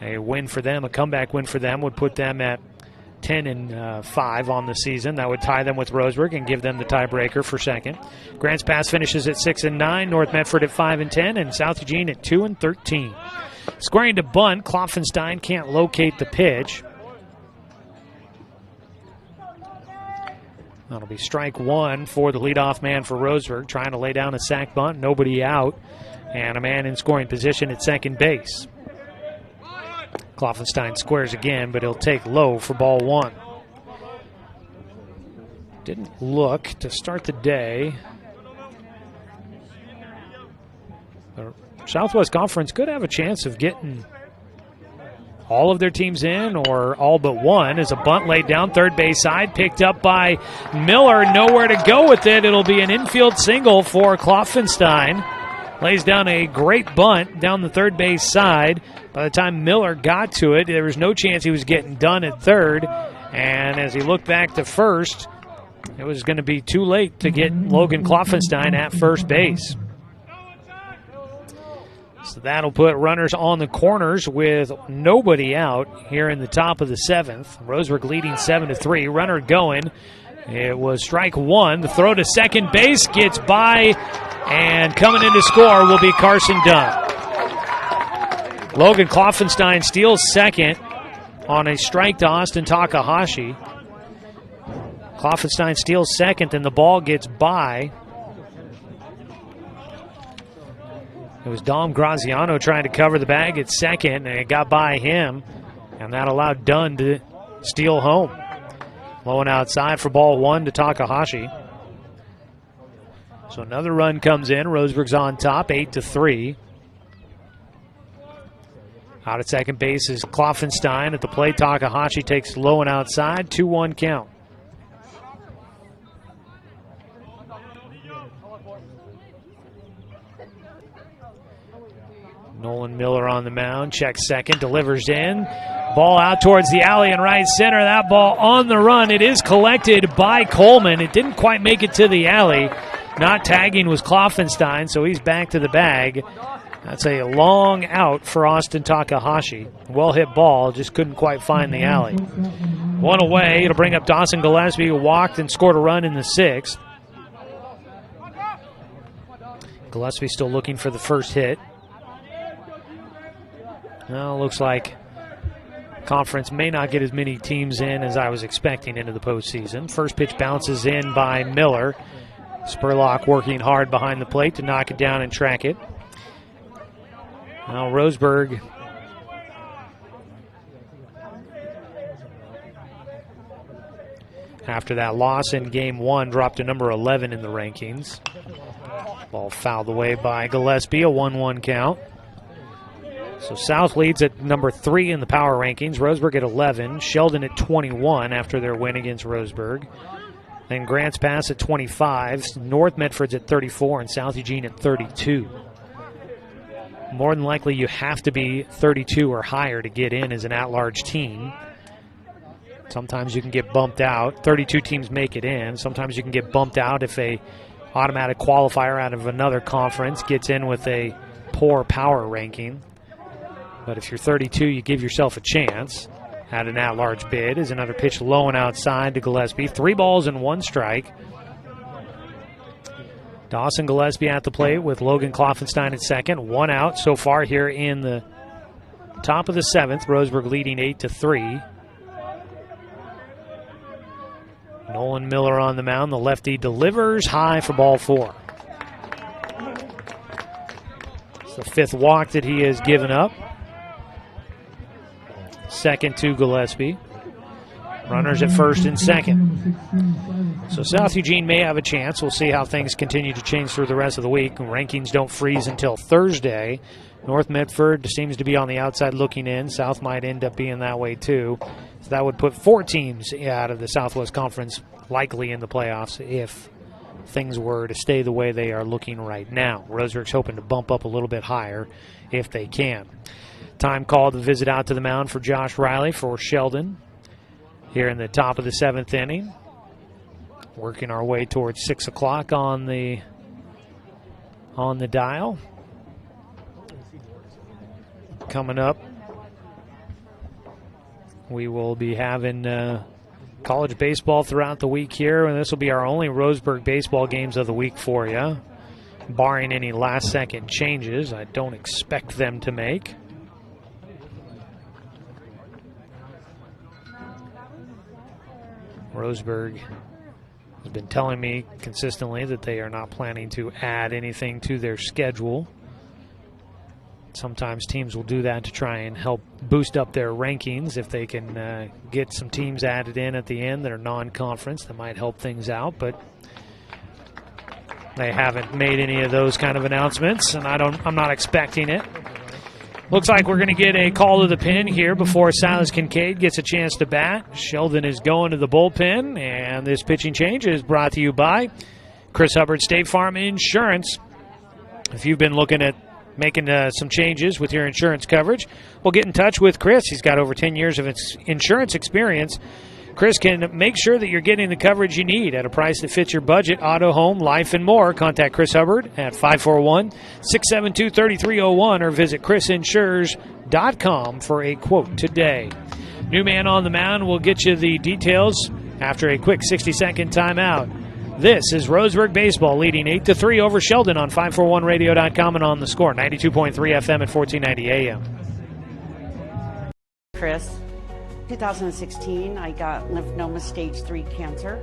A win for them, a comeback win for them, would put them at 10-5 on the season. That would tie them with Roseburg and give them the tiebreaker for second. Grants Pass finishes at 6-9. North Medford at 5-10, and South Eugene at 2-13. Squaring to bunt, Kloffenstein can't locate the pitch. That'll be strike 1 for the leadoff man for Roseburg, trying to lay down a sac bunt, nobody out, and a man in scoring position at second base. Kloffenstein squares again, but he'll take low for ball 1. Didn't look to start the day The Southwest Conference could have a chance of getting all of their teams in, or all but one, as a bunt laid down third base side, picked up by Miller. Nowhere to go with it. It'll be an infield single for Kloffenstein. Lays down a great bunt down the third base side. By the time Miller got to it, there was no chance he was getting done at third. And as he looked back to first, it was going to be too late to get Logan Kloffenstein at first base. So that'll put runners on the corners with nobody out here in the top of the seventh. Roseburg leading 7-3. Runner going. It was strike one. The throw to second base gets by, and coming in to score will be Carson Dunn. Logan Kloffenstein steals second on a strike to Austin Takahashi. Kloffenstein steals second, and the ball gets by. It was Dom Graziano trying to cover the bag at second, and it got by him, and that allowed Dunn to steal home. Low and outside for ball one to Takahashi. So another run comes in. Roseburg's on top, 8-3. Out at second base is Kloffenstein. At the plate, Takahashi takes low and outside, 2-1 count. Nolan Miller on the mound, checks second, delivers in. Ball out towards the alley in right center. That ball on the run. It is collected by Coleman. It didn't quite make it to the alley. Not tagging was Kloffenstein, so he's back to the bag. That's a long out for Austin Takahashi. Well hit ball, just couldn't quite find the alley. One away. It'll bring up Dawson Gillespie, who walked and scored a run in the sixth. Gillespie still looking for the first hit. Well, looks like conference may not get as many teams in as I was expecting into the postseason. First pitch bounces in by Miller. Spurlock working hard behind the plate to knock it down and track it. Now Roseburg after that loss in game one dropped to number 11 in the rankings. Ball fouled away by Gillespie, a 1-1 count. So South leads at number 3 in the power rankings. Roseburg at 11. Sheldon at 21 after their win against Roseburg. Then Grants Pass at 25. North Medford's at 34 and South Eugene at 32. More than likely you have to be 32 or higher to get in as an at-large team. Sometimes you can get bumped out. 32 teams make it in. Sometimes you can get bumped out if a automatic qualifier out of another conference gets in with a poor power ranking. But if you're 32, you give yourself a chance. At an at-large bid is another pitch low and outside to Gillespie. 3 balls and 1 strike. Dawson Gillespie at the plate with Logan Kloffenstein at second. 1 out so far here in the top of the 7th. Roseburg leading 8-3. Nolan Miller on the mound. The lefty delivers high for ball 4. It's the 5th walk that he has given up. Second to Gillespie. Runners at first and second. So South Eugene may have a chance. We'll see how things continue to change through the rest of the week. Rankings don't freeze until Thursday. North Medford seems to be on the outside looking in. South might end up being that way too. So that would put 4 teams out of the Southwest Conference likely in the playoffs if things were to stay the way they are looking right now. Roseburg's hoping to bump up a little bit higher if they can. Time called to visit out to the mound for Josh Riley for Sheldon here in the top of the 7th inning. Working our way towards 6 o'clock on the dial. Coming up, we will be having college baseball throughout the week here, and this will be our only Roseburg baseball games of the week for you, barring any last-second changes. I don't expect them to make. Roseburg has been telling me consistently that they are not planning to add anything to their schedule. Sometimes teams will do that to try and help boost up their rankings. If they can get some teams added in at the end that are non-conference, that might help things out. But They haven't made any of those kind of announcements, and I'm not expecting it. Looks like we're going to get a call to the pen here before Silas Kincaid gets a chance to bat. Sheldon is going to the bullpen, and this pitching change is brought to you by Chris Hubbard, State Farm Insurance. If you've been looking at making some changes with your insurance coverage, well, get in touch with Chris. He's got over 10 years of insurance experience. Chris can make sure that you're getting the coverage you need at a price that fits your budget, auto, home, life, and more. Contact Chris Hubbard at 541-672-3301 or visit chrisinsures.com for a quote today. New man on the mound will get you the details after a quick 60-second timeout. This is Roseburg Baseball leading 8-3 over Sheldon on 541radio.com and on the score, 92.3 FM at 1490 AM. Chris. 2016, I got lymphoma stage 3 cancer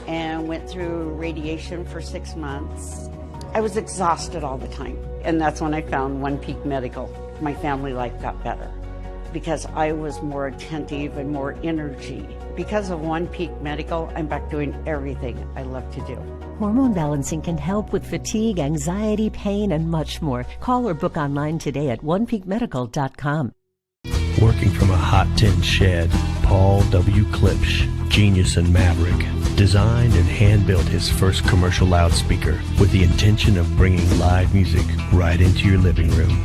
and went through radiation for 6 months. I was exhausted all the time, and that's when I found One Peak Medical. My family life got better because I was more attentive and more energy. Because of One Peak Medical, I'm back doing everything I love to do. Hormone balancing can help with fatigue, anxiety, pain, and much more. Call or book online today at onepeakmedical.com. Working from a hot tin shed, Paul W. Klipsch, genius and maverick, designed and hand-built his first commercial loudspeaker with the intention of bringing live music right into your living room.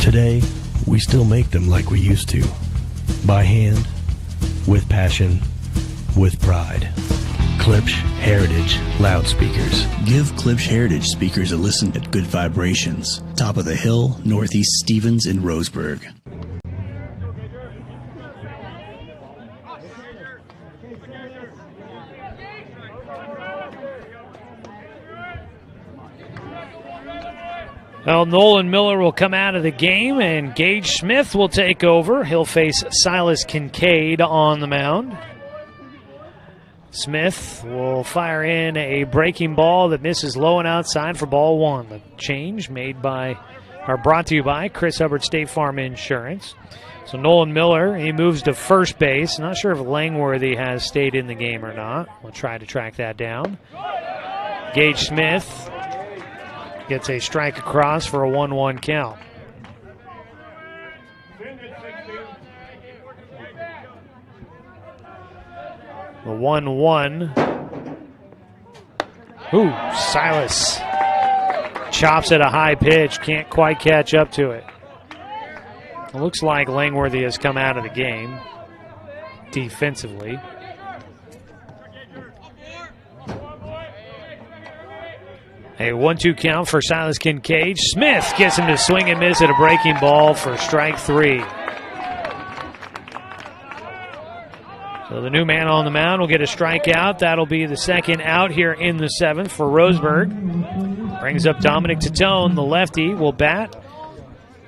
Today, we still make them like we used to. By hand, with passion, with pride. Klipsch Heritage Loudspeakers. Give Klipsch Heritage speakers a listen at Good Vibrations. Top of the Hill, Northeast Stevens in Roseburg. Well, Nolan Miller will come out of the game, and Gage Smith will take over. He'll face Silas Kincaid on the mound. Smith will fire in a breaking ball that misses low and outside for ball one. The change brought to you by Chris Hubbard, State Farm Insurance. So Nolan Miller, he moves to first base. Not sure if Langworthy has stayed in the game or not. We'll try to track that down. Gage Smith gets a strike across for a 1-1 count. The 1-1. Silas chops at a high pitch. Can't quite catch up to it. It looks like Langworthy has come out of the game defensively. A 1-2 count for Silas Kincaid. Smith gets him to swing and miss at a breaking ball for strike 3. So the new man on the mound will get a strikeout. That'll be the second out here in the 7th for Roseburg. Brings up Dominic Titone. The lefty will bat.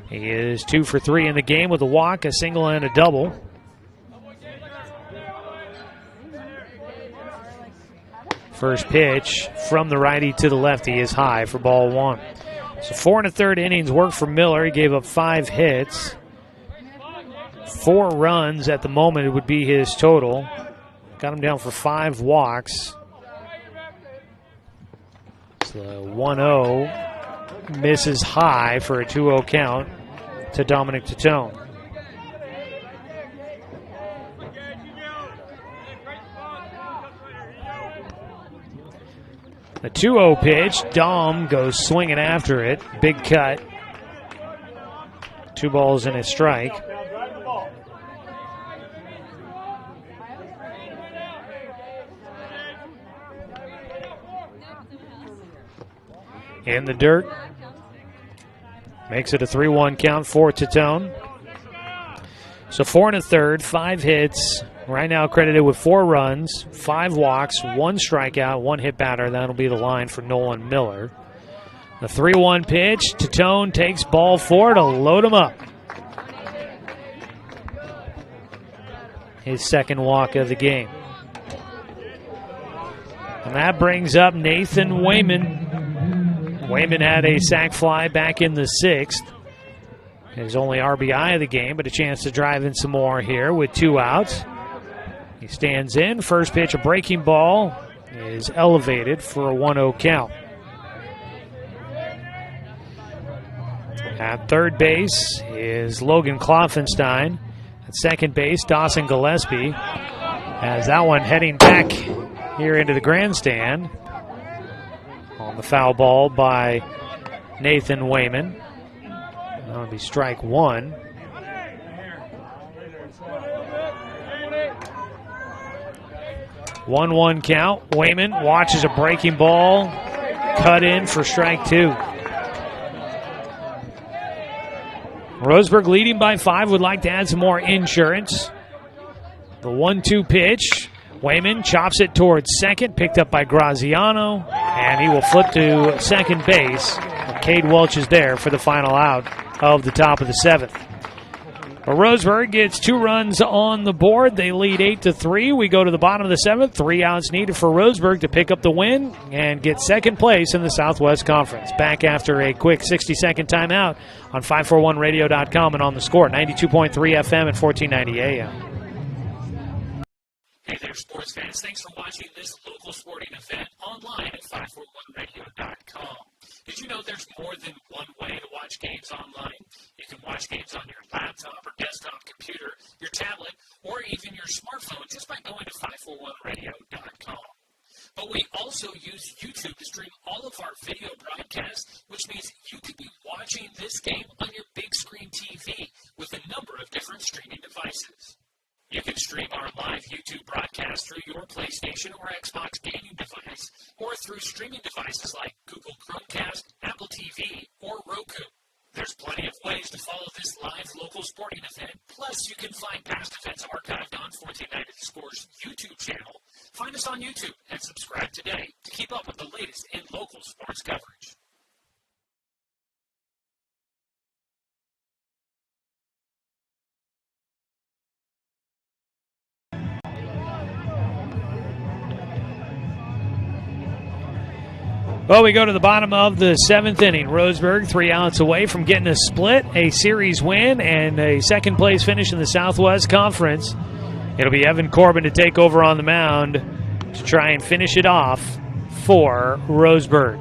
He is 2 for 3 in the game with a walk, a single, and a double. First pitch from the righty to the lefty is high for ball 1. So 4 1/3 innings work for Miller. He gave up 5 hits. 4 runs at the moment, it would be his total. Got him down for 5 walks. So 1-0 misses high for a 2-0 count to Dominic Titone. The 2-0 pitch, Dom goes swinging after it. Big cut. 2 balls and a strike. In the dirt. Makes it a 3-1 count for Titone. So 4 1/3, 5 hits. Right now credited with 4 runs, 5 walks, 1 strikeout, 1 hit batter. That'll be the line for Nolan Miller. The 3-1 pitch. Titone takes ball 4 to load him up. His second walk of the game. And that brings up Nathan Wayman. Wayman had a sac fly back in the 6th. His only RBI of the game, but a chance to drive in some more here with 2 outs. He stands in. First pitch, a breaking ball. is elevated for a 1-0 count. At third base is Logan Kloffenstein. At second base, Dawson Gillespie. Has that one heading back here into the grandstand on the foul ball by Nathan Wayman. That'll be strike one. One count. Wayman watches a breaking ball. Cut in for strike two. Roseburg leading by 5, would like to add some more insurance. The 1-2 pitch. Wayman chops it towards second, picked up by Graziano, and he will flip to second base. Cade Welch is there for the final out of the top of the 7th. Roseburg gets 2 runs on the board. They lead 8-3. We go to the bottom of the 7th. 3 outs needed for Roseburg to pick up the win and get second place in the Southwest Conference. Back after a quick 60-second timeout on 541radio.com and on the score. 92.3 FM and 1490 AM. Hey there, sports fans. Thanks for watching this local sporting event online at 541radio.com. Did you know there's more than one way to watch games online? You can watch games on your laptop or desktop computer, your tablet, or even your smartphone just by going to 541radio.com. But we also use YouTube to stream all of our video broadcasts, which means you could be watching this game on your big screen TV with a number of different streaming devices. You can stream our live YouTube broadcast through your PlayStation or Xbox gaming device, or through streaming devices like Google Chromecast, Apple TV, or Roku. There's plenty of ways to follow this live local sporting event. Plus, you can find past events archived on 1490 The Score's YouTube channel. Find us on YouTube and subscribe today to keep up with the latest in local sports coverage. Well, we go to the bottom of the 7th inning. Roseburg 3 outs away from getting a split, a series win, and a second-place finish in the Southwest Conference. It'll be Evan Corbin to take over on the mound to try and finish it off for Roseburg.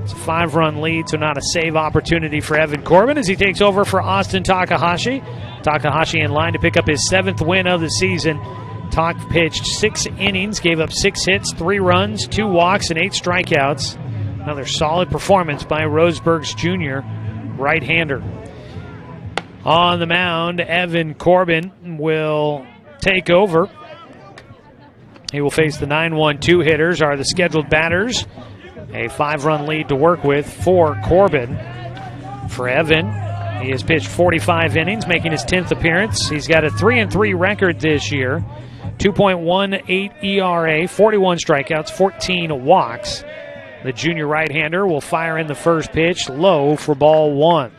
It's a 5-run lead, so not a save opportunity for Evan Corbin as he takes over for Austin Takahashi. Takahashi in line to pick up his 7th win of the season. Tak pitched 6 innings, gave up 6 hits, 3 runs, 2 walks, and 8 strikeouts. Another solid performance by Roseburg's junior right-hander. On the mound, Evan Corbin will take over. He will face the 9-1-2 hitters, are the scheduled batters. A 5-run lead to work with for Corbin. For Evan, he has pitched 45 innings, making his 10th appearance. He's got a 3-3 record this year, 2.18 ERA, 41 strikeouts, 14 walks. The junior right-hander will fire in the first pitch, low for ball 1.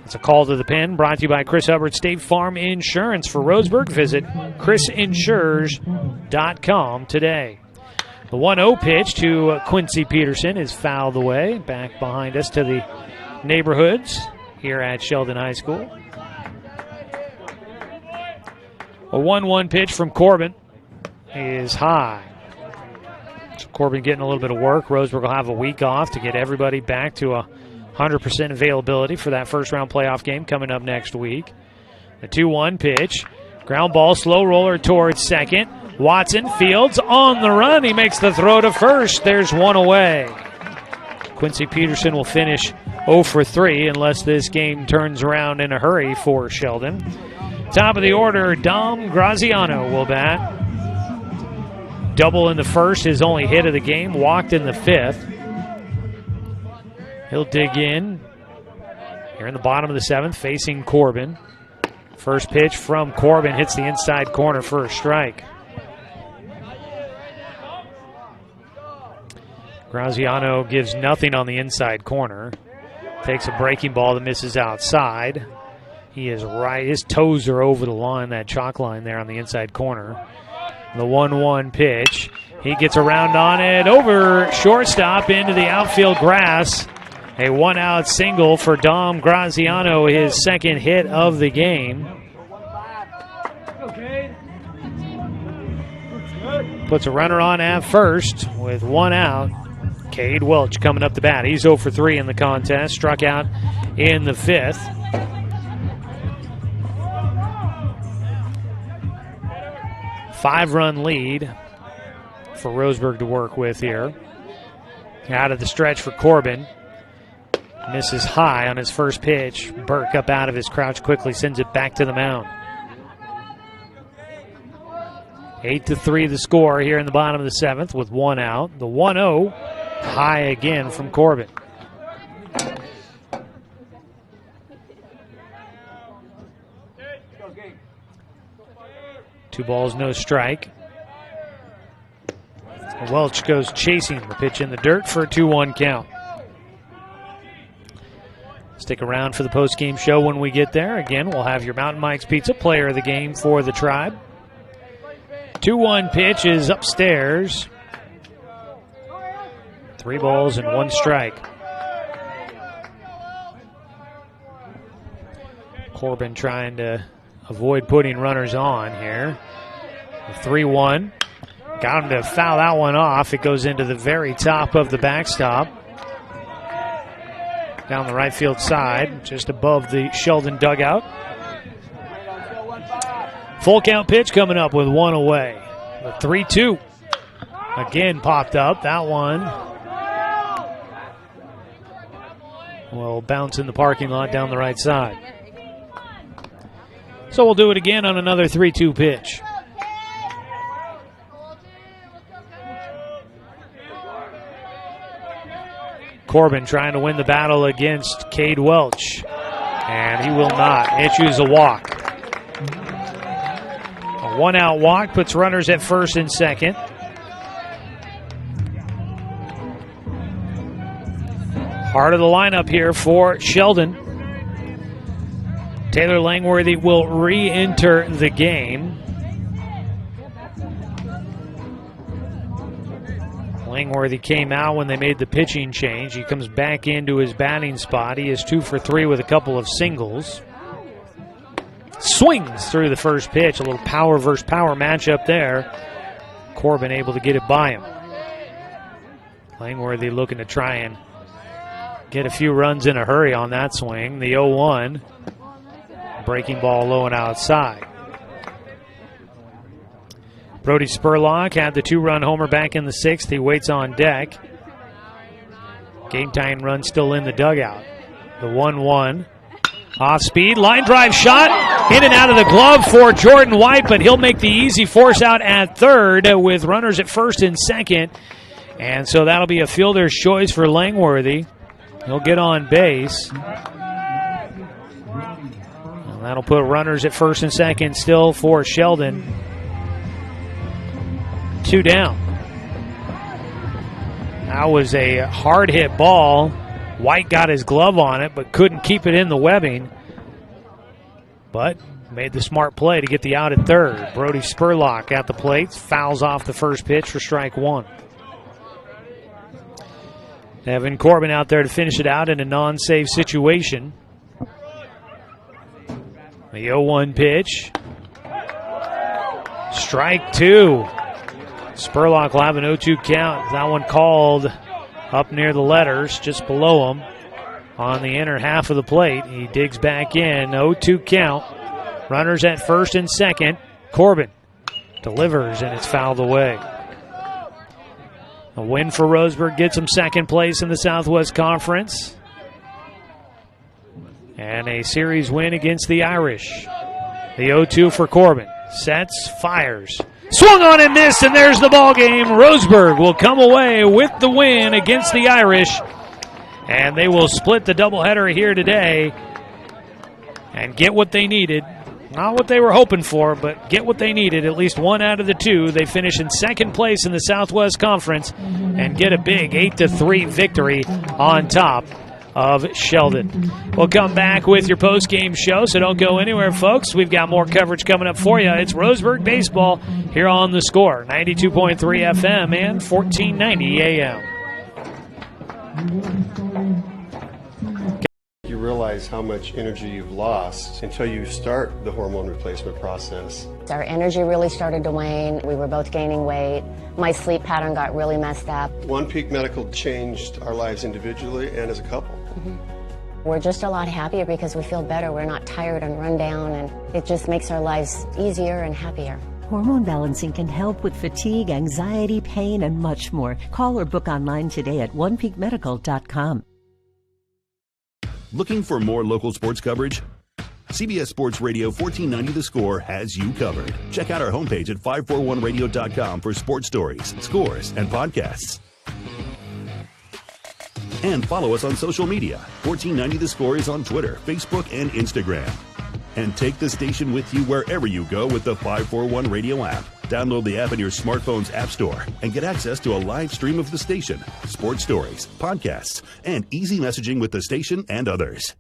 It's a call to the pen brought to you by Chris Hubbard State Farm Insurance. For Roseburg, visit chrisinsures.com today. The 1-0 pitch to Quincy Peterson is fouled away. Back behind us to the neighborhoods here at Sheldon High School. A 1-1 pitch from Corbin is high. So Corbin getting a little bit of work. Roseburg will have a week off to get everybody back to 100% availability for that first-round playoff game coming up next week. The 2-1 pitch. Ground ball, slow roller towards second. Watson fields on the run. He makes the throw to first. There's one away. Quincy Peterson will finish 0 for 3 unless this game turns around in a hurry for Sheldon. Top of the order, Dom Graziano will bat. Double in the first, his only hit of the game. Walked in the 5th. He'll dig in here in the bottom of the 7th, facing Corbin. First pitch from Corbin hits the inside corner for a strike. Graziano gives nothing on the inside corner. Takes a breaking ball that misses outside. He is right. His toes are over the line, that chalk line there on the inside corner. The 1-1 pitch. He gets around on it over shortstop into the outfield grass. A 1-out single for Dom Graziano, his second hit of the game. puts a runner on at first with one out. Cade Welch coming up the bat. He's 0 for 3 in the contest. Struck out in the 5th. Five-run lead for Roseburg to work with here. Out of the stretch for Corbin. Misses high on his first pitch. Burke up out of his crouch quickly, sends it back to the mound. 8-3 the score here in the bottom of the 7th with one out. The 1-0 high again from Corbin. Two balls, no strike. Welch goes chasing the pitch in the dirt for a 2-1 count. Stick around for the post-game show when we get there. Again, we'll have your Mountain Mike's Pizza player of the game for the Tribe. 2-1 pitch is upstairs. 3 balls and 1 strike. Corbin trying to avoid putting runners on here. 3-1. Got him to foul that one off. It goes into the very top of the backstop. Down the right field side, just above the Sheldon dugout. Full count pitch coming up with one away. The 3-2 again popped up. That one will bounce in the parking lot down the right side. So we'll do it again on another 3-2 pitch. Corbin trying to win the battle against Cade Welch, and he will not. Issues a walk. A 1-out walk puts runners at first and second. Heart of the lineup here for Sheldon. Taylor Langworthy will re-enter the game. Langworthy came out when they made the pitching change. He comes back into his batting spot. He is 2 for 3 with a couple of singles. Swings through the first pitch. A little power versus power matchup there. Corbin able to get it by him. Langworthy looking to try and get a few runs in a hurry on that swing. The 0-1. Breaking ball low and outside. Brody Spurlock had the 2-run homer back in the 6th. He waits on deck. Game-tying run still in the dugout. The 1-1. Off speed, line drive shot. In and out of the glove for Jordan White, but he'll make the easy force out at third with runners at first and second. And so that'll be a fielder's choice for Langworthy. He'll get on base. And that'll put runners at first and second still for Sheldon. 2 down. That was a hard hit ball. White got his glove on it, but couldn't keep it in the webbing. But made the smart play to get the out at third. Brody Spurlock at the plate. Fouls off the first pitch for strike 1. Evan Corbin out there to finish it out in a non-save situation. The 0-1 pitch. Strike 2. Spurlock will have an 0-2 count. That one called up near the letters, just below him on the inner half of the plate. He digs back in. 0-2 count. Runners at first and second. Corbin delivers, and it's fouled away. A win for Roseburg gets him second place in the Southwest Conference. And a series win against the Irish. The 0-2 for Corbin. Sets, fires. Swung on and missed, and there's the ball game. Roseburg will come away with the win against the Irish, and they will split the doubleheader here today and get what they needed. Not what they were hoping for, but get what they needed. At least 1 out of the 2. They finish in second place in the Southwest Conference and get a big 8-3 victory on top of Sheldon. We'll come back with your post-game show, so don't go anywhere, folks. We've got more coverage coming up for you. It's Roseburg Baseball here on The Score, 92.3 FM and 1490 AM. You realize how much energy you've lost until you start the hormone replacement process. Our energy really started to wane. We were both gaining weight. My sleep pattern got really messed up. One Peak Medical changed our lives individually and as a couple. We're just a lot happier because we feel better. We're not tired and run down, and it just makes our lives easier and happier. Hormone balancing can help with fatigue, anxiety, pain, and much more. Call or book online today at onepeakmedical.com. Looking for more local sports coverage? CBS Sports Radio 1490 The Score has you covered. Check out our homepage at 541radio.com for sports stories, scores, and podcasts. And follow us on social media. 1490 The Score is on Twitter, Facebook, and Instagram. And take the station with you wherever you go with the 541 Radio app. Download the app in your smartphone's app store and get access to a live stream of the station, sports stories, podcasts, and easy messaging with the station and others.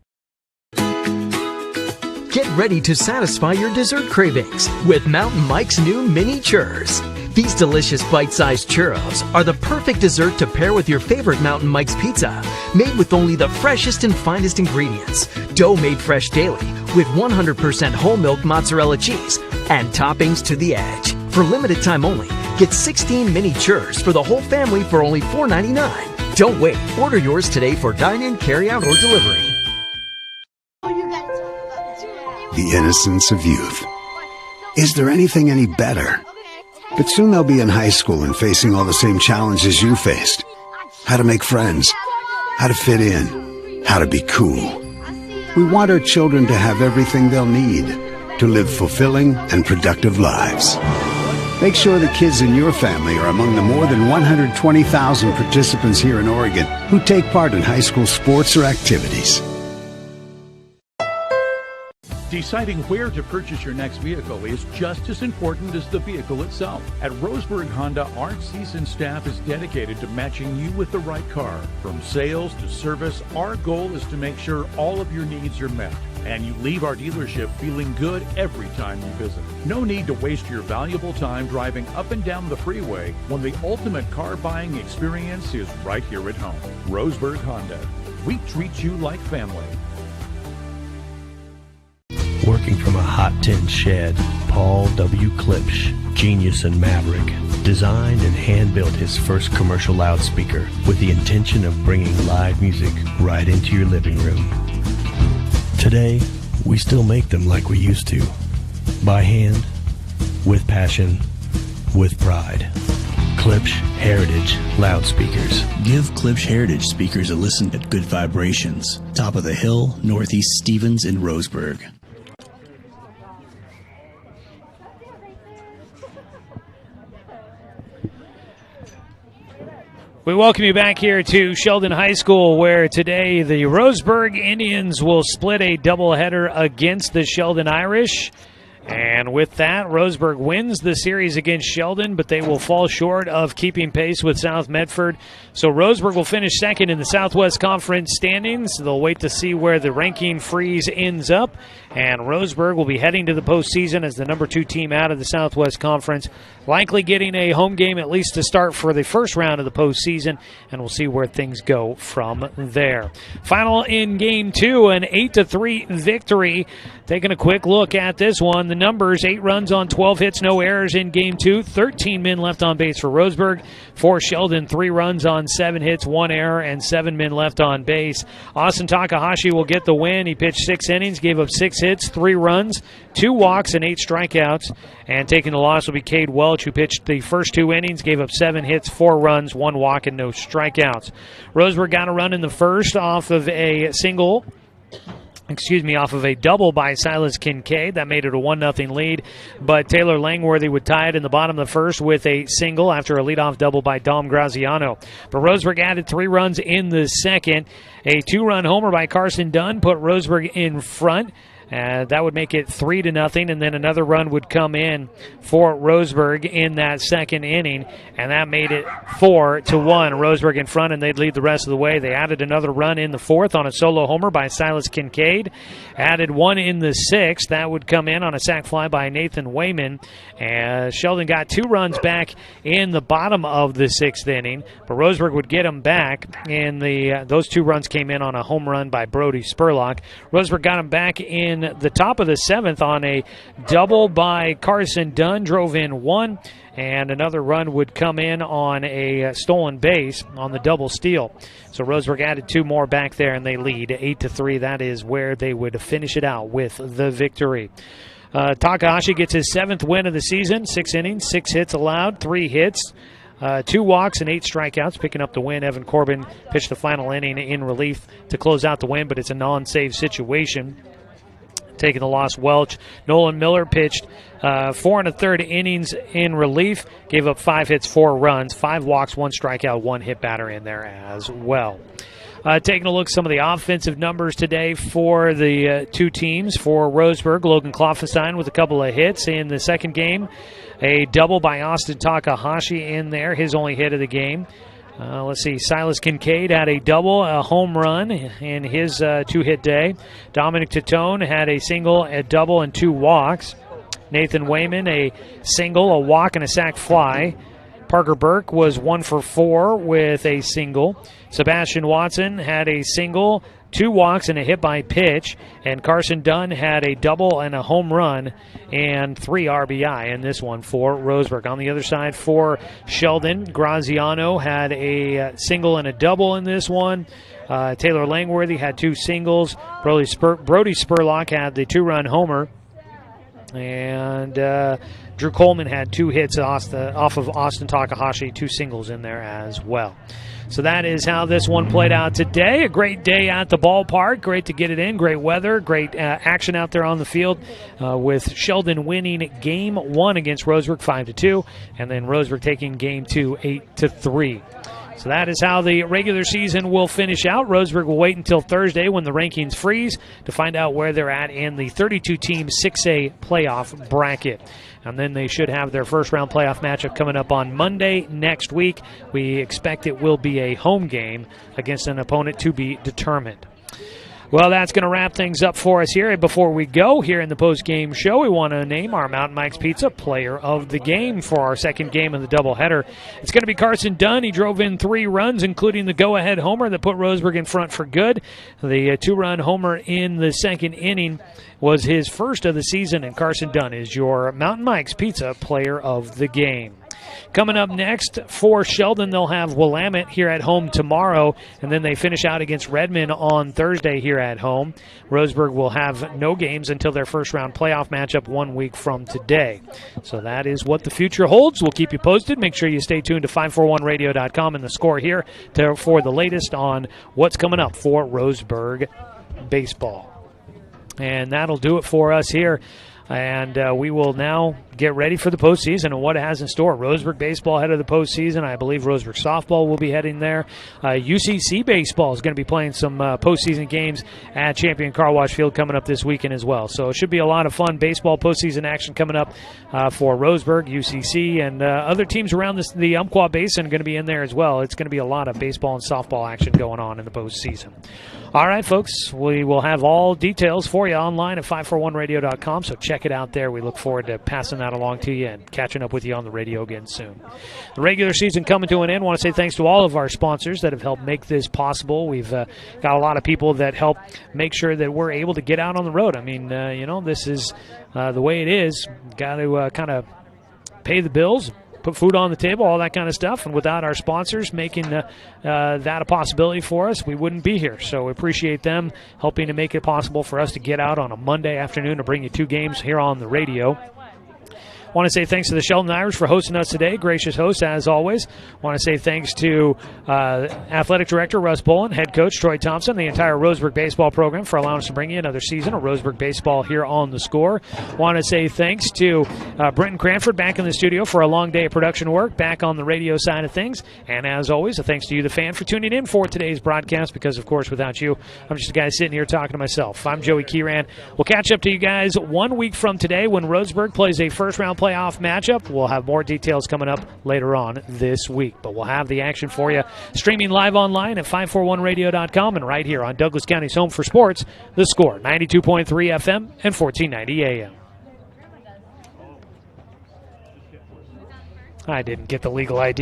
Get ready to satisfy your dessert cravings with Mountain Mike's new mini churros. These delicious bite-sized churros are the perfect dessert to pair with your favorite Mountain Mike's pizza, made with only the freshest and finest ingredients, dough made fresh daily with 100% whole milk mozzarella cheese, and toppings to the edge. For limited time only, get 16 mini churros for the whole family for only $4.99. Don't wait. Order yours today for dine-in, carry-out, or delivery. The innocence of youth. Is there anything any better? But soon they'll be in high school and facing all the same challenges you faced. How to make friends, how to fit in, how to be cool. We want our children to have everything they'll need to live fulfilling and productive lives. Make sure the kids in your family are among the more than 120,000 participants here in Oregon who take part in high school sports or activities. Deciding where to purchase your next vehicle is just as important as the vehicle itself. At Roseburg Honda, our seasoned staff is dedicated to matching you with the right car. From sales to service, our goal is to make sure all of your needs are met, and you leave our dealership feeling good every time you visit. No need to waste your valuable time driving up and down the freeway when the ultimate car buying experience is right here at home. Roseburg Honda. We treat you like family. Working from a hot tin shed, Paul W. Klipsch, genius and maverick, designed and hand-built his first commercial loudspeaker with the intention of bringing live music right into your living room. Today, we still make them like we used to. By hand, with passion, with pride. Klipsch Heritage Loudspeakers. Give Klipsch Heritage speakers a listen at Good Vibrations, top of the hill, Northeast Stevens in Roseburg. We welcome you back here to Sheldon High School, where today the Roseburg Indians will split a doubleheader against the Sheldon Irish. And with that, Roseburg wins the series against Sheldon, but they will fall short of keeping pace with South Medford. So Roseburg will finish second in the Southwest Conference standings. They'll wait to see where the ranking freeze ends up. And Roseburg will be heading to the postseason as the number 2 team out of the Southwest Conference, likely getting a home game at least to start for the first round of the postseason, and we'll see where things go from there. Final in Game 2, an 8-3 victory. Taking a quick look at this one, the numbers: 8 runs on 12 hits, no errors in Game 2. 13 men left on base for Roseburg. For Sheldon, 3 runs on 7 hits, 1 error, and 7 men left on base. Austin Takahashi will get the win. He pitched 6 innings, gave up 6 hits, 3 runs, 2 walks, and 8 strikeouts. And taking the loss will be Cade Welch, who pitched the first 2 innings, gave up 7 hits, 4 runs, 1 walk, and no strikeouts. Roseburg got a run in the first off of a double by Silas Kincaid. That made it a 1-0 lead, but Taylor Langworthy would tie it in the bottom of the first with a single after a leadoff double by Dom Graziano. But Roseburg added 3 runs in the second. A 2-run homer by Carson Dunn put Roseburg in front. That would make it 3-0, and then another run would come in for Roseburg in that second inning, and that made it 4-1. Roseburg in front, and they'd lead the rest of the way. They added another run in the fourth on a solo homer by Silas Kincaid. Added one in the sixth. That would come in on a sac fly by Nathan Wayman. Sheldon got 2 runs back in the bottom of the sixth inning, but Roseburg would get them back, and those 2 runs came in on a home run by Brody Spurlock. Roseburg got them back in the top of the seventh on a double by Carson Dunn, drove in 1, and another run would come in on a stolen base on the double steal. So Roseburg added 2 more back there, and they lead 8-3. That is where they would finish it out with the victory. Takahashi gets his 7th win of the season, 6 innings, 6 hits allowed, 3 hits. 2 walks and 8 strikeouts, picking up the win. Evan Corbin pitched the final inning in relief to close out the win, but it's a non-save situation. Taking the loss, Welch. Nolan Miller pitched 4 1/3 innings in relief, gave up 5 hits, 4 runs, 5 walks, 1 strikeout, 1 hit batter in there as well. Taking a look at some of the offensive numbers today for the 2 teams. For Roseburg, Logan Kloffenstein with a couple of hits in the second game. A double by Austin Takahashi in there, his only hit of the game. Let's see, Silas Kincaid had a double, a home run in his 2-hit day. Dominic Titone had a single, a double, and 2 walks. Nathan Wayman, a single, a walk, and a sac fly. Parker Burke was 1 for 4 with a single. Sebastian Watson had a single, 2 walks, and a hit by pitch. And Carson Dunn had a double and a home run and 3 RBI in this one for Roseburg. On the other side for Sheldon, Graziano had a single and a double in this one. Taylor Langworthy had 2 singles. Brody Spurlock had the 2-run homer. And Drew Coleman had 2 hits off of Austin Takahashi, 2 singles in there as well. So that is how this one played out today. A great day at the ballpark. Great to get it in. Great weather. Great action out there on the field with Sheldon winning Game 1 against Roseburg 5-2, and then Roseburg taking Game 2 8-3. So that is how the regular season will finish out. Roseburg will wait until Thursday when the rankings freeze to find out where they're at in the 32-team 6A playoff bracket. And then they should have their first-round playoff matchup coming up on Monday next week. We expect it will be a home game against an opponent to be determined. Well, that's going to wrap things up for us here. Before we go here in the post-game show, we want to name our Mountain Mike's Pizza player of the game for our second game of the doubleheader. It's going to be Carson Dunn. He drove in 3 runs, including the go-ahead homer that put Roseburg in front for good. The 2-run homer in the second inning was his first of the season, and Carson Dunn is your Mountain Mike's Pizza player of the game. Coming up next for Sheldon, they'll have Willamette here at home tomorrow, and then they finish out against Redmond on Thursday here at home. Roseburg will have no games until their first-round playoff matchup 1 week from today. So that is what the future holds. We'll keep you posted. Make sure you stay tuned to 541radio.com and the score here for the latest on what's coming up for Roseburg baseball. And that'll do it for us here. And we will now get ready for the postseason and what it has in store. Roseburg baseball head of the postseason. I believe Roseburg softball will be heading there. UCC baseball is going to be playing some postseason games at Champion Car Wash Field coming up this weekend as well. So it should be a lot of fun baseball postseason action coming up for Roseburg, UCC, and other teams around the Umpqua Basin are going to be in there as well. It's going to be a lot of baseball and softball action going on in the postseason. All right, folks, we will have all details for you online at 541radio.com, so check it out there. We look forward to passing that along to you and catching up with you on the radio again soon. The regular season coming to an end. I want to say thanks to all of our sponsors that have helped make this possible. We've got a lot of people that help make sure that we're able to get out on the road. I mean, this is the way it is. Got to kind of pay the bills, put food on the table, all that kind of stuff. And without our sponsors making that a possibility for us, we wouldn't be here. So we appreciate them helping to make it possible for us to get out on a Monday afternoon to bring you 2 games here on the radio. Want to say thanks to the Sheldon Irish for hosting us today. Gracious host, as always. Want to say thanks to Athletic Director Russ Bolin, Head Coach Troy Thompson, the entire Roseburg baseball program for allowing us to bring you another season of Roseburg baseball here on The Score. Want to say thanks to Brenton Cranford back in the studio for a long day of production work, back on the radio side of things. And as always, a thanks to you, the fan, for tuning in for today's broadcast, because, of course, without you, I'm just a guy sitting here talking to myself. I'm Joey Kieran. We'll catch up to you guys 1 week from today when Roseburg plays a first-round playoff matchup. We'll have more details coming up later on this week. But we'll have the action for you streaming live online at 541radio.com and right here on Douglas County's home for sports, The Score, 92.3 FM and 1490 AM. I didn't get the legal ID.